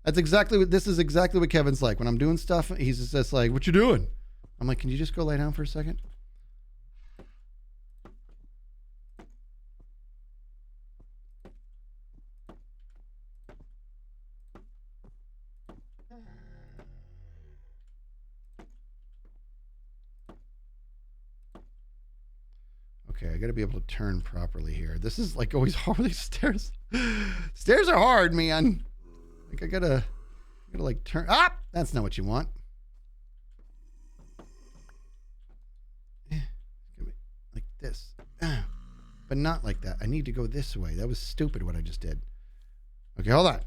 [SPEAKER 1] That's exactly what, this is exactly what Kevin's like. When I'm doing stuff, he's just like, what you doing? I'm like, can you just go lay down for a second? Okay, I got to be able to turn properly here. This is like always hard. These stairs. Stairs are hard, man. Like I gotta like turn. Ah, that's not what you want. Like this, but not like that. I need to go this way. That was stupid what I just did. Okay, hold on.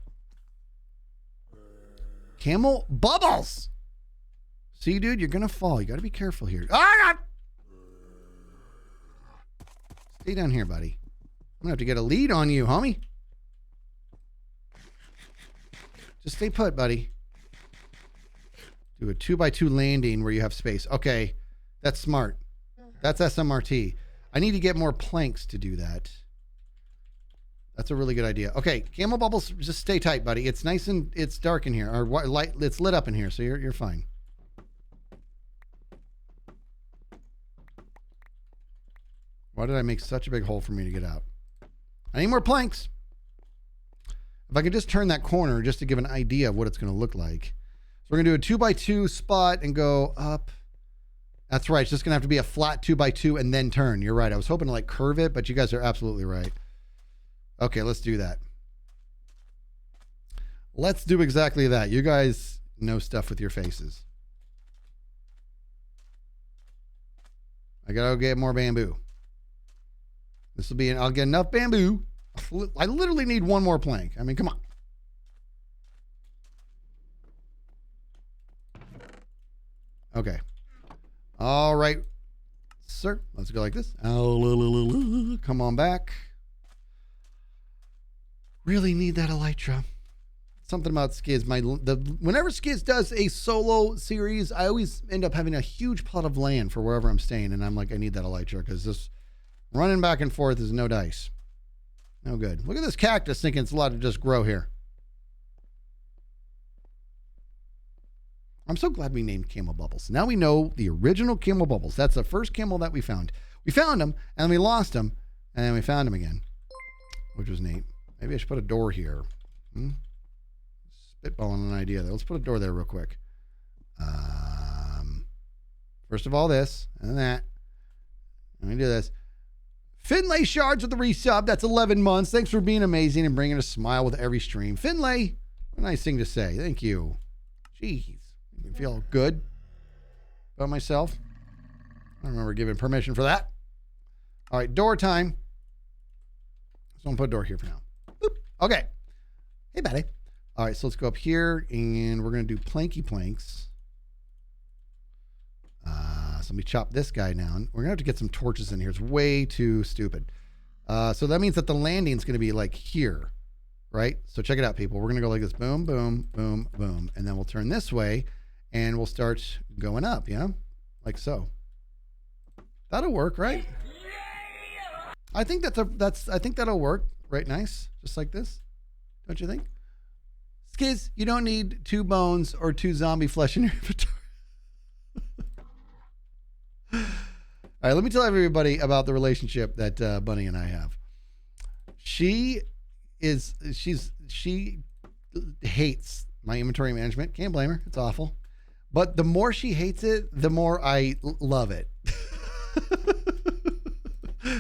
[SPEAKER 1] Camel Bubbles. See, dude, you're gonna fall. You got to be careful here. Ah! Stay down here, buddy. I'm gonna have to get a lead on you, homie. Just stay put, buddy. Do a 2x2 landing where you have space. Okay, that's smart. That's SMRT. I need to get more planks to do that. That's a really good idea. Okay, Camel Bubbles, just stay tight, buddy. It's nice and it's dark in here, or light. It's lit up in here, so you're fine. Why did I make such a big hole for me to get out? I need more planks. If I could just turn that corner just to give an idea of what it's going to look like. So we're going to do a 2x2 spot and go up. That's right. It's just going to have to be a flat 2x2 and then turn. You're right. I was hoping to like curve it, but you guys are absolutely right. Okay, let's do that. Let's do exactly that. You guys know stuff with your faces. I got to go get more bamboo. This will be, I'll get enough bamboo. I literally need one more plank. I mean, come on. Okay. All right, sir. Let's go like this. Come on back. Really need that elytra. Something about Skizz. Whenever Skizz does a solo series, I always end up having a huge plot of land for wherever I'm staying. And I'm like, I need that elytra because this running back and forth is no dice. No good. Look at this cactus thinking it's allowed to just grow here. I'm so glad we named Camel Bubbles. Now we know the original Camel Bubbles. That's the first camel that we found. We found him, and then we lost him, and then we found him again, which was neat. Maybe I should put a door here. Spitballing an idea there. Let's put a door there real quick. First of all, this, and then that. Let me do this. Finlay Shards with the resub. That's 11 months. Thanks for being amazing and bringing a smile with every stream. Finlay, a nice thing to say. Thank you. Jeez. I feel good about myself. I don't remember giving permission for that. All right, door time. So I'm going to put a door here for now. Boop. Okay. Hey, buddy. All right, so let's go up here, and we're going to do planky planks. So let me chop this guy down. We're going to have to get some torches in here. It's way too stupid. So that means that the landing's going to be like here, right? So check it out, people. We're going to go like this. Boom, boom, boom, boom. And then we'll turn this way, and we'll start going up, yeah? Like so. That'll work, right? I think I think that'll work right nice. Just like this. Don't you think? Skizz, you don't need 2 bones or 2 zombie flesh in your inventory. All right, let me tell everybody about the relationship that Bunny and I have. She hates my inventory management. Can't blame her. It's awful. But the more she hates it, the more I love it.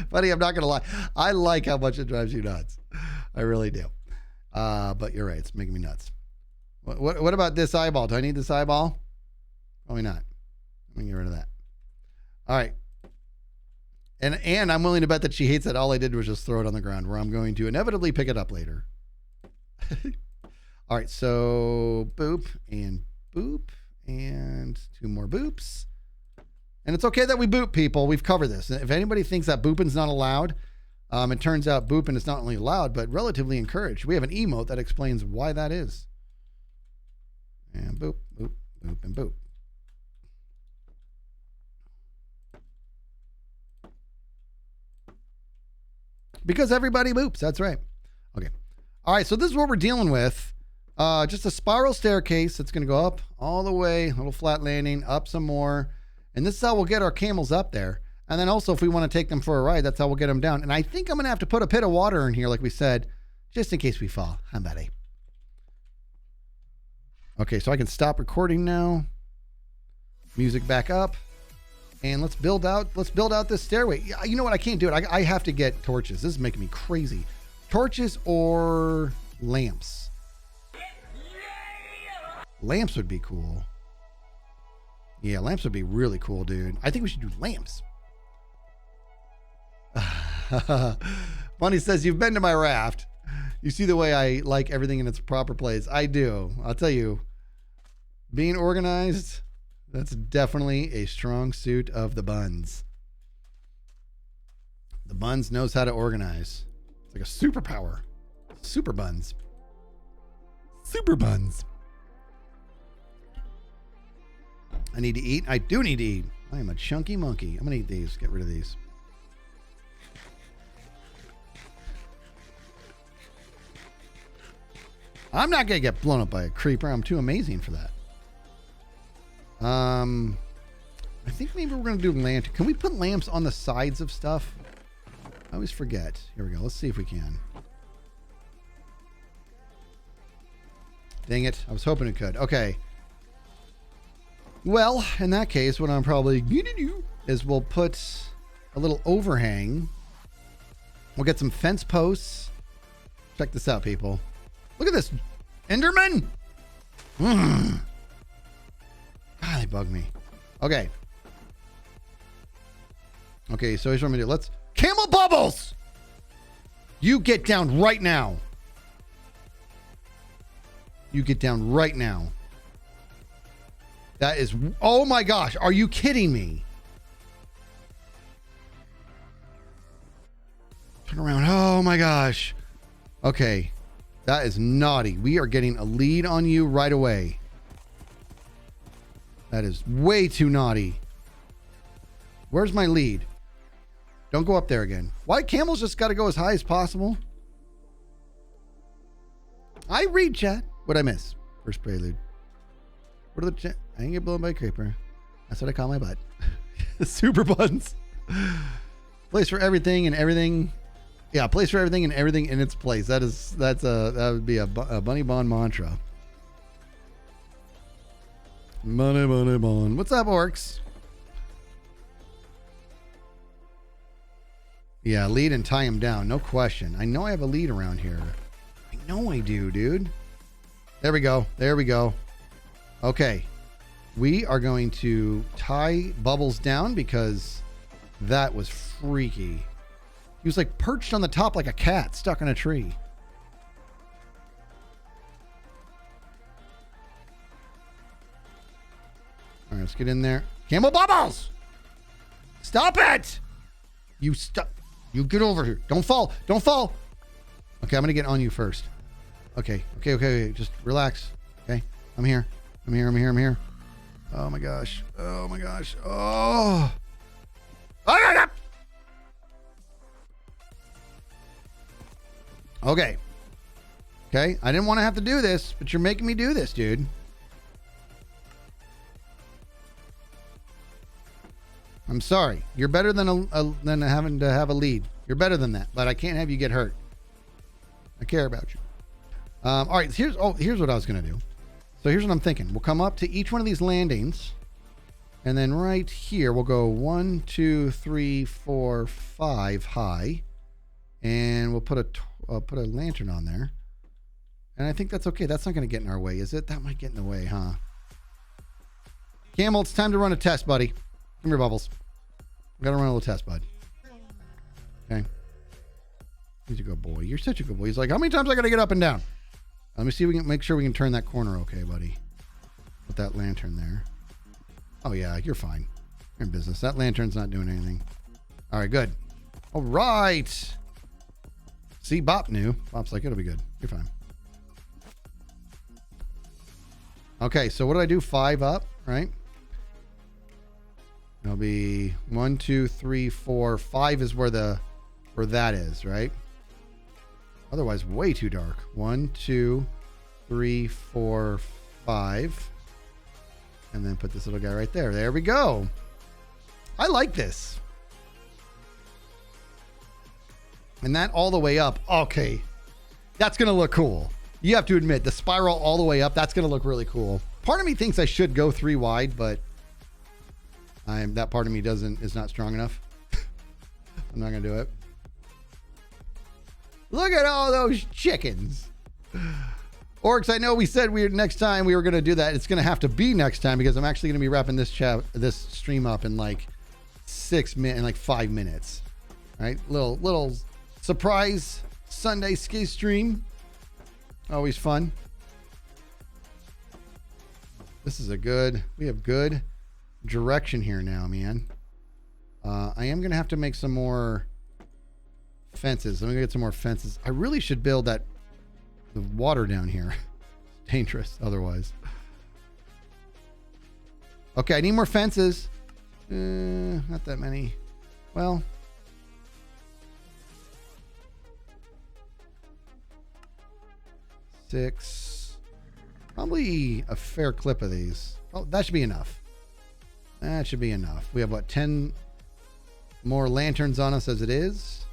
[SPEAKER 1] Buddy, I'm not going to lie. I like how much it drives you nuts. I really do. But you're right. It's making me nuts. What about this eyeball? Do I need this eyeball? Probably not. Let me get rid of that. All right. And I'm willing to bet that she hates that all I did was just throw it on the ground, where I'm going to inevitably pick it up later. All right. So boop and 2 more boops. And it's okay that we boop, people. We've covered this. If anybody thinks that booping's not allowed, it turns out booping is not only allowed, but relatively encouraged. We have an emote that explains why that is. And boop, boop, boop, and boop. Because everybody boops. That's right. Okay. All right. So this is what we're dealing with. Just a spiral staircase that's going to go up all the way, a little flat landing, up some more. And this is how we'll get our camels up there. And then also, if we want to take them for a ride, that's how we'll get them down. And I think I'm going to have to put a pit of water in here, like we said, just in case we fall. Hi, buddy. Okay, so I can stop recording now. Music back up. And let's build out this stairway. You know what? I can't do it. I have to get torches. This is making me crazy. Torches or lamps? Lamps would be cool. Yeah, lamps would be really cool, dude. I think we should do lamps. Bunny says, you've been to my raft. You see the way I like everything in its proper place. I do. I'll tell you, being organized, that's definitely a strong suit of the buns. The buns knows how to organize. It's like a superpower. Super buns. Super buns. I need to eat. I do need to eat. I am a chunky monkey. I'm going to eat these. Get rid of these. I'm not going to get blown up by a creeper. I'm too amazing for that. I think maybe we're going to do lantern. Can we put lamps on the sides of stuff? I always forget. Here we go. Let's see if we can. Dang it. I was hoping it could. Okay. Well, in that case, what I'm probably going to do is we'll put a little overhang. We'll get some fence posts. Check this out, people. Look at this. Enderman. God, they bug me. Okay. Okay, so here's what I'm going to do. Let's... Camel Bubbles! You get down right now. You get down right now. That is... Oh my gosh. Are you kidding me? Turn around. Oh my gosh. Okay. That is naughty. We are getting a lead on you right away. That is way too naughty. Where's my lead? Don't go up there again. Why? Camels just got to go as high as possible. I read, chat. What'd I miss? First prelude. What are the I didn't get blown by a creeper. That's what I call my butt. Super buns. Place for everything and everything. Yeah, place for everything and everything in its place. That would be a Bunny Bond mantra. Money, money, bond. What's up, orcs? Yeah, lead and tie him down. No question. I know I have a lead around here. I know I do, dude. There we go. There we go. Okay. We are going to tie Bubbles down because that was freaky. He was like perched on the top like a cat stuck in a tree. All right, let's get in there. Camel Bubbles! Stop it! You stop. You get over here. Don't fall. Don't fall. Okay, I'm going to get on you first. Okay. Okay. Just relax. Okay. I'm here. I'm here. Oh my gosh. Oh. Okay. Okay. I didn't want to have to do this, but you're making me do this, dude. I'm sorry. You're better than than having to have a lead. You're better than that, but I can't have you get hurt. I care about you. All right. Here's what I was gonna do. So here's what I'm thinking. We'll come up to each one of these landings, and then right here we'll go 1, 2, 3, 4, 5 high, and we'll put a lantern on there. And I think that's okay. That's not gonna get in our way, is it? That might get in the way, huh? Camel, it's time to run a test, buddy. Come here, Bubbles. We gotta run a little test, bud. Okay. He's a good boy. You're such a good boy. He's like, how many times I gotta get up and down? Let me see if we can make sure we can turn that corner okay, buddy. Put that lantern there. Oh yeah, you're fine. You're in business. That lantern's not doing anything. All right, good. All right. See, Bop knew. Bop's like, it'll be good. You're fine. Okay, so what did I do? 5 up, right? It'll be 1, 2, 3, 4, 5 is where that is, right? Otherwise, way too dark. 1, 2, 3, 4, 5. And then put this little guy right there. There we go. I like this. And that all the way up. Okay. That's going to look cool. You have to admit, the spiral all the way up, that's going to look really cool. Part of me thinks I should go 3 wide, but that part of me is not strong enough. I'm not going to do it. Look at all those chickens. Orcs, I know we said next time we were going to do that. It's going to have to be next time because I'm actually going to be wrapping this stream up in like 5 minutes. All right? Little surprise Sunday Skiz stream. Always fun. This is we have good direction here now, man. I am going to have to make some more fences. Let me get some more fences. I really should build the water down here. It's dangerous otherwise. Okay, I need more fences. Not that many. Well, six. Probably a fair clip of these. Oh, that should be enough. That should be enough. We have, 10 more lanterns on us as it is.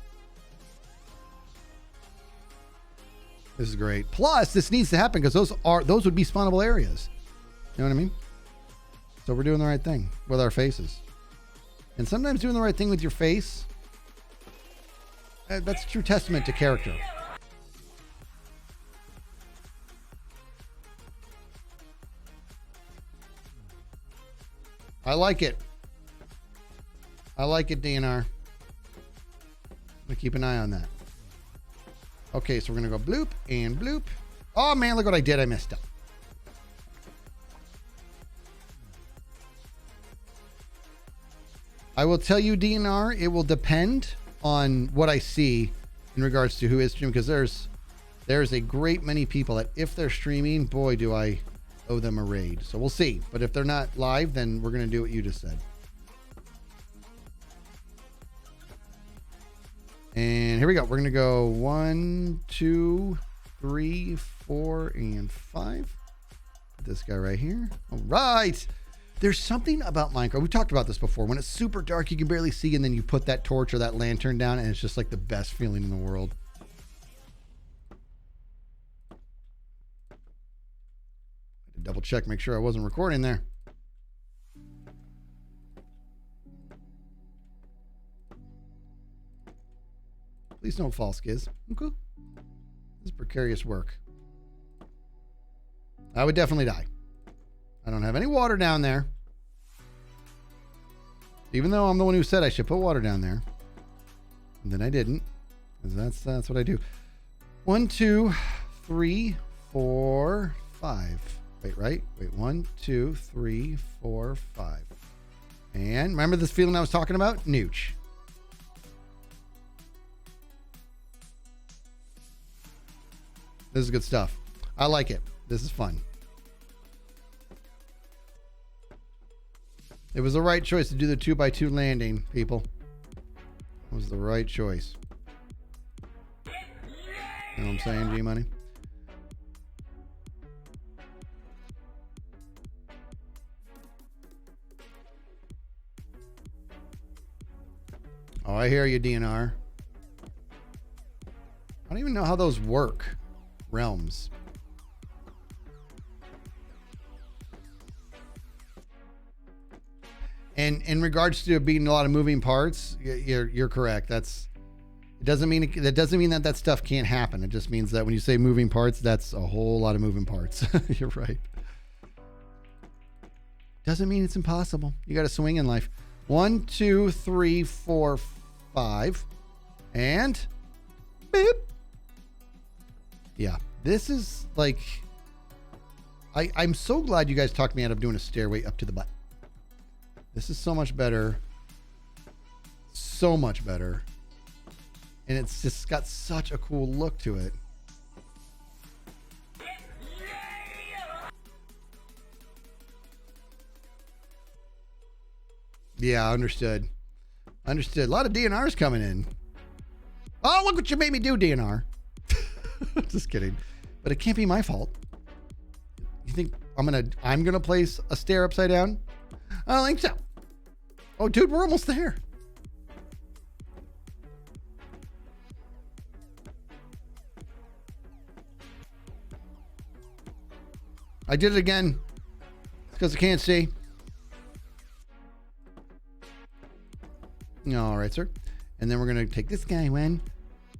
[SPEAKER 1] This is great. Plus, this needs to happen because those would be spawnable areas. You know what I mean? So we're doing the right thing with our faces. And sometimes doing the right thing with your face, that's a true testament to character. I like it. I like it, DNR. We keep an eye on that. Okay, so we're going to go bloop and bloop. Oh, man, look what I did. I messed up. I will tell you, DNR, it will depend on what I see in regards to who is streaming, because there's a great many people that if they're streaming, boy, do I owe them a raid. So we'll see. But if they're not live, then we're going to do what you just said. And here we go. We're going to go 1, 2, 3, 4, and 5. Put this guy right here. All right. There's something about Minecraft. We talked about this before. When it's super dark, you can barely see, and then you put that torch or that lantern down, and it's just like the best feeling in the world. I had to double check, make sure I wasn't recording there. Please don't fall, Skizz. Okay. This is precarious work. I would definitely die. I don't have any water down there. Even though I'm the one who said I should put water down there. And then I didn't. Because that's what I do. 1, 2, 3, 4, 5. Wait, right? Wait, 1, 2, 3, 4, 5. And remember this feeling I was talking about? Nooch. This is good stuff. I like it. This is fun. It was the right choice to do the 2x2 landing, people. It was the right choice. You know what I'm saying, G-Money? Oh, I hear you, DNR. I don't even know how those work. Realms. And in regards to being a lot of moving parts, you're correct. That doesn't mean that stuff can't happen. It just means that when you say moving parts, that's a whole lot of moving parts. You're right. Doesn't mean it's impossible. You got to swing in life. 1, 2, 3, 4, 5, and beep. Yeah, this is like. I'm so glad you guys talked me out of doing a stairway up to the butt. This is so much better. So much better. And it's just got such a cool look to it. Yeah, understood. Understood. A lot of DNRs coming in. Oh, look what you made me do, DNR. Just kidding. But it can't be my fault. You think I'm gonna place a stair upside down? I don't think so. Oh, dude, we're almost there. I did it again. It's because I can't see. All right, sir. And then we're going to take this guy when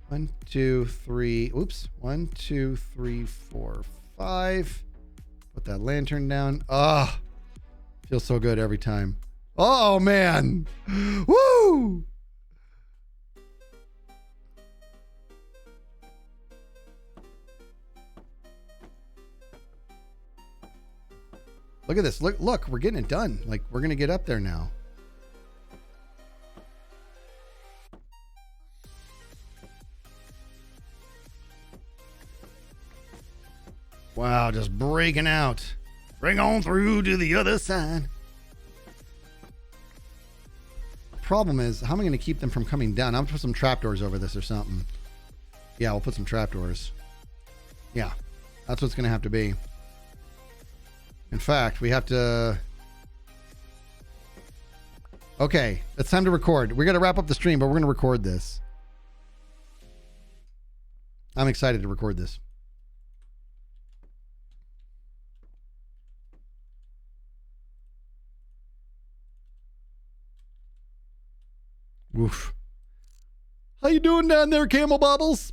[SPEAKER 1] 1, 2, 3. Oops. 1, 2, 3, 4, 5. Put that lantern down. Ah, feels so good every time. Oh, man. Woo! Look at this. Look, we're getting it done. Like, we're going to get up there now. Wow, just breaking out. Bring on through to the other side. Problem is, how am I going to keep them from coming down? I'm going to put some trapdoors over this or something. Yeah, we'll put some trapdoors. Yeah, that's what's going to have to be. In fact, we have to... Okay, it's time to record. We're going to wrap up the stream, but we're going to record this. I'm excited to record this. Woof. How you doing down there, Camel Bubbles?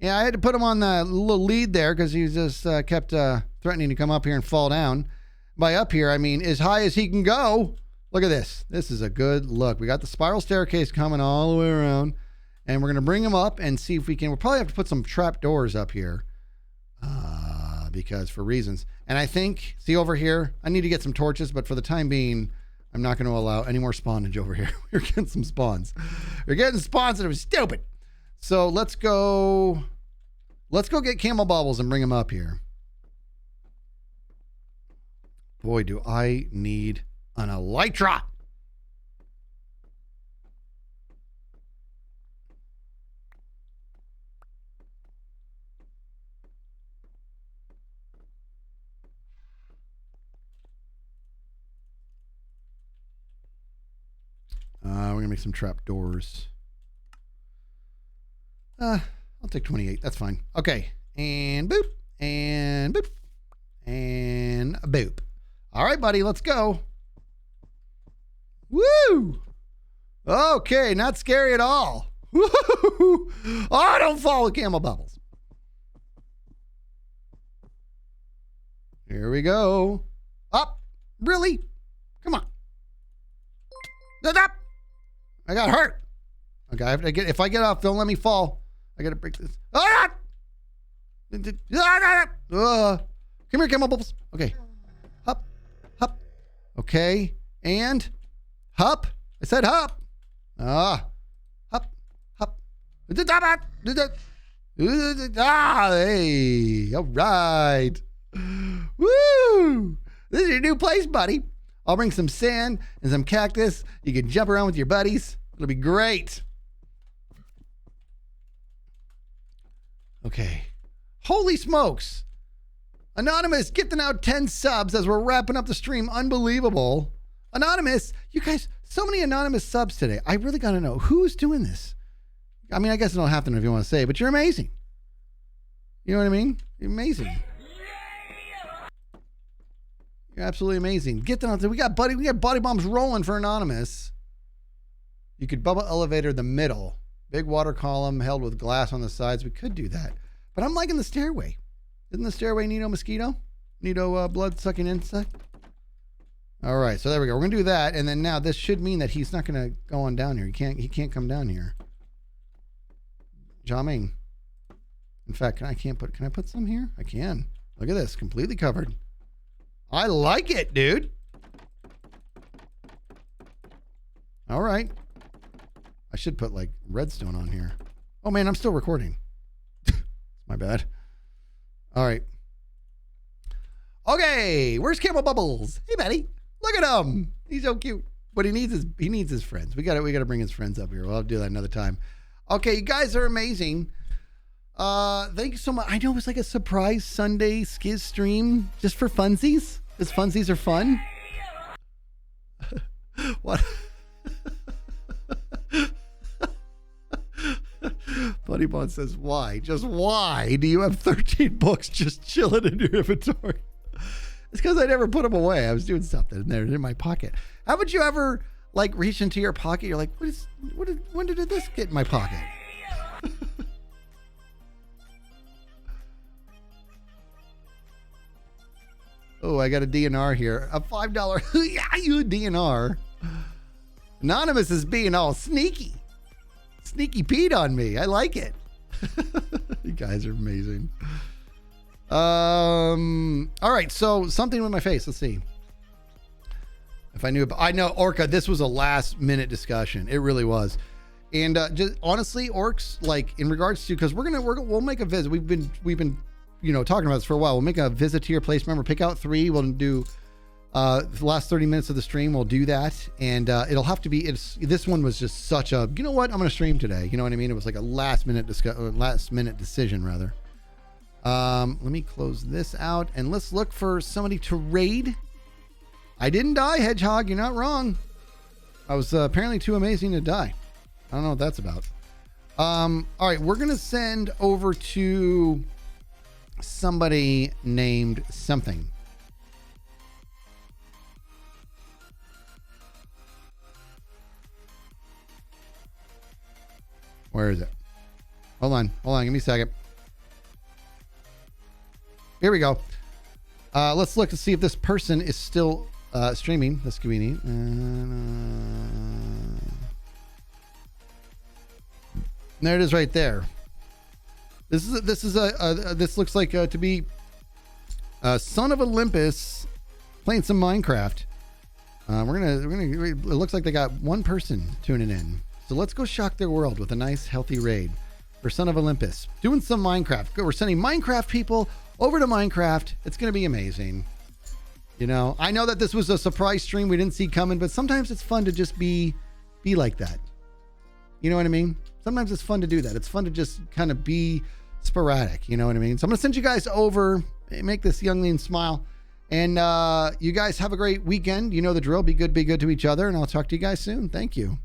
[SPEAKER 1] Yeah, I had to put him on the little lead there because he just kept threatening to come up here and fall down. By up here, I mean as high as he can go. Look at this. This is a good look. We got the spiral staircase coming all the way around. And we're going to bring him up and see if we can. We'll probably have to put some trap doors up here. Because for reasons. And I think, see over here, I need to get some torches. But for the time being, I'm not going to allow any more spawnage over here. We're getting some spawns. We're getting spawns that are stupid. So let's go get Camel Bubbles and bring him up here. Boy, do I need an elytra. gonna make some trap doors. I'll take 28. That's fine. Okay. And boop. And boop. And boop. All right, buddy. Let's go. Woo! Okay, not scary at all. Woo! Oh, don't fall with camel bubbles. Here we go. Up. Really? Come on. Up. I got hurt. Okay, I have to get, if I get off, don't let me fall. I gotta break this. Ah! Come here, camel bubbles. Okay. Up. Up. Okay. And hop. I said hop. Hop. Hop. Ah, hey. All right. Woo. This is your new place, buddy. I'll bring some sand and some cactus. You can jump around with your buddies. It'll be great. Okay. Holy smokes. Anonymous gifting out 10 subs as we're wrapping up the stream. Unbelievable. Anonymous, you guys, so many anonymous subs today. I really got to know who's doing this. I mean, I guess I don't have to know if you want to say, but you're amazing. You know what I mean? You're amazing. You're absolutely amazing. Get them out there. We got body bombs rolling for Anonymous. You could bubble elevator the middle. Big water column held with glass on the sides. We could do that. But I'm liking the stairway. Isn't the stairway Nito mosquito? Nito blood sucking insect? All right, so there we go. We're gonna do that, and then now this should mean that he's not gonna go on down here. He can't come down here. Jamming. In fact, can I put some here? I can. Look at this, completely covered. I like it, dude. All right. I should put like redstone on here. Oh man, I'm still recording. My bad. All right. Okay, where's Camel Bubbles? Hey, buddy. Look at him. He's so cute. But he needs his friends. We gotta bring his friends up here. We'll have to do that another time. Okay, you guys are amazing. Thank you so much. I know it was like a surprise Sunday Skizz stream just for funsies. Because funsies are fun. What? Buddy Bond says, why? Just why do you have 13 books just chilling in your inventory? It's because I never put them away. I was doing something and they're in my pocket. Haven't you ever like reached into your pocket? You're like, when did this get in my pocket? Oh, I got a DNR here. A $5. Yeah, you DNR. Anonymous is being all sneaky. Sneaky Pete on me. I like it. You guys are amazing. All right, so something with my face. Let's see. If I knew about, I know Orca, this was a last minute discussion. It really was. And just honestly, Orcs, like in regards to, because we'll make a visit. We've been talking about this for a while. We'll make a visit to your place. Remember, pick out 3. We'll do the last 30 minutes of the stream. We'll do that. And it'll have to be, this one was just such a, you know what? I'm going to stream today. You know what I mean? It was like a last minute decision rather. Let me close this out and let's look for somebody to raid. I didn't die, Hedgehog. You're not wrong. I was apparently too amazing to die. I don't know what that's about. All right, we're going to send over to somebody named something. Where is it? Hold on. Give me a second. Here we go. Let's look to see if this person is still streaming. This could be neat. There it is right there. This looks like to be Son of Olympus playing some Minecraft. It looks like they got one person tuning in. So let's go shock their world with a nice healthy raid for Son of Olympus. Doing some Minecraft. We're sending Minecraft people over to Minecraft. It's going to be amazing. You know, I know that this was a surprise stream we didn't see coming, but sometimes it's fun to just be like that. You know what I mean? Sometimes it's fun to do that. It's fun to just kind of be sporadic. You know what I mean? So I'm going to send you guys over, make this youngling smile. And you guys have a great weekend. You know the drill. Be good to each other. And I'll talk to you guys soon. Thank you.